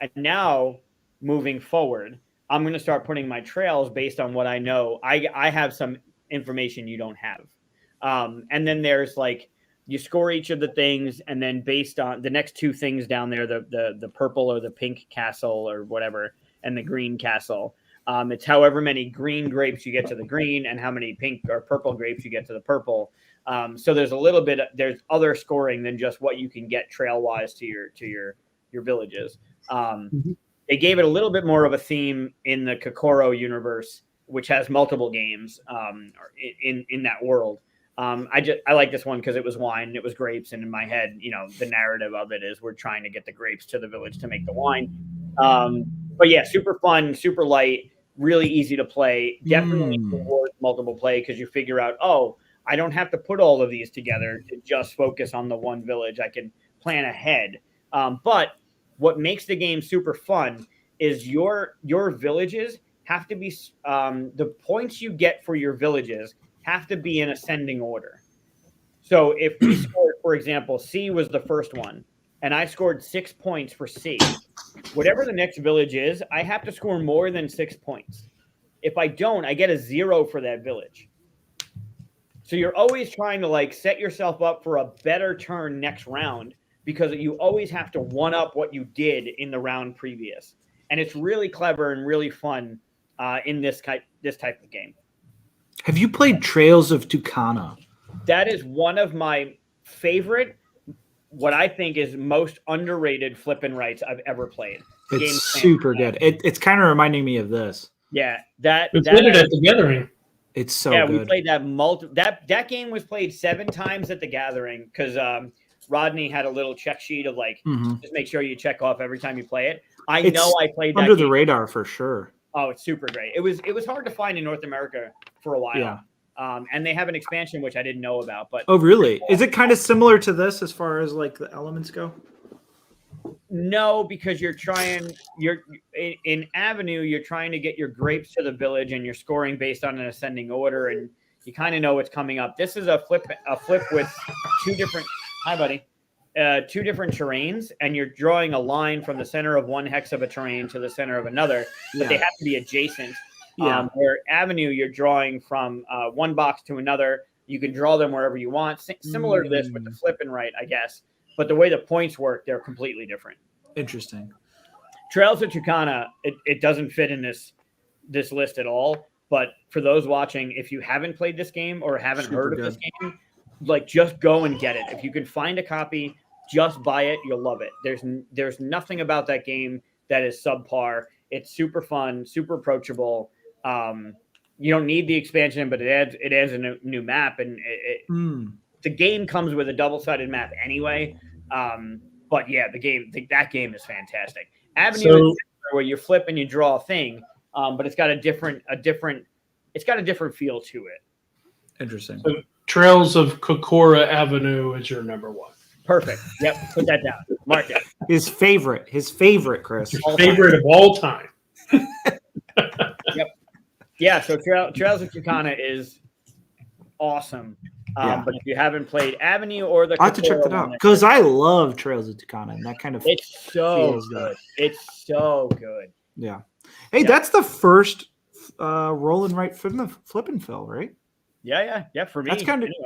Speaker 4: And now, moving forward, I'm going to start putting my trails based on what I know. I have some information you don't have. And then there's like, you score each of the things, and then based on the next 2 things down there, the purple or the pink castle or whatever, and the green castle. It's however many green grapes you get to the green and how many pink or purple grapes you get to the purple. So there's there's other scoring than just what you can get trail-wise to your villages. They gave it a little bit more of a theme in the Kokoro universe, which has multiple games in that world. I like this one because it was wine and it was grapes, and in my head, the narrative of it is we're trying to get the grapes to the village to make the wine. But yeah, super fun, super light, really easy to play. Definitely rewards multiple play because you figure out, I don't have to put all of these together to just focus on the one village. I can plan ahead. But what makes the game super fun is your villages have to be the points you get for your villages have to be in ascending order. So if we scored, for example, C was the first one, and I scored 6 points for C, whatever the next village is, I have to score more than 6 points. If I don't, I get a 0 for that village. So you're always trying to set yourself up for a better turn next round, because you always have to one up what you did in the round previous. And it's really clever and really fun in this type of game.
Speaker 3: Have you played Trails of Tucana?
Speaker 4: That is one of my favorite, what I think is most underrated flippin' rights I've ever played.
Speaker 3: It's super good. It's kind of reminding me of this.
Speaker 4: Yeah,
Speaker 1: we played it at the Gathering.
Speaker 3: It's so
Speaker 4: Yeah,
Speaker 3: good.
Speaker 4: we played that that game was played 7 times at the Gathering because Rodney had a little check sheet of like
Speaker 3: Mhm.
Speaker 4: just make sure you check off every time you play it. I
Speaker 3: It's
Speaker 4: know I played that
Speaker 3: under
Speaker 4: game.
Speaker 3: the radar for sure.
Speaker 4: Oh, it's super great. It was hard to find in North America for a while.
Speaker 3: Yeah.
Speaker 4: And they have an expansion which I didn't know about. But
Speaker 3: Oh, really? Is it kind of similar to this as far as like the elements go?
Speaker 4: no, because you're in Avenue, you're trying to get your grapes to the village, and you're scoring based on an ascending order, and you kind of know what's coming up. This is a flip with 2 different. Hi, buddy. 2 different terrains, and you're drawing a line from the center of one hex of a terrain to the center of another, but they have to be adjacent.
Speaker 3: Yeah.
Speaker 4: Where Avenue, you're drawing from one box to another. You can draw them wherever you want. Similar to this with the flip and right, I guess. But the way the points work, they're completely different.
Speaker 3: Interesting.
Speaker 4: Trails of Tucana, it doesn't fit in this list at all. But for those watching, if you haven't played this game or haven't heard of this game, like just go and get it. If you can find a copy, just buy it. You'll love it. There's nothing about that game that is subpar. It's super fun, super approachable. You don't need the expansion, but it adds a new map, and the game comes with a double-sided map anyway. But yeah, that game is fantastic. Avenue is where you flip and you draw a thing, but it's got a different feel to it.
Speaker 3: Interesting.
Speaker 1: So Trails of Kokora Avenue is your number 1.
Speaker 4: Perfect. Yep. Put that down. Mark it.
Speaker 3: His favorite, Chris.
Speaker 1: Your favorite of all time.
Speaker 4: Yep. Yeah. So Trails of Tucana is awesome. But if you haven't played Avenue or the,
Speaker 3: I have to check that out because I love Trails of Tucana, and that kind of
Speaker 4: it's so
Speaker 3: feels
Speaker 4: good. It's so good.
Speaker 3: Yeah. Hey, that's the first roll and write flip and fill, right?
Speaker 4: Yeah. For me,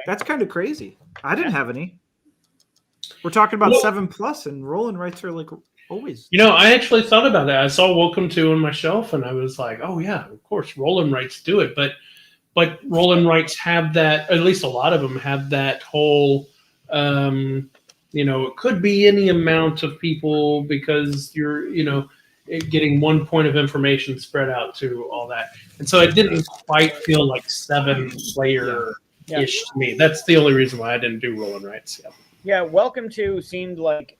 Speaker 3: that's kind of crazy. I didn't have any. We're talking about 7+ and roll and writes are like always.
Speaker 1: I actually thought about that. I saw Welcome to on my shelf, and I was like, oh yeah, of course, roll and writes do it, but roll and writes have that. At least a lot of them have that whole. It could be any amount of people because you're getting one point of information spread out to all that, and so it didn't quite feel like 7-player-ish to me. That's the only reason why I didn't do roll and writes.
Speaker 4: Yeah, Welcome to seemed like,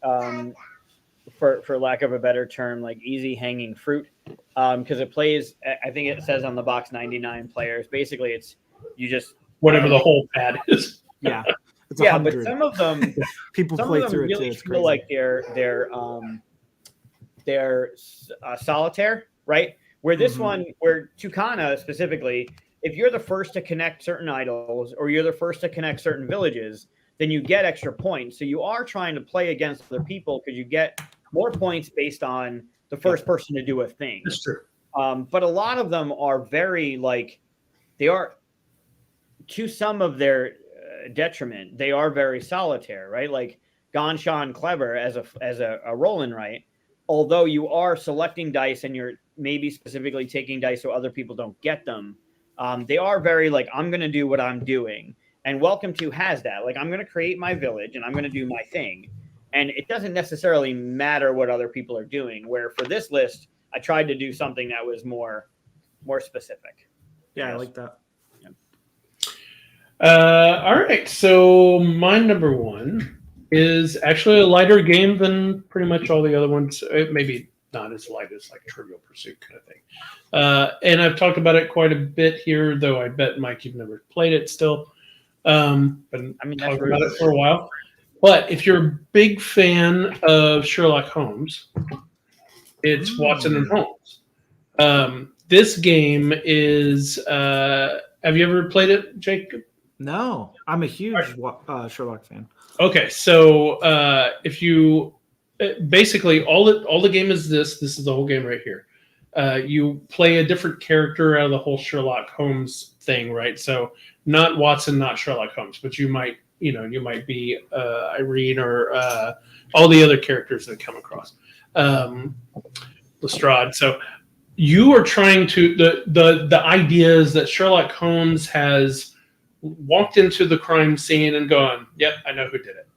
Speaker 4: for lack of a better term, like easy hanging fruit, because it plays. I think it says on the box 99 players. Basically, it's you just
Speaker 1: whatever the whole pad is.
Speaker 3: Yeah, it's
Speaker 4: yeah,
Speaker 3: 100.
Speaker 4: but some of them
Speaker 3: people
Speaker 4: some
Speaker 3: play
Speaker 4: of them
Speaker 3: through
Speaker 4: really
Speaker 3: it too. It's
Speaker 4: feel
Speaker 3: crazy.
Speaker 4: like they're solitaire, right? Where this one, where Tucana specifically, if you're the first to connect certain idols or you're the first to connect certain villages, then you get extra points. So you are trying to play against other people because you get more points based on the first person to do a thing.
Speaker 1: That's true.
Speaker 4: But a lot of them are very they are, to some of their detriment, they are very solitaire, right? Like Ganshan Clever as a roll and write, although you are selecting dice and you're maybe specifically taking dice so other people don't get them, they are very I'm going to do what I'm doing. And Welcome to has that. I'm going to create my village and I'm going to do my thing. And it doesn't necessarily matter what other people are doing. Where for this list, I tried to do something that was more specific.
Speaker 3: Yeah, I like that.
Speaker 1: All right. So my number 1 is actually a lighter game than pretty much all the other ones. Maybe not as light as Trivial Pursuit kind of thing. And I've talked about it quite a bit here, though I bet, Mike, you've never played it still. But talked about it for a while. But if you're a big fan of Sherlock Holmes, it's Watson and Holmes. This game is. Have you ever played it, Jacob?
Speaker 3: No, I'm a huge Sherlock fan.
Speaker 1: Okay, so if you basically all the game is this is the whole game right here. You play a different character out of the whole Sherlock Holmes thing, right? So not Watson, not Sherlock Holmes, but you might be Irene or all the other characters that come across Lestrade. So you are trying to the idea is that Sherlock Holmes has walked into the crime scene and gone, yep, I know who did it.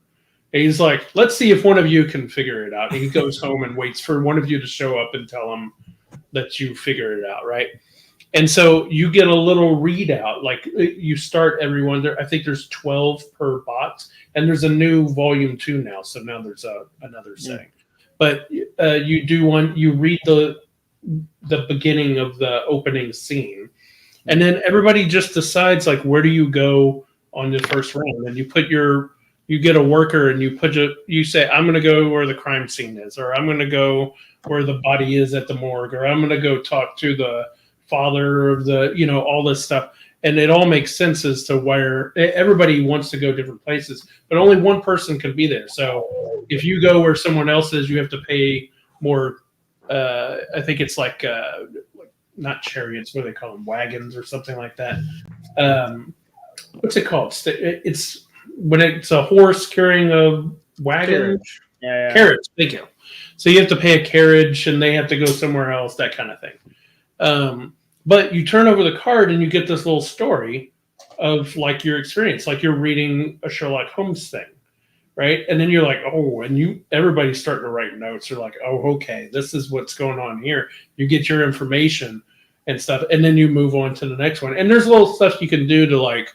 Speaker 1: And he's like, let's see if one of you can figure it out. And he goes home and waits for one of you to show up and tell him that you figured it out, right? And so you get a little readout. Like you start everyone there. I think there's 12 per box, and there's a new volume 2 now. So now there's another setting. But you do one. You read the beginning of the opening scene, and then everybody just decides like where do you go on the first round, and you get a worker and you say I'm going to go where the crime scene is, or I'm going to go where the body is at the morgue, or I'm going to go talk to the father of the, all this stuff. And it all makes sense as to where everybody wants to go different places, but only one person can be there. So if you go where someone else is, you have to pay more. I think it's like not chariots, what do they call them? Wagons or something like that. What's it called? It's when it's a horse carrying a wagon.
Speaker 3: Carriage.
Speaker 4: Yeah.
Speaker 1: Carriage. Thank you. So you have to pay a carriage, and they have to go somewhere else. That kind of thing. But you turn over the card, and you get this little story of like your experience, like you're reading a Sherlock Holmes thing, right? And then you're like, oh, and everybody's starting to write notes. You're like, oh, okay, this is what's going on here. You get your information and stuff, and then you move on to the next one. And there's little stuff you can do to like,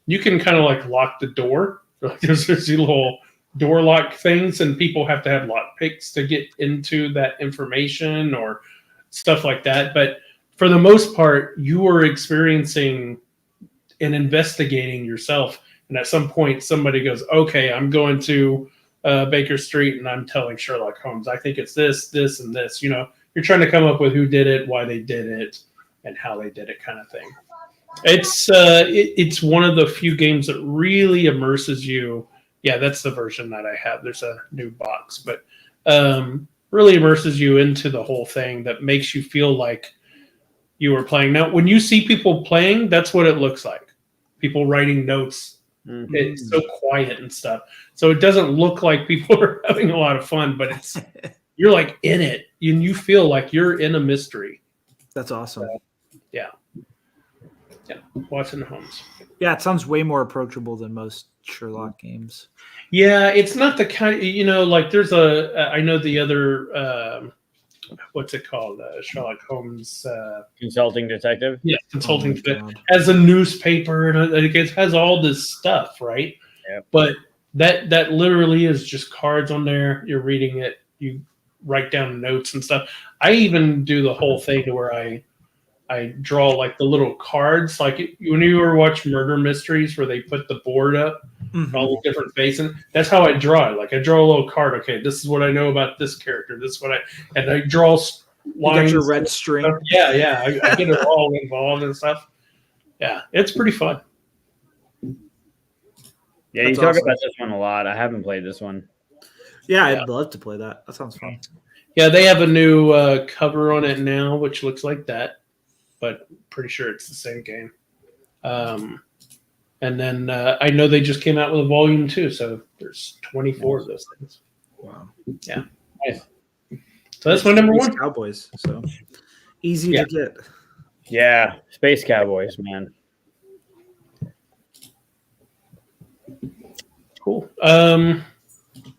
Speaker 1: you can kind of like lock the door. Like there's these little door lock things, and people have to have lock picks to get into that information or stuff like that. But for the most part, you are experiencing and investigating yourself. And at some point, somebody goes, okay, I'm going to Baker Street and I'm telling Sherlock Holmes, I think it's this, this, and this. You're trying to come up with who did it, why they did it, and how they did it, kind of thing. It's one of the few games that really immerses you. Yeah, that's the version that I have. There's a new box, but really immerses you into the whole thing that makes you feel like you were playing. Now, when you see people playing, that's what it looks like. People writing notes. Mm-hmm. It's so quiet and stuff. So it doesn't look like people are having a lot of fun, but you're like in it. You feel like you're in a mystery.
Speaker 3: That's awesome.
Speaker 1: Yeah. Watson Holmes.
Speaker 3: Yeah, it sounds way more approachable than most Sherlock games.
Speaker 1: Yeah, it's not the kind like there's I know the other what's it called? Sherlock Holmes
Speaker 4: Consulting Detective.
Speaker 1: Yeah, Consulting Detective has a newspaper and it has all this stuff, right?
Speaker 4: Yeah.
Speaker 1: But that literally is just cards on there. You're reading it. You write down notes and stuff. I even do the whole thing to where I draw like the little cards, like when you ever watch murder mysteries where they put the board up, all the different faces. That's how I draw it. Like I draw a little card. Okay, this is what I know about this character. This is what and I draw lines.
Speaker 3: You got your red string.
Speaker 1: Yeah. I get it all involved and stuff. Yeah, it's pretty fun.
Speaker 4: Yeah, you talk about this one a lot. I haven't played this one.
Speaker 3: Yeah, I'd love to play that. That sounds fun.
Speaker 1: Yeah, they have a new cover on it now, which looks like that. But pretty sure it's the same game. And then I know they just came out with a volume 2, so there's 24 of those things.
Speaker 3: Wow.
Speaker 1: Yeah. Nice. So that's my number one.
Speaker 3: Cowboys. So easy to get.
Speaker 4: Yeah, Space Cowboys, man.
Speaker 1: Cool.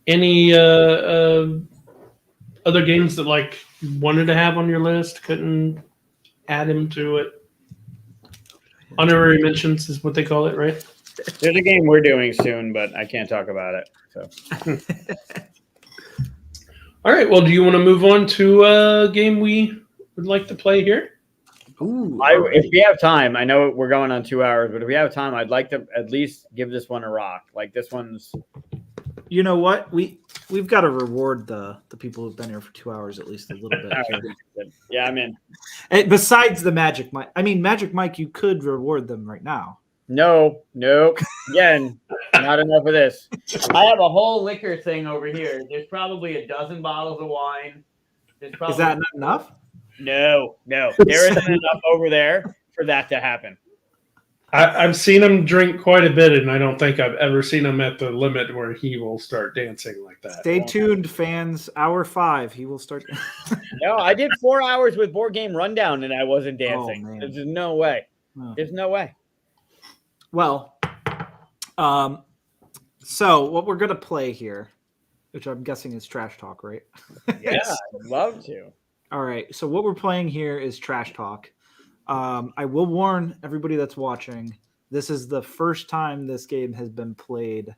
Speaker 1: Any other games that like you wanted to have on your list, couldn't add him to it? Honorary mentions is what they call it, right?
Speaker 4: There's a game we're doing soon, but I can't talk about it. So,
Speaker 1: all right. Well, do you want to move on to a game we would like to play here?
Speaker 3: Ooh,
Speaker 4: if we have time, I know we're going on 2 hours, but if we have time, I'd like to at least give this one a rock. Like this one's.
Speaker 3: You know what? We've got to reward the people who've been here for 2 hours at least a little bit.
Speaker 4: Yeah, I'm in.
Speaker 3: And besides the Magic Mike, Magic Mike, you could reward them right now.
Speaker 4: No. Again, not enough of this. I have a whole liquor thing over here. There's probably a dozen bottles of wine.
Speaker 3: Is that not enough?
Speaker 4: No. There isn't enough over there for that to happen.
Speaker 1: I've seen him drink quite a bit, and I don't think I've ever seen him at the limit where he will start dancing like that.
Speaker 3: Stay tuned, fans. Hour 5, he will start.
Speaker 4: No, I did 4 hours with Board Game Rundown, and I wasn't dancing.
Speaker 3: Oh,
Speaker 4: There's no way.
Speaker 3: Oh.
Speaker 4: There's no way.
Speaker 3: Well, so what we're gonna play here, which I'm guessing is Trash Talk, right?
Speaker 4: Yeah, I'd love to.
Speaker 3: All right. So what we're playing here is Trash Talk. I will warn everybody that's watching. This is the first time this game has been played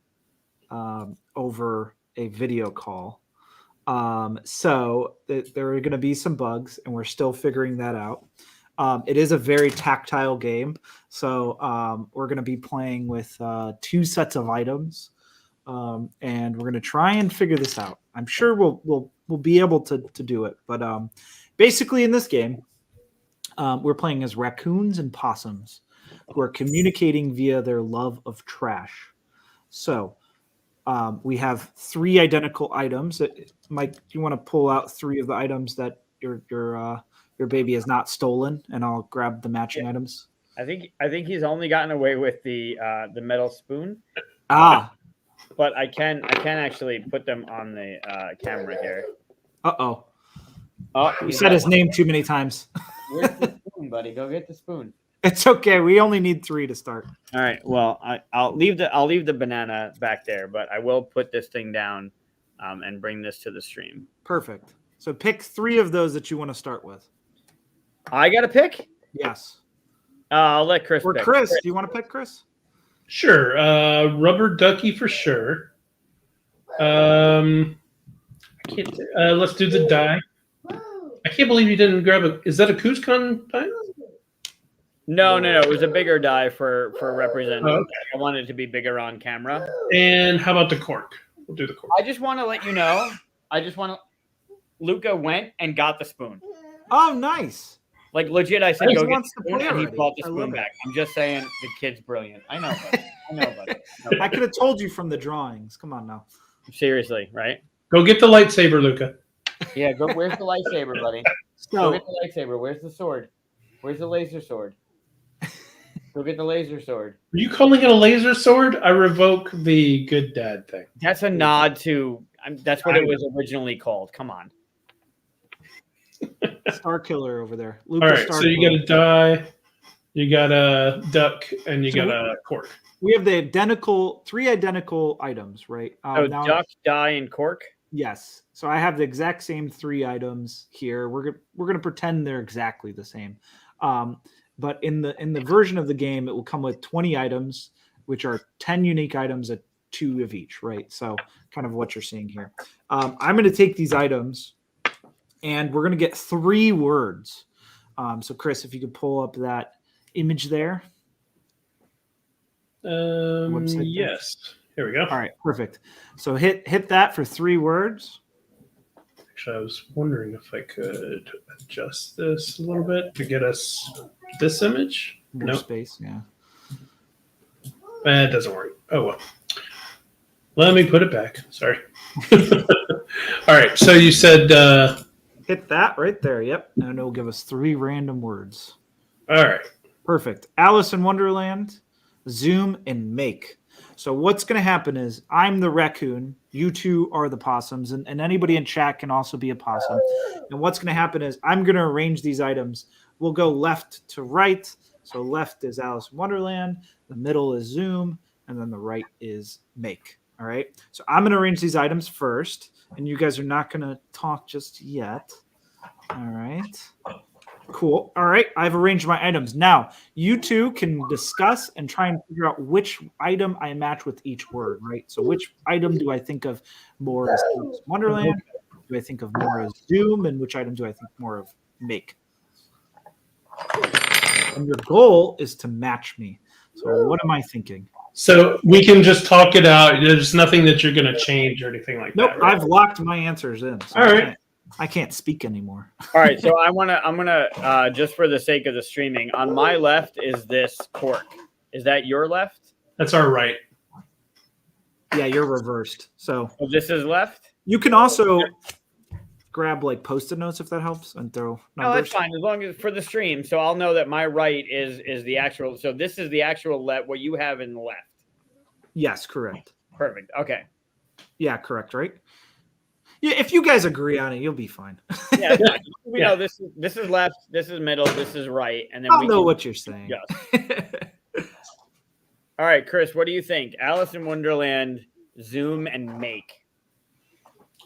Speaker 3: over a video call. So there are going to be some bugs, and we're still figuring that out. It is a very tactile game, so we're going to be playing with 2 sets of items, and we're going to try and figure this out. I'm sure we'll be able to do it, but basically in this game, we're playing as raccoons and possums who are communicating via their love of trash. So we have 3 identical items. Mike, do you want to pull out 3 of the items that your baby has not stolen, and I'll grab the matching items?
Speaker 4: I think he's only gotten away with the metal spoon. But I can actually put them on the camera here.
Speaker 3: Uh-oh.
Speaker 4: Oh,
Speaker 3: You said his name too many times.
Speaker 4: Where's the spoon, buddy? Go get the spoon.
Speaker 3: It's okay. We only need 3 to start.
Speaker 4: All right. Well, I'll leave the banana back there, but I will put this thing down and bring this to the stream.
Speaker 3: Perfect. So pick 3 of those that you want to start with.
Speaker 4: I got to pick?
Speaker 3: Yes.
Speaker 4: I'll let Chris
Speaker 3: Or
Speaker 4: pick.
Speaker 3: Chris. Do you want to pick Chris?
Speaker 1: Sure. Rubber ducky for sure. I can't. Let's do the die. I can't believe you didn't grab a. Is that a Kuzcon die?
Speaker 4: No. It was a bigger die for representing.
Speaker 1: Oh, okay.
Speaker 4: I wanted it to be bigger on camera.
Speaker 1: And how about the cork? We'll do the cork.
Speaker 4: I just want to let you know. Luca went and got the spoon.
Speaker 3: Oh, nice.
Speaker 4: Like legit, I said,
Speaker 3: He
Speaker 4: go get
Speaker 3: wants
Speaker 4: the
Speaker 3: to
Speaker 4: spoon,
Speaker 3: play
Speaker 4: and he
Speaker 3: already.
Speaker 4: brought the
Speaker 3: I
Speaker 4: spoon
Speaker 3: love it.
Speaker 4: back. I'm just saying, the kid's brilliant. I know, buddy. No,
Speaker 3: I could have told you from the drawings. Come on now.
Speaker 4: seriously, right?
Speaker 1: Go get the lightsaber, Luca.
Speaker 4: Yeah, go. Where's the lightsaber, buddy? Go
Speaker 3: So
Speaker 4: get the lightsaber. Where's the sword? Where's the laser sword? Go get the laser sword.
Speaker 1: Are you calling it a laser sword? I revoke the good dad thing.
Speaker 4: That's a nod to. That's what it was originally called. Come on.
Speaker 3: Star Killer over there.
Speaker 1: All right,
Speaker 3: Star
Speaker 1: so you
Speaker 3: Killer.
Speaker 1: got a die, you got a duck, and you
Speaker 3: So
Speaker 1: got a cork.
Speaker 3: We have the 3 identical items, right?
Speaker 4: Oh,
Speaker 3: now-
Speaker 4: duck, die, and cork.
Speaker 3: Yes. So I have the exact same 3 items here. We're gonna pretend they're exactly the same. But in the version of the game, it will come with 20 items, which are 10 unique items at 2 of each, right? So kind of what you're seeing here. I'm going to take these items, and we're going to get 3 words. So Chris, if you could pull up that image there. Website there.
Speaker 1: Yes. Here we go.
Speaker 3: All right, perfect. So hit that for 3 words.
Speaker 1: Actually, I was wondering if I could adjust this a little bit to get us this image.
Speaker 3: More
Speaker 1: Nope.
Speaker 3: space, yeah.
Speaker 1: It doesn't work. Oh, well. Let me put it back. Sorry. All right. So you said,
Speaker 3: Hit that right there. Yep. And it'll give us 3 random words.
Speaker 1: all right.
Speaker 3: Perfect. Alice in Wonderland, Zoom, and Make. So what's going to happen is I'm the raccoon. You 2 are the possums, and anybody in chat can also be a possum. And what's going to happen is I'm going to arrange these items. We'll go left to right. So left is Alice in Wonderland, the middle is Zoom, and then the right is Make. All right. So I'm going to arrange these items first, and you guys are not going to talk just yet. All right. Cool. All right. I've arranged my items. Now, you 2 can discuss and try and figure out which item I match with each word, right? So which item do I think of more as Alice in Wonderland? Do I think of more as Zoom? And which item do I think more of Make? And your goal is to match me. So what am I thinking?
Speaker 1: So we can just talk it out. There's nothing that you're going to change or anything like
Speaker 3: Nope.
Speaker 1: that. Right?
Speaker 3: I've locked my answers in. So
Speaker 1: All right.
Speaker 3: I can't speak anymore.
Speaker 4: All right, so I'm gonna just for the sake of the streaming, on my left is this cork. Is that your left?
Speaker 1: That's our right.
Speaker 3: Yeah, you're reversed. So
Speaker 4: Oh, this is left.
Speaker 3: you can also grab like post-it notes if that helps and throw
Speaker 4: No,
Speaker 3: numbers.
Speaker 4: that's fine as long as for the stream. So I'll know that my right is the actual. So this is the actual left. What you have in the left.
Speaker 3: Yes, correct.
Speaker 4: Perfect. Okay.
Speaker 3: Yeah, correct, right? Yeah, if you guys agree on it, you'll be fine.
Speaker 4: Yeah, it's fine. We
Speaker 1: Yeah.
Speaker 4: know this is left. This is middle. This is right, and then
Speaker 3: I'll
Speaker 4: we
Speaker 3: know
Speaker 4: can
Speaker 3: what you're saying.
Speaker 4: adjust. All right, Chris, what do you think? Alice in Wonderland, Zoom, and Make.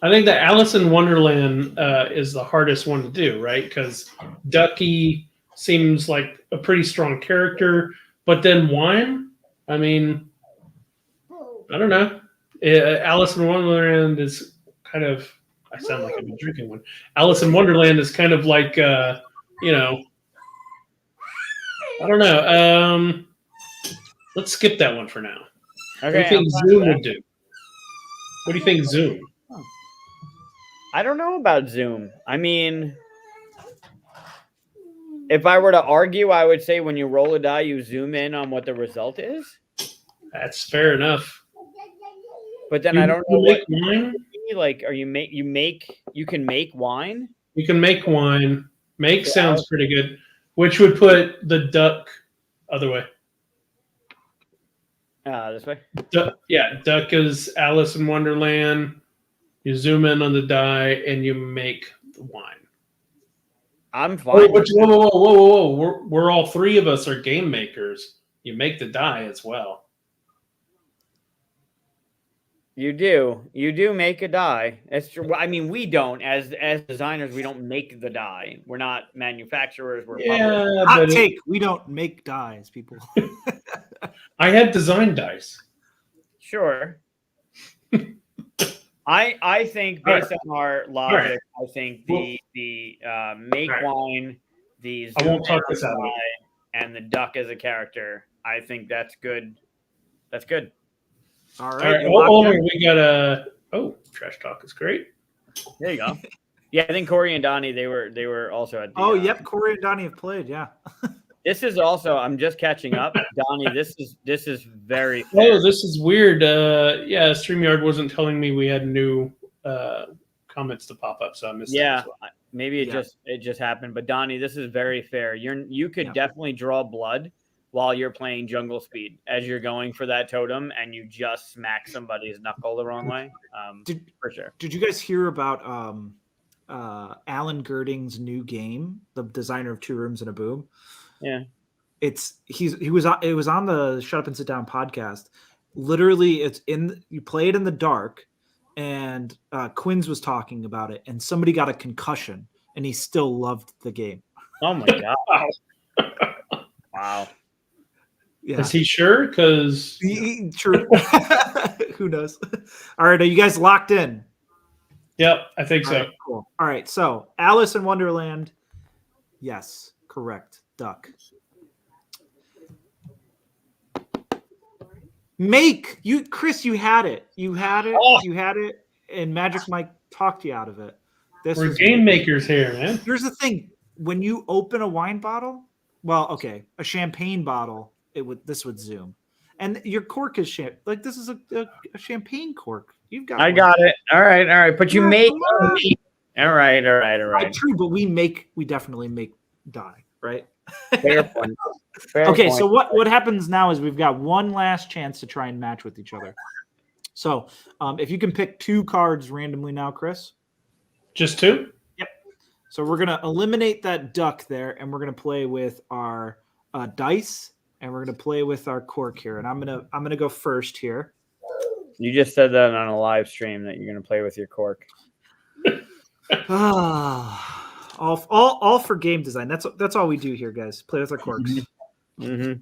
Speaker 1: I think that Alice in Wonderland is the hardest one to do, right? Because Ducky seems like a pretty strong character. But then wine, I mean, I don't know. Alice in Wonderland is kind of. I sound like I've been drinking one. Alice in Wonderland is kind of like, you know, I don't know. Let's skip that one for now. What do you
Speaker 4: Okay.
Speaker 1: think Zoom would do? What do you think Zoom?
Speaker 4: I don't know about Zoom. I mean, if I were to argue, I would say when you roll a die, you zoom in on what the result is.
Speaker 1: That's fair enough.
Speaker 4: But then
Speaker 1: You,
Speaker 4: I don't
Speaker 1: you
Speaker 4: know
Speaker 1: make
Speaker 4: what
Speaker 1: wine.
Speaker 4: like. Are you can make wine?
Speaker 1: You can make wine. Make
Speaker 4: So
Speaker 1: sounds pretty good. Which would put the duck other way.
Speaker 4: This way.
Speaker 1: Duck is Alice in Wonderland. You zoom in on the die and you make the wine.
Speaker 4: I'm
Speaker 1: Oh,
Speaker 4: fine.
Speaker 1: but whoa. We're all three of us are game makers. You make the die as well.
Speaker 4: You do make a die. That's true. I mean, we don't as designers. We don't make the die. We're not manufacturers. We're publishers.
Speaker 1: Yeah,
Speaker 3: Hot
Speaker 1: but
Speaker 3: take: we don't make dies, people.
Speaker 1: I had design dice.
Speaker 4: Sure. I think based on our logic, I think the make wine, the
Speaker 1: I won't
Speaker 4: zoom
Speaker 1: talk
Speaker 4: in
Speaker 1: this
Speaker 4: on
Speaker 1: out
Speaker 4: the
Speaker 1: of it.
Speaker 4: die, and the duck as a character. I think that's good. That's good.
Speaker 3: All
Speaker 1: All
Speaker 3: right.
Speaker 1: right.
Speaker 3: you locked in?
Speaker 1: We got a. Trash talk is great.
Speaker 4: There you go. Yeah, I think Corey and Donnie they were also at the.
Speaker 3: Oh, yep. Corey and Donnie have played. Yeah.
Speaker 4: This is also. I'm just catching up, Donnie. This is very. Fair.
Speaker 1: Oh, this is weird. Yeah, StreamYard wasn't telling me we had new comments to pop up, so I missed that
Speaker 4: Yeah,
Speaker 1: as well.
Speaker 4: maybe it just happened. But Donnie, this is very fair. You could definitely draw blood while you're playing Jungle Speed as you're going for that totem, and you just smack somebody's knuckle the wrong way. For sure.
Speaker 3: Did you guys hear about Alan Girding's new game, the designer of Two Rooms and a Boom?
Speaker 4: Yeah.
Speaker 3: It was on the Shut Up and Sit Down podcast. Literally, you play it in the dark, and Quinn's was talking about it, and somebody got a concussion, and he still loved the game.
Speaker 4: Oh my god! Wow.
Speaker 3: Yeah.
Speaker 1: Is he sure? Because
Speaker 3: True. Who knows? All right, are you guys locked in?
Speaker 1: yep, I think
Speaker 3: All
Speaker 1: so.
Speaker 3: right, cool. All right, so Alice in Wonderland. Yes, correct. Duck. Chris, you had it. You had it.
Speaker 1: Oh.
Speaker 3: You had it. And Magic Mike talked you out of it.
Speaker 1: We're game makers here, man.
Speaker 3: Here's the thing: when you open a wine bottle, a champagne bottle, this would zoom, and your cork is like this is a champagne cork. You've got.
Speaker 4: I
Speaker 3: one.
Speaker 4: got it. All right. But you
Speaker 3: Yeah,
Speaker 4: make.
Speaker 3: come on.
Speaker 4: All right.
Speaker 3: True, but we definitely make die, right?
Speaker 4: Fair point. Fair
Speaker 3: Okay,
Speaker 4: point.
Speaker 3: so what happens now is we've got one last chance to try and match with each other. So if you can pick two cards randomly now, Chris.
Speaker 1: Just two?
Speaker 3: So we're gonna eliminate that duck there, and we're gonna play with our dice, and we're gonna play with our cork here. And I'm gonna go first here.
Speaker 4: You just said that on a live stream that you're going to play with your cork.
Speaker 3: all for game design. That's all we do here, guys. Play with our corks.
Speaker 4: Mm-hmm.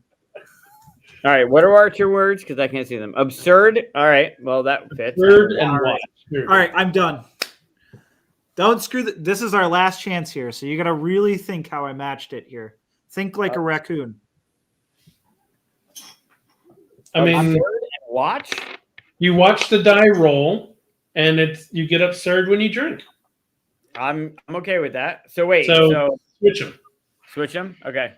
Speaker 4: All right. What are our two words? Because I can't see them. Absurd. All right. Well, that fits.
Speaker 1: Third and
Speaker 3: All right.
Speaker 1: watch. Here.
Speaker 3: All right, I'm done. Don't screw this is our last chance here, so you got to really think how I matched it here. Think like a raccoon.
Speaker 1: I mean,
Speaker 4: Absurd and watch.
Speaker 1: you watch the die roll, and you get absurd when you drink.
Speaker 4: I'm okay with that. So wait.
Speaker 1: So-
Speaker 4: So
Speaker 1: Switch them.
Speaker 4: switch them. Okay.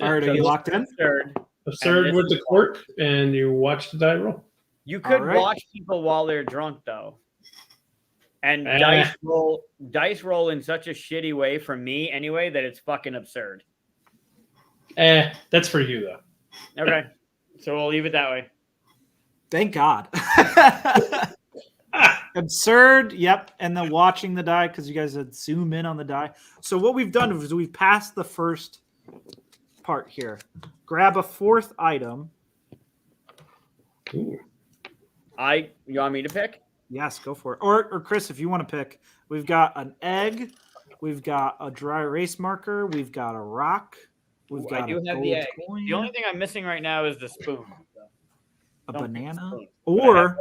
Speaker 3: All right, are you locked in?
Speaker 4: Absurd.
Speaker 1: Absurd
Speaker 4: this
Speaker 1: with
Speaker 4: is
Speaker 1: the cork, and you watch the die roll.
Speaker 4: You could
Speaker 3: All right.
Speaker 4: watch people while they're drunk, though. And
Speaker 1: Eh.
Speaker 4: dice roll in such a shitty way for me anyway that it's fucking absurd.
Speaker 1: That's for you though.
Speaker 4: Okay. So we'll leave it that way.
Speaker 3: Thank God. Absurd. Yep. And then watching the die because you guys had zoom in on the die. So what we've done is we've passed the first part here. Grab a fourth item.
Speaker 1: Ooh.
Speaker 4: You want me to pick?
Speaker 3: Yes, go for it. Or Chris, if you want to pick, we've got an egg, We've got a dry erase marker. We've got a rock. We've
Speaker 4: I
Speaker 3: got
Speaker 4: do
Speaker 3: a
Speaker 4: have
Speaker 3: gold
Speaker 4: the egg.
Speaker 3: coin,
Speaker 4: The only thing I'm missing right now is the spoon.
Speaker 3: a
Speaker 4: don't pick
Speaker 3: banana.
Speaker 4: spoon,
Speaker 3: Or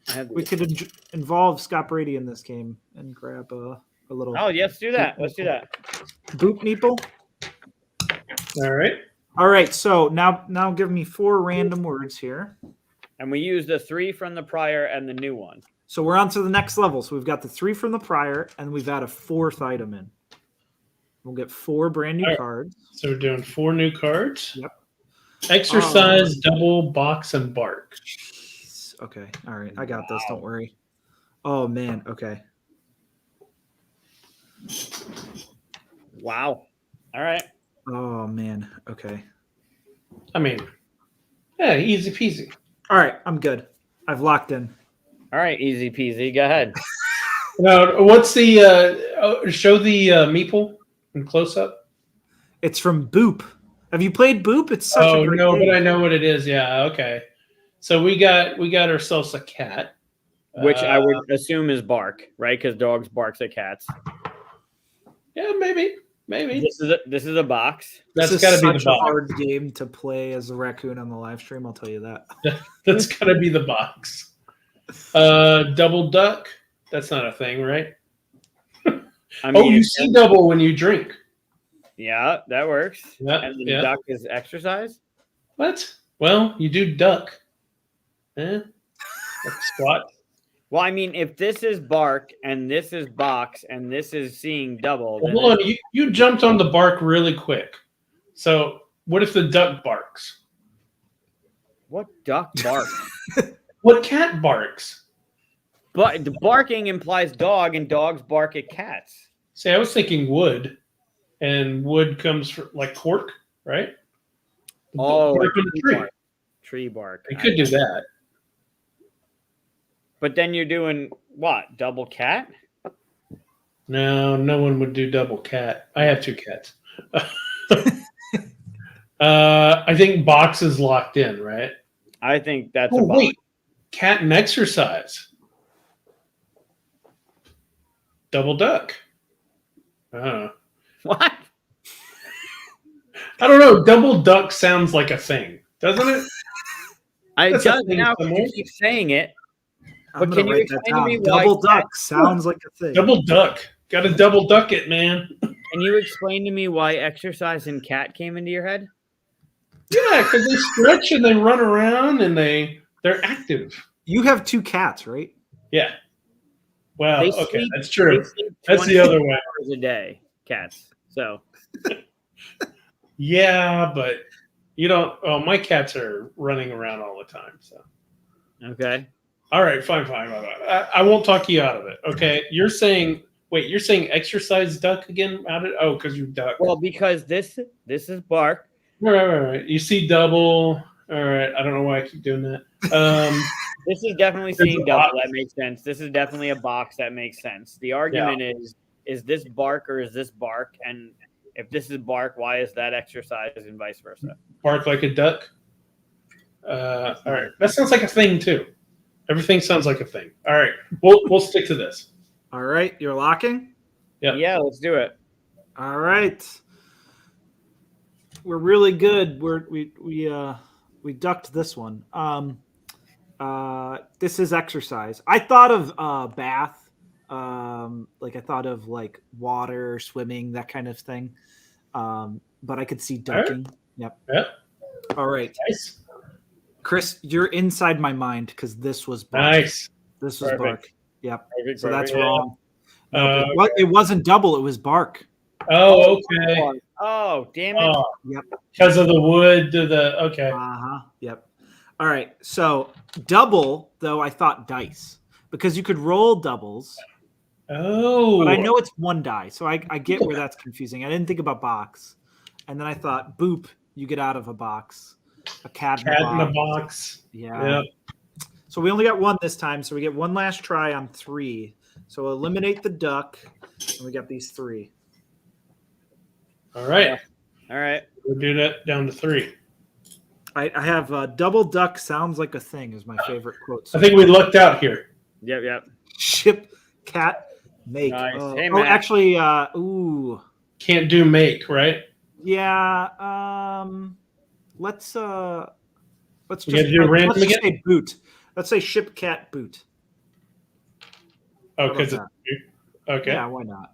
Speaker 4: I have
Speaker 3: we
Speaker 4: the-
Speaker 3: could involve Scott Brady in this game and grab a little
Speaker 4: Oh, yes, do that. Let's do that.
Speaker 3: boop meeple.
Speaker 1: All right.
Speaker 3: All right, so now give me 4 random words here.
Speaker 4: And we use the 3 from the prior and the new one.
Speaker 3: So we're on to the next level. So we've got the 3 from the prior, and we've got a 4th item in. We'll get 4 brand new
Speaker 1: All right.
Speaker 3: cards.
Speaker 1: So we're doing 4 new cards.
Speaker 3: Yep.
Speaker 1: Exercise, double, box, and bark.
Speaker 3: Jeez. Okay. All right. I got this. Don't worry. Oh man. Okay.
Speaker 4: Wow. All right.
Speaker 3: Oh man. Okay.
Speaker 1: I mean, yeah, easy peasy.
Speaker 3: All right. I'm good. I've locked in.
Speaker 4: All right. Easy peasy. Go ahead.
Speaker 1: Now, what's the show the meeple in close up?
Speaker 3: It's from Boop. Have you played Boop? It's such a great
Speaker 1: no,
Speaker 3: game.
Speaker 1: but I know what it is. Yeah, okay. So we got ourselves a cat,
Speaker 4: Which I would assume is bark, right? Because dogs barks at cats.
Speaker 1: Yeah, maybe.
Speaker 4: This is a box.
Speaker 1: That's
Speaker 3: This is
Speaker 1: got to be the
Speaker 3: such a
Speaker 1: box.
Speaker 3: hard game to play as a raccoon on the live stream. I'll tell you that.
Speaker 1: That's got to be the box. Double duck. That's not a thing, right?
Speaker 4: I mean,
Speaker 1: You see double when you drink.
Speaker 4: yeah, that works.
Speaker 1: Yeah,
Speaker 4: And the
Speaker 1: yeah.
Speaker 4: duck is exercise.
Speaker 1: What? Well, you do duck. Like squat.
Speaker 4: Well, I mean, if this is bark and this is box and this is seeing double,
Speaker 1: Well,
Speaker 4: then
Speaker 1: hold on. You jumped on the bark really quick. So what if the duck barks?
Speaker 4: what duck bark?
Speaker 1: What cat barks?
Speaker 4: But the barking implies dog, and dogs bark at cats.
Speaker 1: See, I was thinking wood, and wood comes from like cork, right?
Speaker 4: Oh,
Speaker 1: Bark on a tree.
Speaker 4: bark. Tree bark.
Speaker 1: You could do that.
Speaker 4: But then you're doing what? Double cat?
Speaker 1: No, no one would do double cat. I have 2 cats. I think box is locked in, right?
Speaker 4: I think that's a
Speaker 1: Oh
Speaker 4: box.
Speaker 1: wait, cat and exercise. Double duck.
Speaker 4: What?
Speaker 1: I don't know. Double duck sounds like a thing, doesn't it?
Speaker 4: I
Speaker 1: That's a
Speaker 4: just
Speaker 1: thing
Speaker 4: now
Speaker 1: somewhere.
Speaker 4: you keep saying it.
Speaker 3: I'm
Speaker 4: But
Speaker 3: gonna
Speaker 4: can you
Speaker 3: write that
Speaker 4: explain to me
Speaker 3: down.
Speaker 4: why
Speaker 3: Double duck
Speaker 4: cats-
Speaker 3: sounds like a thing.
Speaker 1: Double duck. Got to double duck it, man.
Speaker 4: Can you explain to me why exercise and cat came into your head?
Speaker 1: Yeah, because they stretch and they run around and they're active.
Speaker 3: You have 2 cats, right?
Speaker 1: Yeah. Well,
Speaker 4: They
Speaker 1: okay,
Speaker 4: sleep-
Speaker 1: that's true.
Speaker 4: They sleep
Speaker 1: That's the
Speaker 4: 24
Speaker 1: other way.
Speaker 4: hours a day, cats. So
Speaker 1: Yeah, but you don't. Oh, my cats are running around all the time. So,
Speaker 4: okay.
Speaker 1: all right, fine. I won't talk you out of it. Okay, you're saying. Wait, you're saying exercise duck again? Out of, oh, because you duck.
Speaker 4: Well, because this is bark.
Speaker 1: Right. You see double. All right. I don't know why I keep doing that.
Speaker 4: This is definitely
Speaker 1: There's
Speaker 4: seeing
Speaker 1: a
Speaker 4: double.
Speaker 1: box.
Speaker 4: That makes sense. This is definitely a box. That makes sense. The argument is this bark or is this bark? And if this is bark, why is that exercise and vice versa?
Speaker 1: Bark like a duck. All right. That sounds like a thing too. Everything sounds like a thing. All right. We'll stick to this.
Speaker 3: All right, you're locking?
Speaker 1: Yeah.
Speaker 4: Yeah, let's do it.
Speaker 3: All right. We're really good. We ducked this one. This is exercise. I thought of bath. Like I thought of like water, swimming, that kind of thing. But I could see ducking. Yep.
Speaker 1: Yeah.
Speaker 3: All right.
Speaker 1: Nice.
Speaker 3: Chris, you're inside my mind because this was bark.
Speaker 1: Nice.
Speaker 3: This was
Speaker 1: Perfect.
Speaker 3: bark. Yep.
Speaker 1: Perfect,
Speaker 3: So that's
Speaker 1: perfect.
Speaker 3: wrong. No,
Speaker 1: Uh,
Speaker 3: it wasn't double, it was bark.
Speaker 1: Oh, okay.
Speaker 4: Oh, damn it.
Speaker 1: Oh,
Speaker 3: Yep.
Speaker 1: because of the wood to the okay.
Speaker 3: Uh-huh. Yep. All right. So double, though, I thought dice because you could roll doubles,
Speaker 1: Oh,
Speaker 3: but I know it's 1 die. So I get where that's confusing. I didn't think about box. And then I thought, boop, you get out of a box. A cat in
Speaker 1: cat
Speaker 3: a
Speaker 1: in the
Speaker 3: box.
Speaker 1: box.
Speaker 3: Yeah.
Speaker 1: Yep.
Speaker 3: So we only got 1 this time. So we get 1 last try on 3. So eliminate the duck. And we got these 3.
Speaker 1: All right.
Speaker 4: All right.
Speaker 1: We'll do that down to 3.
Speaker 3: I have double duck sounds like a thing is my favorite quote.
Speaker 1: I think we lucked out here.
Speaker 4: Yep.
Speaker 3: Ship cat Make.
Speaker 4: Nice.
Speaker 3: Oh,
Speaker 4: Hey,
Speaker 3: oh,
Speaker 4: Matt.
Speaker 3: actually, ooh,
Speaker 1: Can't do make, right?
Speaker 3: yeah. Let's
Speaker 1: We gotta do random
Speaker 3: let's just
Speaker 1: again?
Speaker 3: say boot. Let's say ship cat boot.
Speaker 1: Oh,
Speaker 3: How about
Speaker 1: because it's okay.
Speaker 3: Yeah, why not?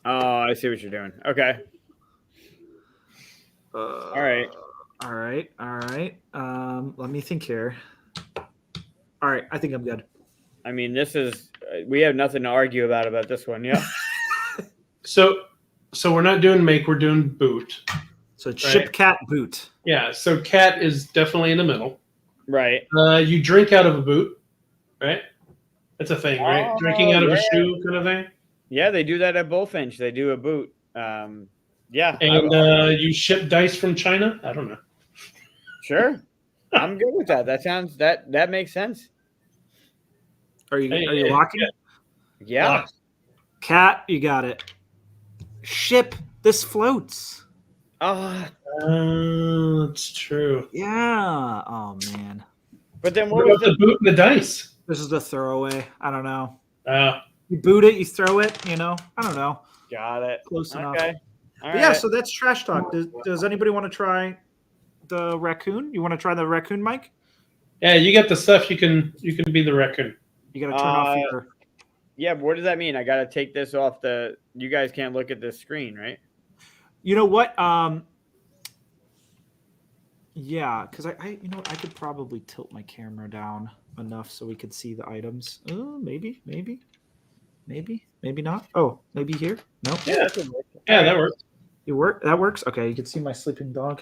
Speaker 4: Oh, I see what you're doing. Okay.
Speaker 3: All
Speaker 4: right.
Speaker 3: All right. All right. Let me think here. All right. I think I'm good.
Speaker 4: I mean, this is we have nothing to argue about this one. Yeah.
Speaker 1: So we're not doing make, we're doing boot.
Speaker 3: So it's
Speaker 1: Right.
Speaker 3: ship cat boot.
Speaker 1: Yeah, so cat is definitely in the middle.
Speaker 4: Right.
Speaker 1: You drink out of a boot, right? That's a thing, right?
Speaker 4: Oh,
Speaker 1: Drinking out of a
Speaker 4: yeah.
Speaker 1: shoe kind of thing.
Speaker 4: Yeah, they do that at Bullfinch. They do a boot. Yeah.
Speaker 1: And you ship dice from China? I don't know.
Speaker 4: Sure. I'm good with that. That makes sense.
Speaker 3: Are you
Speaker 1: Hey,
Speaker 3: locking?
Speaker 4: Yeah.
Speaker 1: Lock.
Speaker 3: Cat, you got it. Ship, this floats.
Speaker 4: Ah,
Speaker 1: That's true.
Speaker 3: Yeah. Oh man.
Speaker 4: but then
Speaker 1: What
Speaker 4: what was
Speaker 1: about the boot and the dice?
Speaker 3: This is the throwaway. I don't know.
Speaker 1: Uh,
Speaker 3: You boot it, you throw it, I don't know.
Speaker 4: Got it.
Speaker 3: Close enough.
Speaker 4: Okay. All
Speaker 3: But yeah,
Speaker 4: right.
Speaker 3: so that's trash talk. Does anybody want to try the raccoon? You want to try the raccoon, Mike?
Speaker 1: yeah, you got the stuff. You can be the raccoon.
Speaker 3: You got to turn off your.
Speaker 4: Yeah, but what does that mean? I got to take this off the. You guys can't look at this screen, right?
Speaker 3: You know what? Yeah, because I I could probably tilt my camera down enough so we could see the items. Maybe not. Oh, maybe here. No,
Speaker 1: Yeah,
Speaker 4: That could work.
Speaker 1: yeah, that works.
Speaker 3: That works. Okay, you can see my sleeping dog.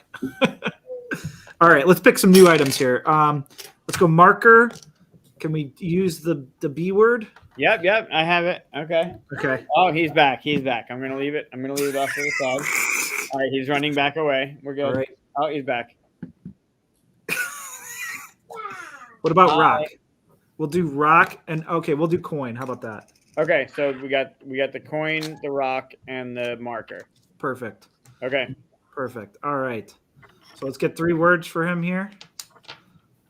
Speaker 3: All right, let's pick some new items here. Let's go marker. Can we use the B word?
Speaker 4: Yep. I have it. Okay.
Speaker 3: Okay.
Speaker 4: Oh, he's back. I'm gonna leave it. I'm gonna leave it off to the side. All right, he's running back away. We're good.
Speaker 3: All right.
Speaker 4: Oh, he's back.
Speaker 3: What about
Speaker 4: Bye.
Speaker 3: rock? We'll do rock and okay, we'll do coin. How about that?
Speaker 4: Okay, so we got the coin, the rock, and the marker.
Speaker 3: Perfect.
Speaker 4: Okay.
Speaker 3: Perfect. All right. So let's get 3 words for him here.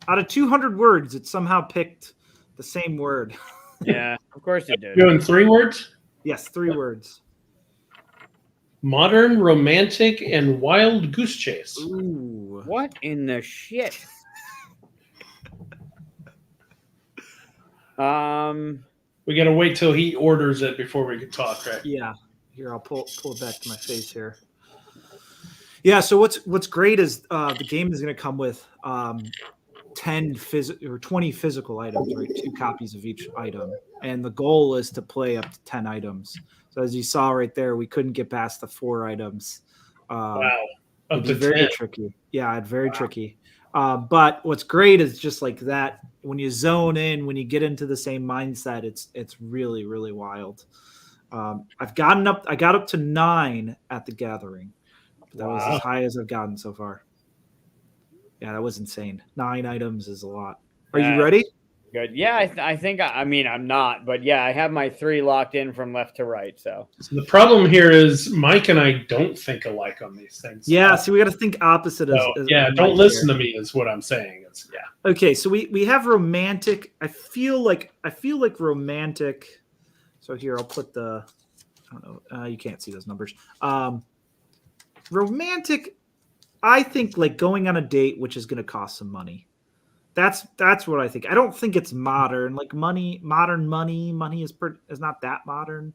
Speaker 3: Out of 200 words, it somehow picked the same word.
Speaker 4: Yeah, of course it did.
Speaker 1: Doing 3 words:
Speaker 3: Yes, 3 words.
Speaker 1: modern, romantic, and wild goose chase.
Speaker 3: Ooh.
Speaker 4: What in the shit?
Speaker 1: We got to wait till he orders it before we can talk, right?
Speaker 3: Yeah. Here, I'll pull it back to my face here. Yeah. So what's great is the game is going to come with 10 or 20 physical items, right? 2 copies of each item, and the goal is to play up to 10 items. So as you saw right there, we couldn't get past the 4 items.
Speaker 1: Wow, up
Speaker 3: It'd
Speaker 1: to
Speaker 3: be very
Speaker 1: 10.
Speaker 3: tricky. Yeah, it's very tricky. But what's great is just like that. When you zone in, when you get into the same mindset, it's really, really wild. I got up to 9 at the gathering. That was
Speaker 1: Wow.
Speaker 3: as high as I've gotten so far. Yeah, that was insane. 9 items is a lot. Are you ready?
Speaker 4: Good. Yeah, I think. I mean, I'm not, but yeah, I have my 3 locked in from left to right. So
Speaker 1: So the problem here is Mike and I don't think alike on these things.
Speaker 3: Yeah. See, we got to think opposite.
Speaker 1: Don't listen to me is what I'm saying. Yeah.
Speaker 3: Okay, so we have romantic. I feel like romantic. So here I'll put the. I don't know. You can't see those numbers. Romantic. I think like going on a date, which is going to cost some money. That's what I think. I don't think it's modern. Like modern money is not that modern.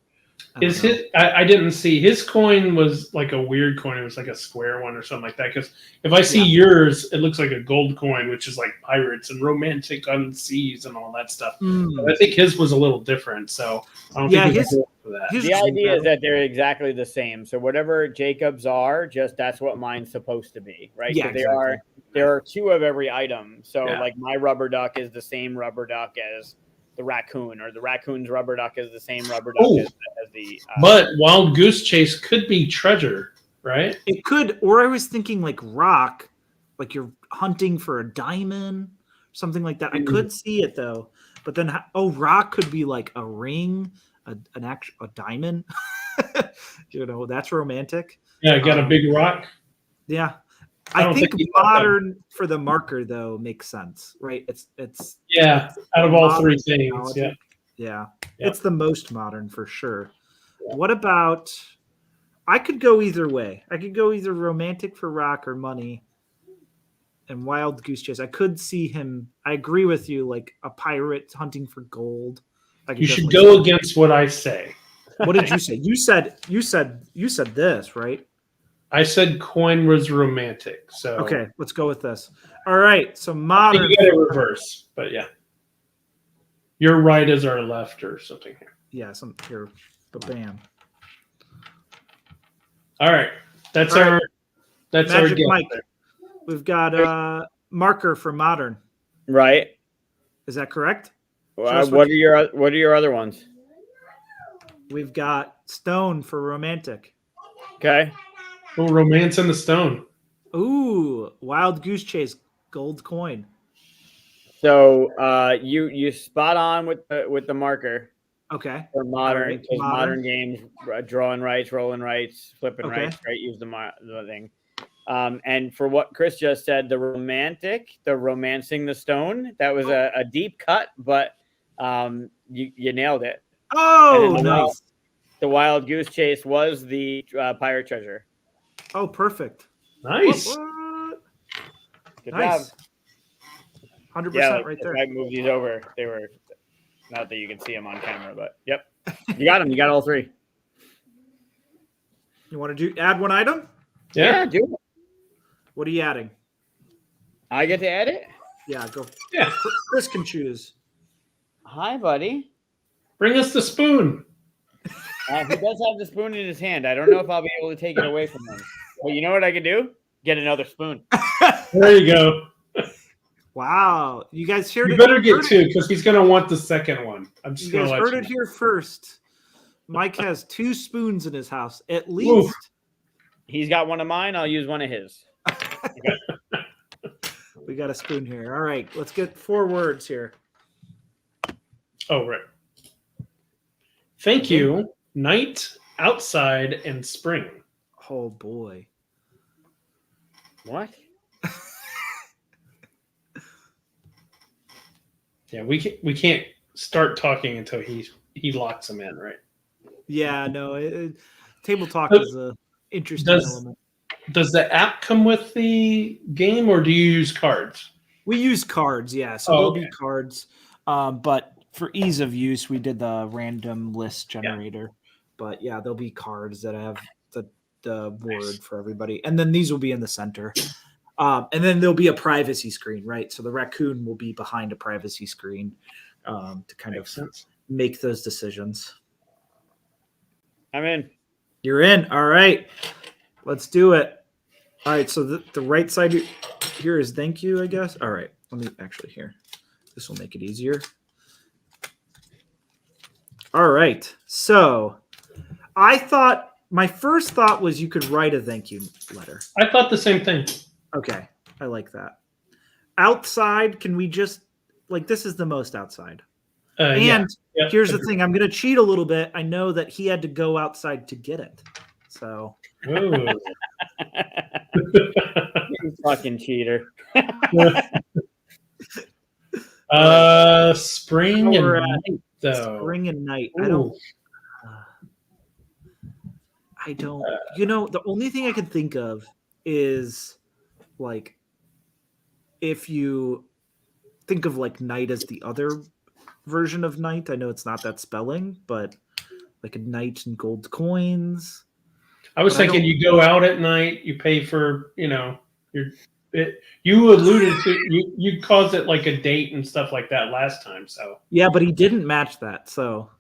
Speaker 1: I didn't see his coin was like a weird coin. It was like a square one or something like that. Because if I see yours, it looks like a gold coin, which is like pirates and romantic on seas and all that stuff. But I think his was a little different. So I don't think his for that.
Speaker 4: the idea is that they're exactly the same. So whatever Jacob's are, just that's what mine's supposed to be, right?
Speaker 3: Yeah,
Speaker 4: So there are 2 of every item. So
Speaker 1: Yeah.
Speaker 4: like my rubber duck is the same rubber duck as the raccoon, or the raccoon's rubber duck is the same rubber duck as the.
Speaker 1: But wild goose chase could be treasure, right?
Speaker 3: It could, or I was thinking like rock, like you're hunting for a diamond, something like that. I could see it though, but then rock could be like a ring, a diamond. That's romantic.
Speaker 1: Yeah, I got a big rock.
Speaker 3: Yeah,
Speaker 1: I
Speaker 3: I
Speaker 1: don't
Speaker 3: think
Speaker 1: think you got that.
Speaker 3: modern for the marker though makes sense, right? It's
Speaker 1: Yeah, out of all 3
Speaker 3: modern
Speaker 1: things.
Speaker 3: technology.
Speaker 1: Yeah.
Speaker 3: Yeah.
Speaker 1: Yep.
Speaker 3: It's the most modern for sure. What about? I could go either way. I could go either romantic for rock or money, and wild goose chase. I could see him. I agree with you. Like a pirate hunting for gold. I could
Speaker 1: You should
Speaker 3: definitely
Speaker 1: go against what I say.
Speaker 3: What did you say? You said this, right?
Speaker 1: I said coin was romantic. So
Speaker 3: Okay, let's go with this. All right, so modern.
Speaker 1: you get a reverse, but yeah. Your right is our left or something here.
Speaker 3: Yeah, some here, but bam.
Speaker 1: All right. That's
Speaker 3: All right.
Speaker 1: our
Speaker 3: Magic
Speaker 1: game.
Speaker 3: Mike. We've got marker for modern.
Speaker 4: Right.
Speaker 3: Is that correct?
Speaker 4: What are your other ones?
Speaker 3: We've got stone for romantic.
Speaker 4: Okay.
Speaker 1: Oh, romance in the stone.
Speaker 3: Ooh, wild goose chase, gold coin.
Speaker 4: So you spot on with the marker
Speaker 3: Okay.
Speaker 4: for modern.
Speaker 3: All right,
Speaker 4: Because modern games, drawing rights, rolling rights, flipping
Speaker 3: Okay.
Speaker 4: rights, right? Use the thing. And for what Chris just said, the romancing the stone, that was a deep cut, but you nailed it.
Speaker 3: Oh,
Speaker 4: And then
Speaker 3: nice.
Speaker 4: The wild goose chase was the pirate treasure.
Speaker 3: Oh, perfect.
Speaker 1: Nice.
Speaker 3: What?
Speaker 4: Good
Speaker 3: Nice.
Speaker 4: job.
Speaker 3: 100%
Speaker 4: Yeah,
Speaker 3: right
Speaker 4: if
Speaker 3: there.
Speaker 4: I moved these over, they were not that you can see them on camera, but yep, you got them. You got all three.
Speaker 3: You want to add one item?
Speaker 1: Yeah.
Speaker 4: Do it.
Speaker 3: What are you adding?
Speaker 4: I get to add it.
Speaker 3: Yeah, go.
Speaker 1: Yeah.
Speaker 3: Chris can choose.
Speaker 4: Hi, buddy.
Speaker 1: Bring us the spoon.
Speaker 4: He does have the spoon in his hand. I don't know if I'll be able to take it away from him. But you know what I can do? Get another spoon.
Speaker 1: There you go.
Speaker 3: Wow, you guys shared
Speaker 1: You
Speaker 3: it.
Speaker 1: better get
Speaker 3: heard
Speaker 1: two because he's gonna want the second one. I'm just
Speaker 3: You
Speaker 1: gonna
Speaker 3: guys
Speaker 1: let
Speaker 3: heard
Speaker 1: you
Speaker 3: it
Speaker 1: know.
Speaker 3: here first. Mike has 2 spoons in his house, at least.
Speaker 4: He's got one of mine. I'll use one of his.
Speaker 3: We got a spoon here. All right, let's get 4 words here.
Speaker 1: Oh, right. Thank you. Night, outside, and spring.
Speaker 3: Oh boy.
Speaker 4: What?
Speaker 1: Yeah, we can't start talking until he locks them in, right?
Speaker 3: Yeah, no. Table talk
Speaker 1: But
Speaker 3: is a interesting element.
Speaker 1: Does the app come with the game, or do you use cards?
Speaker 3: We use cards, yeah. So there'll be cards, but for ease of use, we did the random list generator. But yeah, there'll be cards that have the word for everybody, and then these will be in the center. And then there'll be a privacy screen, right? So the raccoon will be behind a privacy screen to kind
Speaker 1: Makes
Speaker 3: of
Speaker 1: sense.
Speaker 3: make those decisions.
Speaker 4: I'm in.
Speaker 3: You're in. All right. Let's do it. All right. So the right side here is thank you, I guess. All right. Let me actually here. This will make it easier. All right. So my first thought was you could write a thank you letter.
Speaker 1: I thought the same thing.
Speaker 3: Okay. I like that. Outside, can we just this is the most outside. And here's the thing. I'm going to cheat a little bit. I know that he had to go outside to get it. So.
Speaker 1: Ooh.
Speaker 4: You fucking cheater.
Speaker 1: Spring and night, though.
Speaker 3: Spring and night.
Speaker 1: Ooh.
Speaker 3: I don't. The only thing I can think of is if you think of night as the other version of night. I know it's not that spelling, but like a knight and gold coins.
Speaker 1: I was thinking you go out at night, you pay for, you alluded to, you caused it like a date and stuff like that last time. So
Speaker 3: yeah, but he didn't match that. So,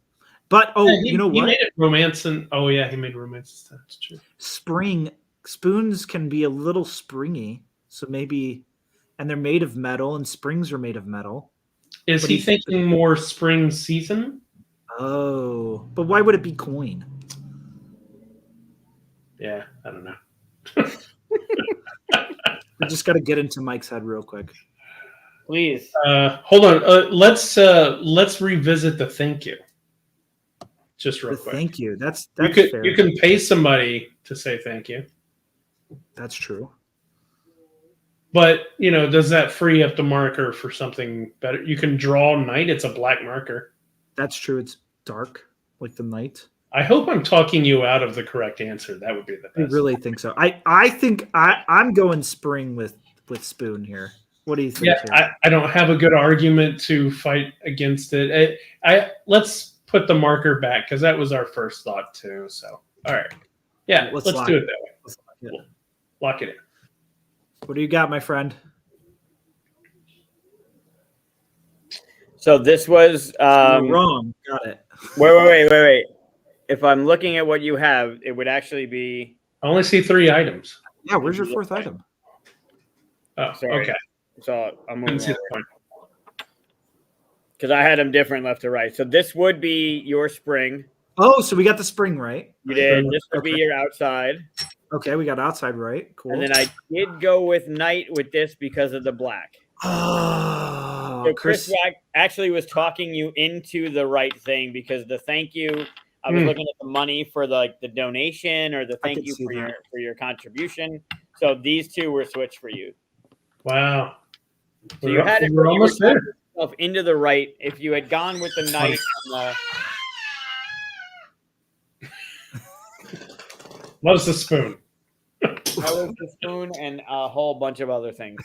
Speaker 3: but
Speaker 1: he
Speaker 3: what?
Speaker 1: He made it romance and he made romance. That's true.
Speaker 3: Spring spoons can be a little springy, so maybe, and they're made of metal, and springs are made of metal.
Speaker 1: Is he thinking more spring season?
Speaker 3: Oh, but why would it be coin?
Speaker 1: Yeah, I don't know.
Speaker 3: We just got to get into Mike's head real quick.
Speaker 4: Please.
Speaker 1: Hold on. Let's revisit the thank you. Just real quick.
Speaker 3: Thank you. That's fair.
Speaker 1: You can pay somebody to say thank you.
Speaker 3: That's true.
Speaker 1: But does that free up the marker for something better? You can draw night. It's a black marker.
Speaker 3: That's true. It's dark, like the night.
Speaker 1: I hope I'm talking you out of the correct answer. That would be the
Speaker 3: I
Speaker 1: best.
Speaker 3: really think so. I think I'm going spring with Spoon here. What do you think?
Speaker 1: Yeah,
Speaker 3: here?
Speaker 1: I don't have a good argument to fight against it. I let's put the marker back because that was our first thought too. So all right, yeah, let's do it that way.
Speaker 3: We'll
Speaker 1: lock it in.
Speaker 3: What do you got, my friend?
Speaker 4: So this was
Speaker 3: You're wrong. Got it.
Speaker 4: Wait. If I'm looking at what you have, it would actually be.
Speaker 1: I only see 3 items.
Speaker 3: Yeah, where's your 4th item?
Speaker 1: Oh,
Speaker 4: Sorry.
Speaker 1: okay.
Speaker 4: So I'm
Speaker 1: Didn't see the point.
Speaker 4: because I had them different left to right. So this would be your spring.
Speaker 3: Oh, so we got the spring right.
Speaker 4: You did. This would
Speaker 3: Okay.
Speaker 4: be your outside.
Speaker 3: Okay, we got outside right. Cool.
Speaker 4: And then I did go with night with this because of the black.
Speaker 3: Oh,
Speaker 4: So Chris actually was talking you into the right thing because the thank you. I was looking at the money for the donation or the thank you for your contribution. So these two were switched for you.
Speaker 1: Wow.
Speaker 4: So you had it.
Speaker 1: We're almost there.
Speaker 4: Into the right. If you had gone with the night.
Speaker 1: Loves the spoon.
Speaker 4: That was the spoon and a whole bunch of other things.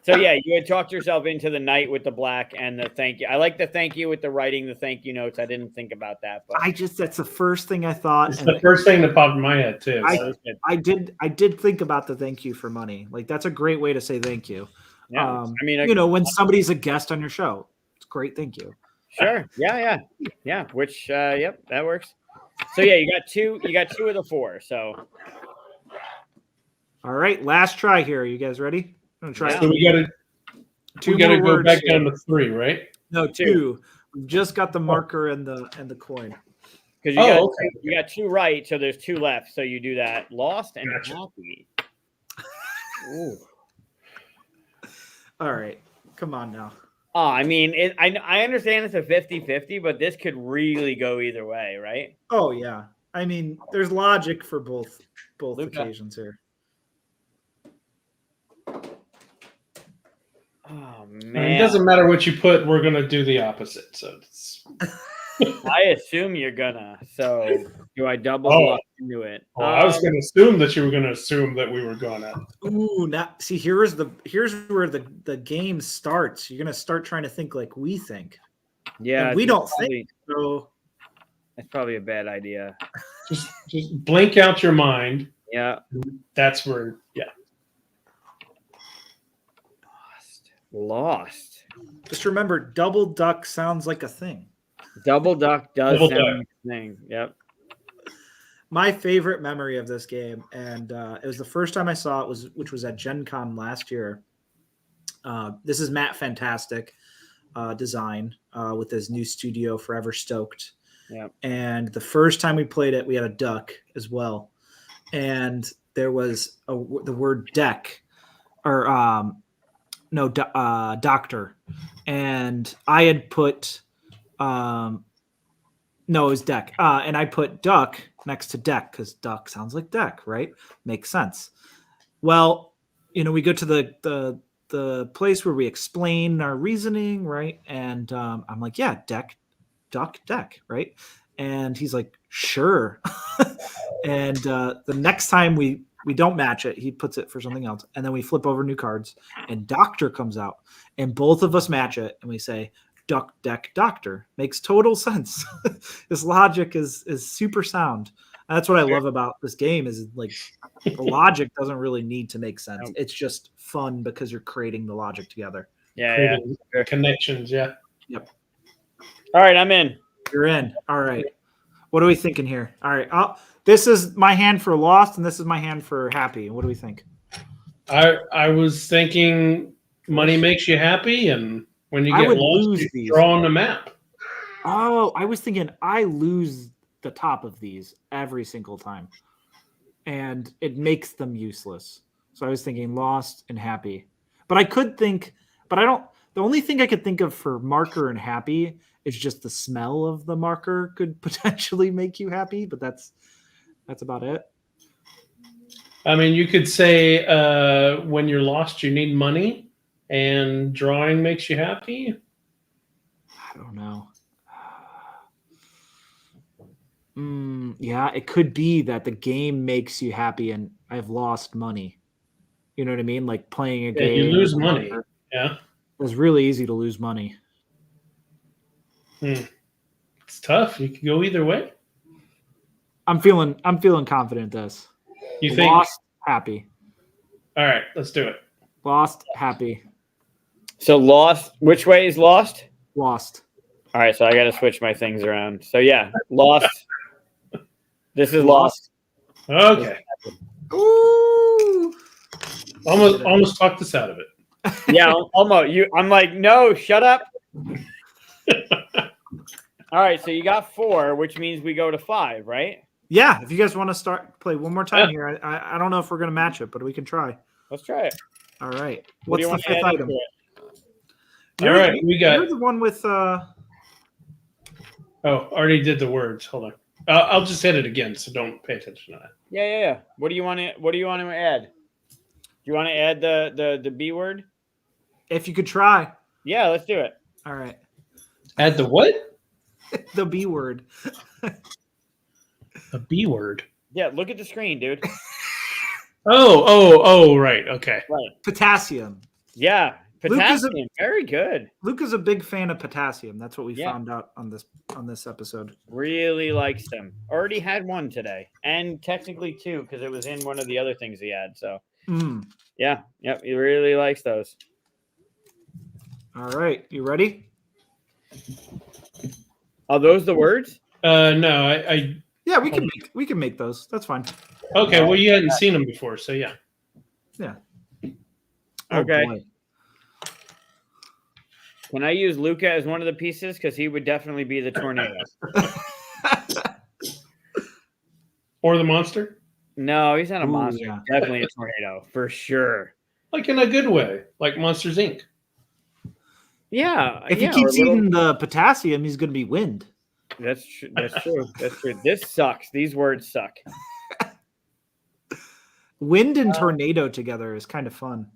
Speaker 4: So yeah, you had talked yourself into the night with the black and the thank you. I like the thank you with the writing the thank you notes. I didn't think about that, but
Speaker 3: that's the first thing I thought.
Speaker 1: It's the first thing that popped in my head too.
Speaker 3: I did think about the thank you for money. Like that's a great way to say thank you.
Speaker 4: yeah, I mean,
Speaker 3: when somebody's a guest on your show, it's great. Thank you.
Speaker 4: sure, yeah. Which, yep, that works. So yeah, you got two of the 4. So
Speaker 3: All right, last try here. Are you guys ready? I'm gonna try.
Speaker 4: Yeah.
Speaker 1: So we gotta go back down to 3, right?
Speaker 3: No, 2. We've just got the marker and the coin.
Speaker 4: because you got 2 right, so there's 2 left. So you do that. Lost and
Speaker 1: Gotcha.
Speaker 4: happy. Ooh.
Speaker 3: All right, come on now.
Speaker 4: Oh, I mean, I understand it's a 50-50, but this could really go either way, right?
Speaker 3: Oh yeah, I mean, there's logic for both
Speaker 4: Luca.
Speaker 3: occasions here.
Speaker 4: Oh
Speaker 1: It
Speaker 4: man,
Speaker 1: doesn't matter what you put. We're gonna do the opposite. So it's.
Speaker 4: I assume you're gonna. So do I double lock into it?
Speaker 1: I was going to assume that you were going to assume that we were gonna.
Speaker 3: Ooh, now see, here's where the game starts. You're gonna start trying to think like we think.
Speaker 4: Yeah,
Speaker 3: And we don't think so.
Speaker 4: That's probably a bad idea.
Speaker 1: Just blink out your mind.
Speaker 4: Yeah,
Speaker 1: That's where. Yeah.
Speaker 4: lost.
Speaker 3: Just remember, double duck sounds like a thing.
Speaker 4: Double duck does
Speaker 1: Double
Speaker 4: sound
Speaker 1: duck.
Speaker 4: like a thing. Yep.
Speaker 3: My favorite memory of this game, and it was the first time I saw it, which was at Gen Con last year. This is Matt Fantastic design with his new studio, Forever Stoked.
Speaker 4: Yep.
Speaker 3: And the first time we played it, we had a duck as well, and there was the word deck, or doctor, and I had put no, it was deck, and I put duck next to deck because duck sounds like deck, right? Makes sense. Well, we go to the place where we explain our reasoning, right? And I'm like, yeah, deck, duck, deck, right? And he's like, sure. And the next time we don't match it, he puts it for something else, and then we flip over new cards, and doctor comes out, and both of us match it, and we say duck, deck, doctor. Makes total sense. This logic is super sound. And that's what I love about this game is like the logic doesn't really need to make sense. It's just fun because you're creating the logic together.
Speaker 4: Yeah.
Speaker 1: Connections. Yeah.
Speaker 3: Yep.
Speaker 4: All right, I'm in.
Speaker 3: You're in. All right. What are we thinking here? All right. This is my hand for lost, and this is my hand for happy. What do we think?
Speaker 1: I was thinking money makes you happy, and when you get lost, you draw on the map.
Speaker 3: Oh, I was thinking I lose the top of these every single time, and it makes them useless. So I was thinking lost and happy, but I could think, but I don't. The only thing I could think of for marker and happy is just the smell of the marker could potentially make you happy, but that's about it.
Speaker 1: I mean, you could say when you're lost, you need money, and drawing makes you happy.
Speaker 3: I don't know. Yeah, it could be that the game makes you happy and I've lost money. You know what I mean? Like playing a
Speaker 1: Yeah,
Speaker 3: game.
Speaker 1: you lose money. Yeah.
Speaker 3: It was really easy to lose money.
Speaker 1: It's tough. You can go either way.
Speaker 3: I'm feeling confident in this.
Speaker 1: You think?
Speaker 3: Lost, happy.
Speaker 1: All right, let's do it.
Speaker 3: Lost, happy.
Speaker 4: So lost. Which way is lost?
Speaker 3: Lost.
Speaker 4: All right, so I got to switch my things around. So yeah, lost. This is lost.
Speaker 1: Okay.
Speaker 3: Ooh.
Speaker 1: Almost talked us out of it.
Speaker 4: Yeah, almost. I'm like, no, shut up. All right, so you got 4, which means we go to 5, right?
Speaker 3: Yeah, if you guys want to play one more time
Speaker 1: Yeah.
Speaker 3: here, I don't know if we're gonna match it, but we can try.
Speaker 4: Let's try it.
Speaker 3: All right.
Speaker 4: What do
Speaker 3: What's
Speaker 4: you
Speaker 3: the
Speaker 4: want to
Speaker 3: fifth
Speaker 4: add
Speaker 3: item?
Speaker 4: into it?
Speaker 1: All right, we got.
Speaker 3: You're the one with
Speaker 1: Oh, already did the words. Hold on. I'll just hit it again, so don't pay attention to that.
Speaker 4: Yeah. What do you want to add? Do you want to add the B word?
Speaker 3: if you could try.
Speaker 4: Yeah, let's do it.
Speaker 3: All right.
Speaker 1: Add the what?
Speaker 3: The B word.
Speaker 1: A B word.
Speaker 4: Yeah, look at the screen, dude.
Speaker 1: Oh, right. Okay.
Speaker 4: Right.
Speaker 3: Potassium.
Speaker 4: Yeah,
Speaker 3: Luke is a-
Speaker 4: potassium. Very good.
Speaker 3: Luke is a big fan of potassium. That's what we
Speaker 4: Yeah.
Speaker 3: found out on this episode.
Speaker 4: Really likes them. Already had one today, and technically 2 because it was in one of the other things he had. So yeah, yep, he really likes those.
Speaker 3: All right. You ready?
Speaker 4: Are those the words?
Speaker 1: No, I.
Speaker 3: Yeah, we can make those. That's fine.
Speaker 1: Okay, well, you hadn't seen them before, so yeah.
Speaker 3: Yeah.
Speaker 4: Okay.
Speaker 3: boy.
Speaker 4: Can I use Luca as one of the pieces? Because he would definitely be the tornado.
Speaker 1: Or the monster,
Speaker 4: No, he's not a
Speaker 3: Ooh,
Speaker 4: monster.
Speaker 3: yeah.
Speaker 4: Definitely a tornado for sure.
Speaker 1: like in a good way, like Monsters Inc.
Speaker 4: Yeah.
Speaker 3: If
Speaker 4: yeah,
Speaker 3: he keeps
Speaker 4: or a little-
Speaker 3: eating the potassium, he's going to be wind.
Speaker 4: That's true. That's true. That's true. This sucks. These words suck.
Speaker 3: Wind and tornado together is kind of fun.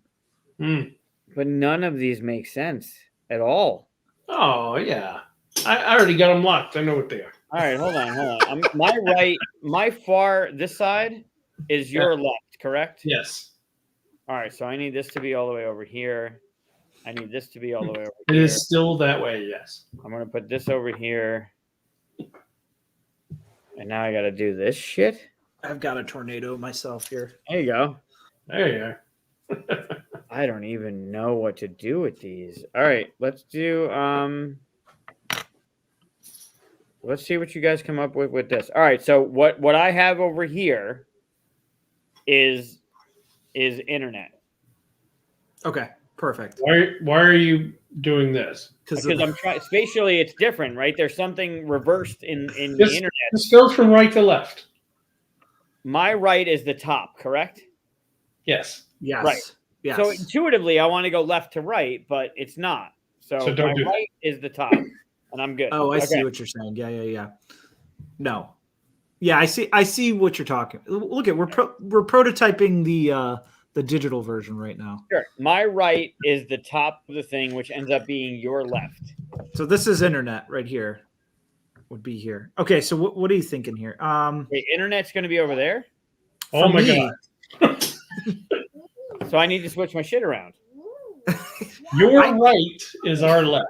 Speaker 4: But none of these make sense at all.
Speaker 1: Oh yeah, I already got them locked. I know what they are.
Speaker 4: All right, hold on. My right, my far, this side is your left, correct?
Speaker 1: Yes,
Speaker 4: All right, so I need this to be all the way over here. I need this to be all the way over
Speaker 1: it
Speaker 4: here.
Speaker 1: is still that way. Yes.
Speaker 4: I'm going to put this over here. And now I got to do this shit.
Speaker 3: I've got a tornado myself here.
Speaker 4: There you go.
Speaker 1: There you are.
Speaker 4: I don't even know what to do with these. All right, let's do let's see what you guys come up with this. All right, so what I have over here is internet.
Speaker 3: Okay, perfect.
Speaker 1: Why are you doing this?
Speaker 3: Because
Speaker 4: Because I'm trying spatially it's different, right? There's something reversed in the
Speaker 1: Just-
Speaker 4: internet.
Speaker 1: Just go from right to left.
Speaker 4: My right is the top, correct?
Speaker 1: Yes.
Speaker 3: yes,
Speaker 4: Right.
Speaker 3: yes.
Speaker 4: So intuitively I want to go left to right, but it's not. So
Speaker 1: So don't
Speaker 4: my
Speaker 1: do that.
Speaker 4: right is the top, and I'm good.
Speaker 3: Oh, I see
Speaker 4: Okay.
Speaker 3: what you're saying. Yeah. No. Yeah, I see what you're talking. Look at we're prototyping the digital version right now.
Speaker 4: Sure. My right is the top of the thing, which ends up being your left.
Speaker 3: So this is internet right here. Would be here. Okay, so what are you thinking here?
Speaker 4: Wait, internet's going to be over there,
Speaker 1: Oh
Speaker 3: for
Speaker 1: my
Speaker 3: me-
Speaker 1: god.
Speaker 4: so I need to switch my shit around.
Speaker 1: Your right is our left.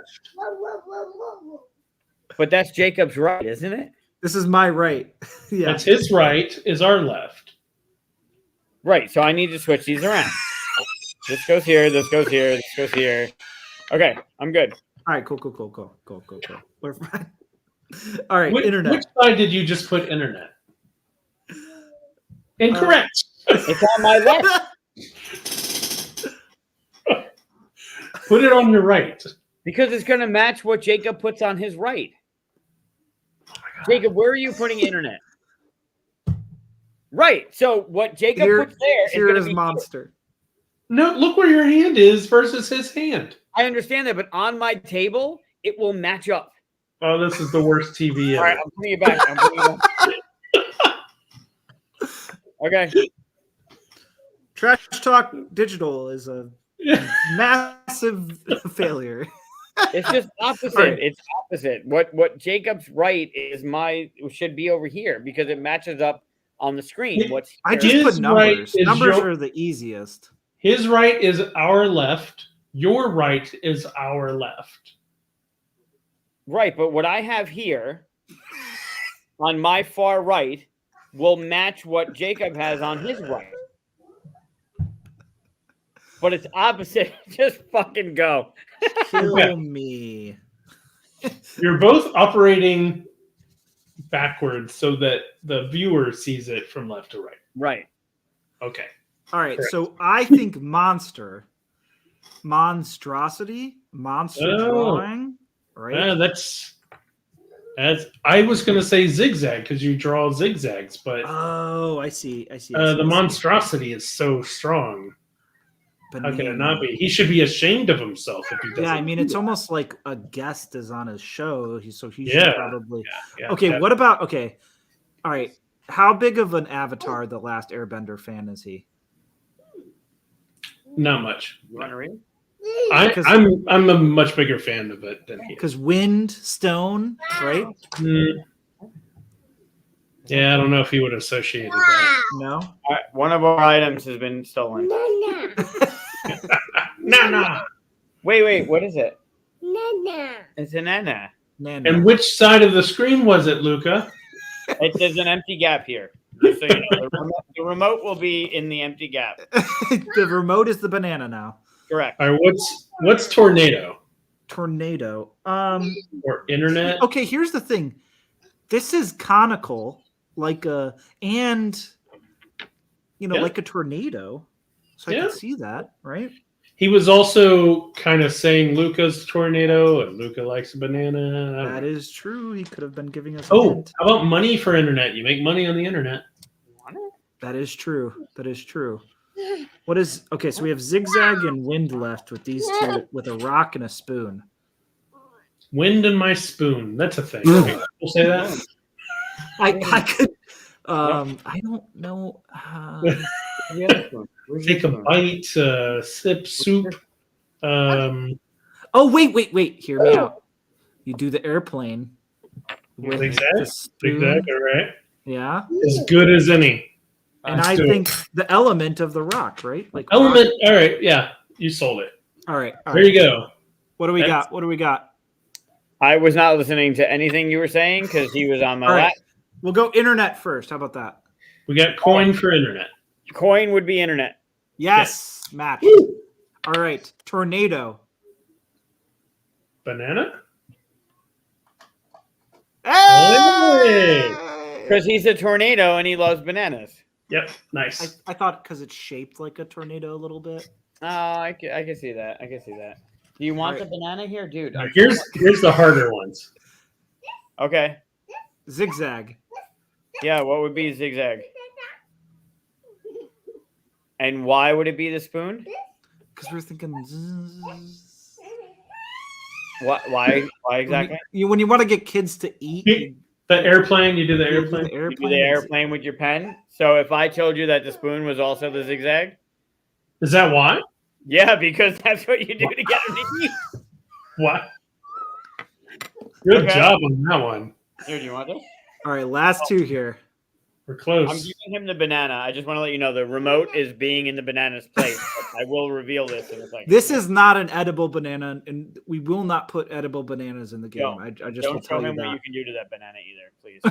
Speaker 4: But that's Jacob's right, isn't it?
Speaker 3: This is my right. Yeah.
Speaker 1: That's his right is our left.
Speaker 4: Right. So I need to switch these around. This goes here. This goes here. This goes here. Okay, I'm good.
Speaker 3: All right, cool. We're fine. All right,
Speaker 1: Which
Speaker 3: internet.
Speaker 1: side did you just put internet? Incorrect.
Speaker 4: It's on my left
Speaker 1: Put it on your right.
Speaker 4: because it's going to match what Jacob puts on his right. Jacob, where are you putting internet? Right. So what Jacob
Speaker 3: Here-
Speaker 4: puts there is
Speaker 3: Here
Speaker 4: going to
Speaker 3: is
Speaker 4: be
Speaker 3: monster.
Speaker 1: No, look where your hand is versus his hand.
Speaker 4: I understand that, but on my table, it will match up.
Speaker 1: Oh, this is the worst TV
Speaker 4: All right,
Speaker 1: ever.
Speaker 4: I'm putting it back. Okay.
Speaker 3: Trash Talk Digital is a massive failure.
Speaker 4: It's just opposite.
Speaker 3: Right.
Speaker 4: It's opposite. What Jacob's right is should be over here because it matches up on the screen. What's
Speaker 3: I
Speaker 4: here-
Speaker 3: just
Speaker 1: His
Speaker 3: put numbers.
Speaker 1: right is
Speaker 3: Numbers
Speaker 1: your-
Speaker 3: are the easiest.
Speaker 1: His right is our left. Your right is our left.
Speaker 4: right, but what I have here on my far right will match what Jacob has on his right. But it's opposite. Just fucking go.
Speaker 3: Kill
Speaker 1: Okay.
Speaker 3: me.
Speaker 1: You're both operating backwards so that the viewer sees it from left to right.
Speaker 4: Right.
Speaker 1: Okay.
Speaker 3: All right,
Speaker 1: Correct.
Speaker 3: so I think monstrosity, monster
Speaker 1: Oh.
Speaker 3: drawing, right?
Speaker 1: Yeah, that's. I was going to say zigzag because you draw zigzags, but
Speaker 3: Oh, I see.
Speaker 1: the monstrosity is so strong. How can it not be? He should be ashamed of himself if he doesn't.
Speaker 3: Yeah, I mean, it's almost like a guest is on his show. He should
Speaker 1: Yeah.
Speaker 3: probably.
Speaker 1: Yeah,
Speaker 3: Okay,
Speaker 1: yeah.
Speaker 3: what about? Okay, all right. How big of an Avatar The Last Airbender fan is he?
Speaker 1: Not much.
Speaker 4: You want to read?
Speaker 3: Because-
Speaker 1: I'm a much bigger fan of it than he is.
Speaker 3: Because wind, stone, right?
Speaker 1: Mm. Yeah, I don't know if he would have associated that.
Speaker 3: No.
Speaker 4: All right. One of our items has been stolen.
Speaker 1: No.
Speaker 4: Wait. What is it? It's an Nana.
Speaker 3: Nana.
Speaker 1: And which side of the screen was it, Luca?
Speaker 4: There's an empty gap here. Just so you know, the remote will be in the empty gap.
Speaker 3: The remote is the banana now.
Speaker 4: Correct.
Speaker 1: All right, what's tornado
Speaker 3: Tornado.
Speaker 1: or internet?
Speaker 3: Okay, here's the thing. This is conical, like a
Speaker 1: Yeah.
Speaker 3: like a tornado. So I
Speaker 1: Yeah.
Speaker 3: can see that, right?
Speaker 1: He was also kind of saying Luca's tornado, and Luca likes a banana. I don't
Speaker 3: That
Speaker 1: know.
Speaker 3: is true. He could have been giving us a
Speaker 1: Oh,
Speaker 3: hint.
Speaker 1: how about money for internet? You make money on the internet.
Speaker 3: That is true. That is true. What is okay? So we have zigzag and wind left with these two, with a rock and a spoon.
Speaker 1: Wind in my spoon. That's a thing. We'll say that.
Speaker 3: I could. I don't know.
Speaker 1: Take a bite, sip soup.
Speaker 3: Oh wait! Hear me out. You do the airplane with
Speaker 1: Zigzag?
Speaker 3: the spoon.
Speaker 1: Zigzag, all right.
Speaker 3: Yeah,
Speaker 1: As good as any.
Speaker 3: and
Speaker 1: Let's
Speaker 3: I
Speaker 1: do it.
Speaker 3: think the element of the rock, right? Like
Speaker 1: Element.
Speaker 3: rock.
Speaker 1: All right. Yeah, you sold it.
Speaker 3: All right.
Speaker 1: There you go.
Speaker 3: What do we
Speaker 1: That's-
Speaker 3: got? What do we got?
Speaker 4: I was not listening to anything you were saying because he was on my
Speaker 3: All
Speaker 4: lap.
Speaker 3: right. We'll go internet first. How about that?
Speaker 1: We got coin for internet.
Speaker 4: Coin would be internet.
Speaker 3: Yes, match. All right. Tornado.
Speaker 1: Banana.
Speaker 3: Hey!
Speaker 4: Because he's a tornado and he loves bananas.
Speaker 1: Yep. Nice.
Speaker 3: I thought because it's shaped like a tornado a little bit.
Speaker 4: Oh, I can see that. Do you want
Speaker 3: Right.
Speaker 4: the banana here, dude?
Speaker 1: Now, here's the harder ones.
Speaker 4: Okay.
Speaker 3: Zigzag.
Speaker 4: Yeah, what would be zigzag? And why would it be the spoon?
Speaker 3: Because we're thinking.
Speaker 4: Why exactly?
Speaker 3: When you want to get kids to eat, you
Speaker 1: The airplane. You do the
Speaker 3: do
Speaker 1: airplane.
Speaker 3: the
Speaker 4: You
Speaker 3: airplane.
Speaker 4: do the airplane with your pen. So if I told you that the spoon was also the zigzag,
Speaker 1: Is that why?
Speaker 4: yeah, because that's what you do to get them to eat.
Speaker 1: What? Good
Speaker 4: Okay.
Speaker 1: job on that one.
Speaker 4: Here, do you want this?
Speaker 3: All right, last two here.
Speaker 1: We're
Speaker 4: I'm
Speaker 1: close.
Speaker 4: giving him the banana. I just want to let you know the remote is being in the banana's place. I will reveal this in a second.
Speaker 3: This is not an edible banana, and we will not put edible bananas in the game.
Speaker 4: No,
Speaker 3: I just will
Speaker 4: Don't
Speaker 3: tell
Speaker 4: show
Speaker 3: you
Speaker 4: him what you
Speaker 3: that
Speaker 4: can do to that banana either, please.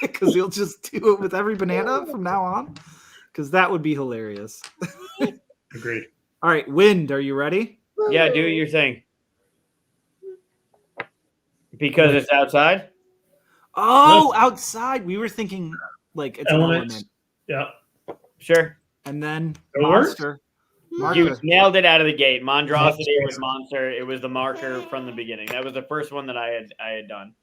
Speaker 3: because he'll just do it with every banana from now on. Because that would be hilarious.
Speaker 1: Agreed.
Speaker 3: All right, wind. Are you ready?
Speaker 4: Yeah, do your thing. Because it's outside?
Speaker 3: Oh, outside. We were thinking like it's an
Speaker 1: Elements.
Speaker 3: element,
Speaker 1: Yeah.
Speaker 4: Sure.
Speaker 3: and then
Speaker 1: That works?
Speaker 3: monster.
Speaker 4: You
Speaker 3: Marker.
Speaker 4: nailed it out of the gate. Monstrosity was monster. It was the marker from the beginning. That was the first one that I had done.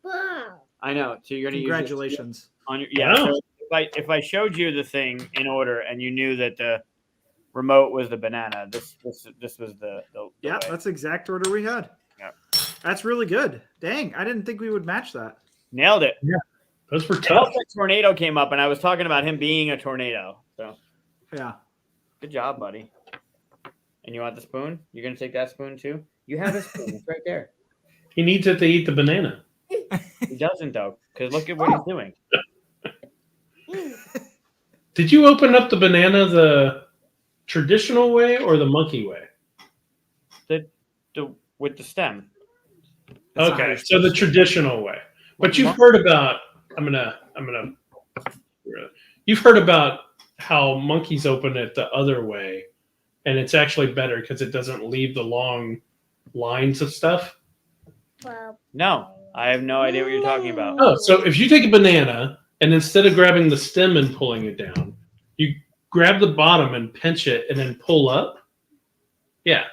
Speaker 4: I know. So you're gonna
Speaker 3: Congratulations.
Speaker 4: use it on your yeah.
Speaker 1: Wow.
Speaker 4: So if I showed you the thing in order and you knew that the remote was the banana, this was the
Speaker 3: Yeah,
Speaker 4: way.
Speaker 3: that's the exact order we had.
Speaker 4: Yeah.
Speaker 3: That's really good. Dang, I didn't think we would match that.
Speaker 4: Nailed it.
Speaker 1: Those were
Speaker 4: And
Speaker 1: tough.
Speaker 4: also tornado came up, and I was talking about him being a tornado. So
Speaker 3: Yeah.
Speaker 4: good job, buddy. And you want the spoon? You're gonna take that spoon too? You have a spoon. It's right there.
Speaker 1: He needs it to eat the banana.
Speaker 4: He doesn't though, because look at what he's doing.
Speaker 1: Did you open up the banana the traditional way or the monkey way?
Speaker 4: With the stem.
Speaker 3: That's not how
Speaker 1: Okay,
Speaker 3: you're
Speaker 1: so
Speaker 3: supposed
Speaker 1: the
Speaker 3: to.
Speaker 1: traditional way. But you've heard about. You've heard about how monkeys open it the other way, and it's actually better because it doesn't leave the long lines of stuff.
Speaker 4: No, I have no idea what you're talking about.
Speaker 1: Oh, so if you take a banana and instead of grabbing the stem and pulling it down, you grab the bottom and pinch it and then pull up. Yeah.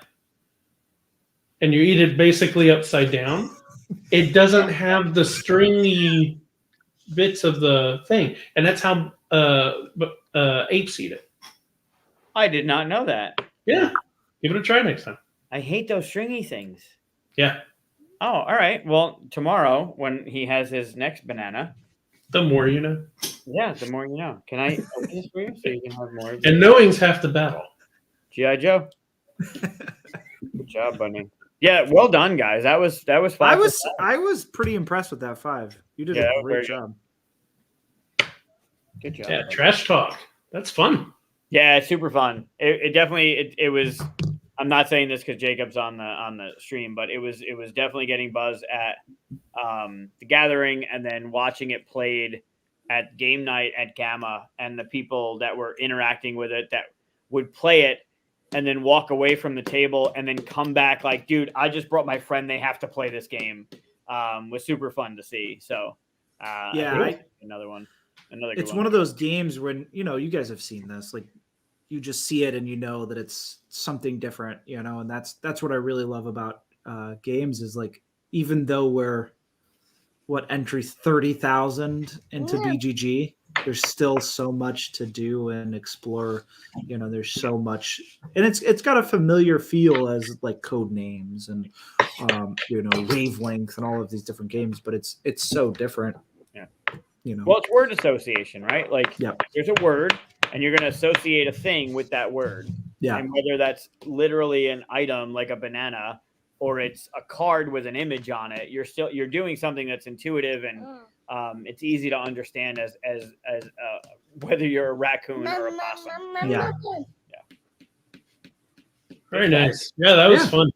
Speaker 1: And you eat it basically upside down. It doesn't have the stringy bits of the thing. And that's how apes eat it.
Speaker 4: I did not know that.
Speaker 1: Yeah. Give it a try next time.
Speaker 4: I hate those stringy things.
Speaker 1: Yeah.
Speaker 4: Oh, all right. Well, tomorrow when he has his next banana,
Speaker 1: The more you know.
Speaker 4: yeah, the more you know. Can I open this for you so you can have more? Of
Speaker 1: And knowing's half the battle.
Speaker 4: G.I. Joe. Good job, buddy. Yeah, well done, guys. That was 5
Speaker 3: I
Speaker 4: for
Speaker 3: was
Speaker 4: 5.
Speaker 3: I was pretty impressed with that 5. You did
Speaker 4: Yeah, that
Speaker 3: a
Speaker 4: was
Speaker 3: great
Speaker 4: very
Speaker 3: job.
Speaker 4: Good job.
Speaker 1: Yeah,
Speaker 4: buddy.
Speaker 1: trash talk. That's fun.
Speaker 4: Yeah, it's super fun. It definitely it was. I'm not saying this because Jacob's on the stream, but it was definitely getting buzz at the gathering, and then watching it played at game night at Gamma, and the people that were interacting with it that would play it and then walk away from the table and then come back like, dude, I just brought my friend. They have to play this game. Was super fun to see. So
Speaker 3: Yeah,
Speaker 4: I think another one. Another good
Speaker 3: It's one of those games when, you guys have seen this, like you just see it and you know that it's something different, and that's what I really love about games is like, even though we're entry 30,000 into BGG, there's still so much to do and explore. There's so much, and it's got a familiar feel as like Code Names and Wavelength and all of these different games, but it's so different.
Speaker 4: Yeah.
Speaker 3: Well,
Speaker 4: it's word association, right? Like,
Speaker 3: Yep.
Speaker 4: There's a word, and you're going to associate a thing with that word.
Speaker 3: Yeah.
Speaker 4: And whether that's literally an item like a banana, or it's a card with an image on it, you're doing something that's intuitive and it's easy to understand as whether you're a raccoon or a possum.
Speaker 3: Yeah.
Speaker 1: Very nice. Yeah, that was fun.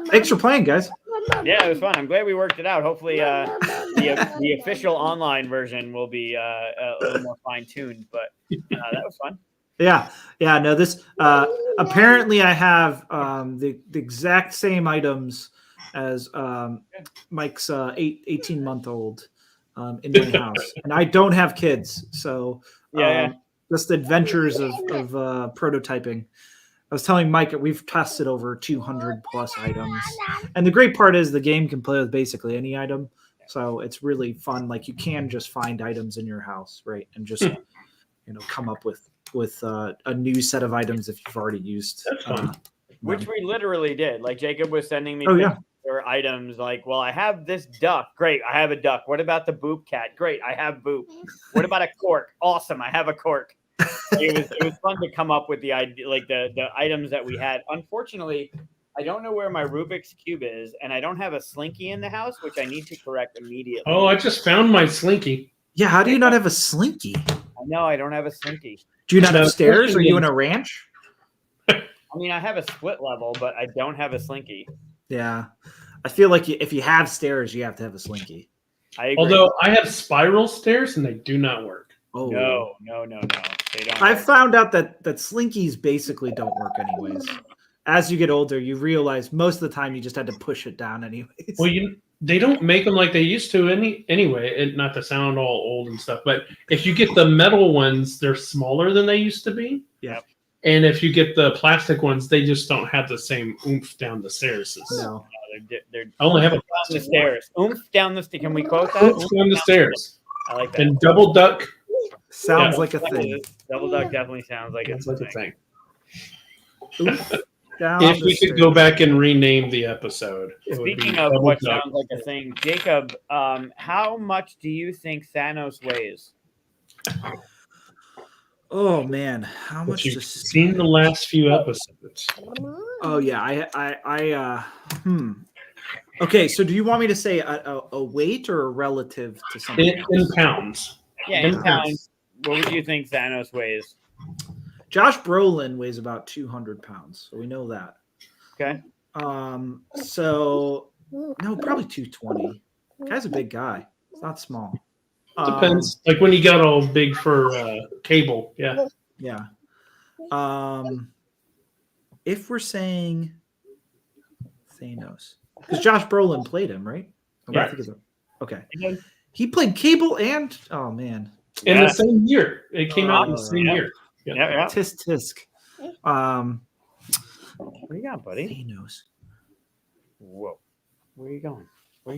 Speaker 3: Thanks for playing, guys.
Speaker 4: Yeah, it was fun. I'm glad we worked it out. Hopefully, the official online version will be a little more fine tuned, but that was fun.
Speaker 3: Yeah. No, this apparently I have the exact same items as Mike's 18-month-old in my house, and I don't have kids, so just the adventures of prototyping. I was telling Mike that we've tested over 200 plus items, and the great part is the game can play with basically any item, so it's really fun. Like, you can just find items in your house, right, and just come up with a new set of items if you've already used.
Speaker 4: Which we literally did. Like, Jacob was sending me or items like, well, I have this duck. Great, I have a duck. What about the Boop cat? Great, I have Boop. What about a cork? Awesome, I have a cork. It was fun to come up with the idea, like the items that we had. Unfortunately, I don't know where my Rubik's Cube is, and I don't have a Slinky in the house, which I need to correct immediately.
Speaker 1: Oh, I just found my Slinky.
Speaker 3: Yeah, how do you not have a Slinky?
Speaker 4: I know I don't have a Slinky.
Speaker 3: Do you not have stairs? Are you in a ranch?
Speaker 4: I mean, I have a split level, but I don't have a Slinky.
Speaker 3: Yeah, I feel like if you have stairs, you have to have a Slinky.
Speaker 4: I agree.
Speaker 1: Although I have spiral stairs and they do not work.
Speaker 3: Oh
Speaker 4: no, they don't.
Speaker 3: I found out that Slinkies basically don't work anyways. As you get older, you realize most of the time you just had to push it down anyways.
Speaker 1: Well, they don't make them like they used to anyway. And not to sound all old and stuff, but if you get the metal ones, they're smaller than they used to be.
Speaker 3: Yeah.
Speaker 1: And if you get the plastic ones, they just don't have the same oomph down the stairs.
Speaker 3: No.
Speaker 4: They're
Speaker 1: I only have a
Speaker 4: down the stairs. Oomph down the stairs. Can we quote that?
Speaker 1: oomph down the stairs.
Speaker 4: I like that.
Speaker 1: And double duck.
Speaker 3: Sounds like a thing.
Speaker 4: Double duck definitely sounds like it's
Speaker 1: Sounds like a thing.
Speaker 3: Down
Speaker 1: If
Speaker 3: the
Speaker 1: we could
Speaker 3: stairs.
Speaker 1: go back and rename the episode. it would be
Speaker 4: Speaking of
Speaker 1: double
Speaker 4: what
Speaker 1: duck.
Speaker 4: sounds like a thing, Jacob, how much do you think Thanos weighs?
Speaker 3: Oh man, how much?
Speaker 1: You've seen the last few episodes.
Speaker 3: Oh yeah, Okay, so do you want me to say a weight or a relative to something
Speaker 1: In
Speaker 3: else?
Speaker 1: pounds.
Speaker 4: Yeah, in pounds. What would you think Thanos weighs?
Speaker 3: Josh Brolin weighs about 200 pounds, so we know that.
Speaker 4: Okay.
Speaker 3: So no, probably 220. Guy's a big guy. It's not small.
Speaker 1: Depends. Like when he got all big for Cable. Yeah.
Speaker 3: Yeah. If we're saying Thanos, because Josh Brolin played him, right?
Speaker 1: Right.
Speaker 3: Okay. He played Cable and oh man,
Speaker 1: In the same year. It came out in the same
Speaker 4: yeah.
Speaker 1: year.
Speaker 4: Yeah.
Speaker 3: tisk tisk.
Speaker 4: What do you got, buddy?
Speaker 3: Thanos.
Speaker 4: Whoa. Where are you going?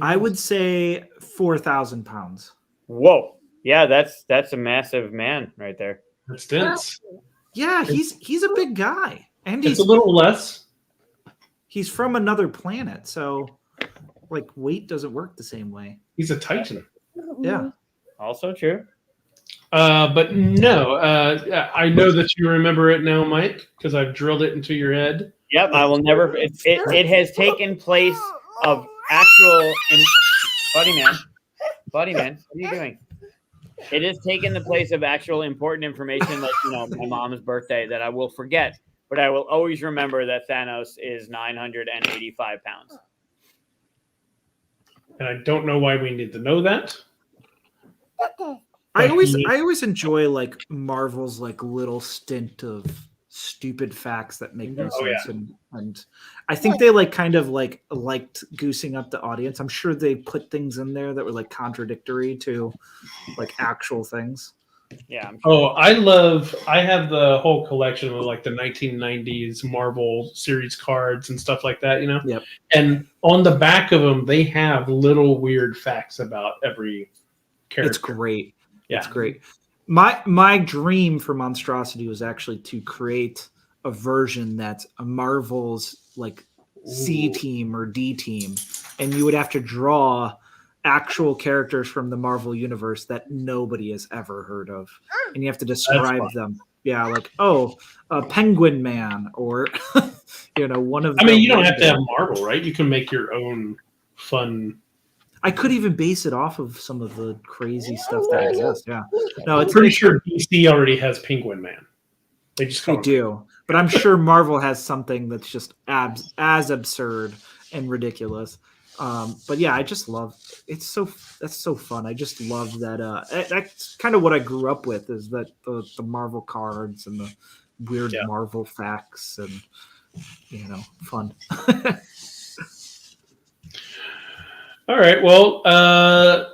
Speaker 3: I would say 4,000 pounds.
Speaker 4: Whoa. Yeah, that's a massive man right there.
Speaker 1: That's dense.
Speaker 3: Yeah, he's a big guy, and
Speaker 1: It's a little less.
Speaker 3: he's from another planet, so like weight doesn't work the same way.
Speaker 1: He's a Titan.
Speaker 3: Yeah.
Speaker 4: Also true.
Speaker 1: But no, I know that you remember it now, Mike, because I've drilled it into your head.
Speaker 4: Yep, I will never. It has taken place of actual. Buddy man, what are you doing? It has taken the place of actual important information, like my mom's birthday, that I will forget, but I will always remember that Thanos is 985 pounds.
Speaker 1: And I don't know why we need to know that.
Speaker 3: I always enjoy like Marvel's like little stint of stupid facts that make no sense, and I think they like kind of like liked goosing up the audience. I'm sure they put things in there that were like contradictory to like actual things.
Speaker 4: Yeah.
Speaker 1: Oh, I have the whole collection of like the 1990s Marvel series cards and stuff like that,
Speaker 3: Yep.
Speaker 1: And on the back of them, they have little weird facts about every character.
Speaker 3: It's great.
Speaker 1: Yeah.
Speaker 3: It's great. My dream for Monstrosity was actually to create a version that's a Marvel's like C team or D team, and you would have to draw actual characters from the Marvel universe that nobody has ever heard of, and you have to describe them. Yeah, like Penguin Man, or one of.
Speaker 1: I mean, you don't have to have Marvel, right? You can make your own fun.
Speaker 3: I could even base it off of some of the crazy stuff that exists. Yeah, no,
Speaker 1: I'm pretty sure DC already has Penguin Man. They just
Speaker 3: do, but I'm sure Marvel has something that's just as absurd and ridiculous. But yeah, I just love that's so fun. I just love that. That's kind of what I grew up with, is that the Marvel cards and the weird Marvel facts and fun.
Speaker 1: All right. Well, I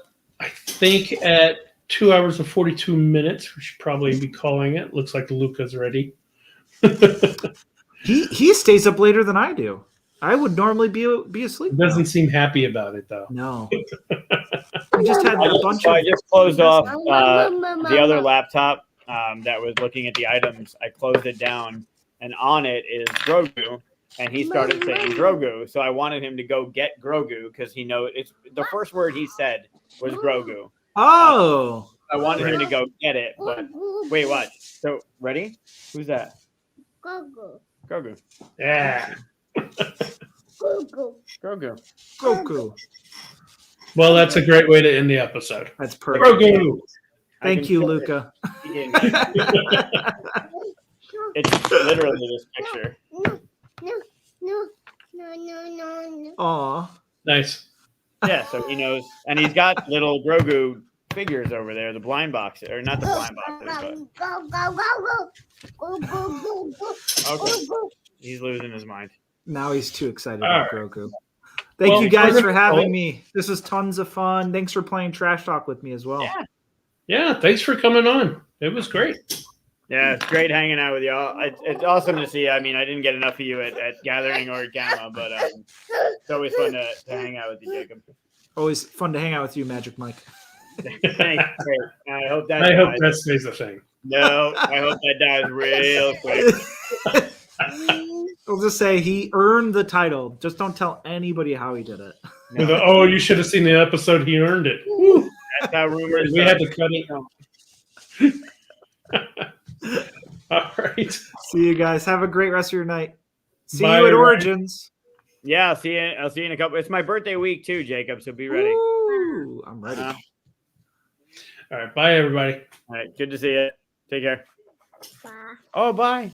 Speaker 1: think at 2 hours and 42 minutes, we should probably be calling it. Looks like Luca's ready.
Speaker 3: He stays up later than I do. I would normally be asleep.
Speaker 1: Doesn't seem happy about it though.
Speaker 3: No. I just had a bunch of.
Speaker 4: I just closed off the other laptop that was looking at the items. I closed it down, and on it is Grogu. And he started saying Grogu, so I wanted him to go get Grogu because he knows it's the first word he said was Grogu.
Speaker 3: Oh,
Speaker 4: I wanted him to go get it, but wait, what? So ready? Who's that? Grogu.
Speaker 1: Yeah.
Speaker 3: Grogu.
Speaker 1: Well, that's a great way to end the episode.
Speaker 3: That's perfect.
Speaker 1: Grogu.
Speaker 3: Thank you, Luca.
Speaker 4: It's literally this picture.
Speaker 2: No.
Speaker 3: Aw.
Speaker 1: Nice.
Speaker 4: Yeah, so he knows, and he's got little Grogu figures over there, the blind boxes, or not the blind boxes, but okay. He's losing his mind.
Speaker 3: Now he's too excited about Grogu.
Speaker 1: Well,
Speaker 3: Thank you guys for having me. This was tons of fun. Thanks for playing Trash Talk with me as well.
Speaker 1: Yeah, thanks for coming on. It was great.
Speaker 4: Yeah, it's great hanging out with y'all. It's awesome to see. I mean, I didn't get enough of you at Gathering or Gamma, but it's always fun to hang out with you, Jacob.
Speaker 3: Always fun to hang out with you, Magic Mike.
Speaker 4: Thanks. Great. I hope
Speaker 1: that stays the same.
Speaker 4: No, I hope that dies real quick.
Speaker 3: We'll just say he earned the title. Just don't tell anybody how he did it.
Speaker 1: No. You should have seen the episode. He earned it. Woo.
Speaker 4: That's how rumors.
Speaker 1: We had to cut it. All right.
Speaker 3: See you guys. Have a great rest of your night. See
Speaker 1: Bye,
Speaker 3: you at
Speaker 1: everybody.
Speaker 3: Origins.
Speaker 4: Yeah, I'll see you in a couple. It's my birthday week too, Jacob. So be ready.
Speaker 3: Ooh, I'm ready.
Speaker 4: Uh,
Speaker 1: All right. Bye, everybody.
Speaker 4: All right, good to see you. Take care.
Speaker 2: Bye.
Speaker 4: Oh, bye.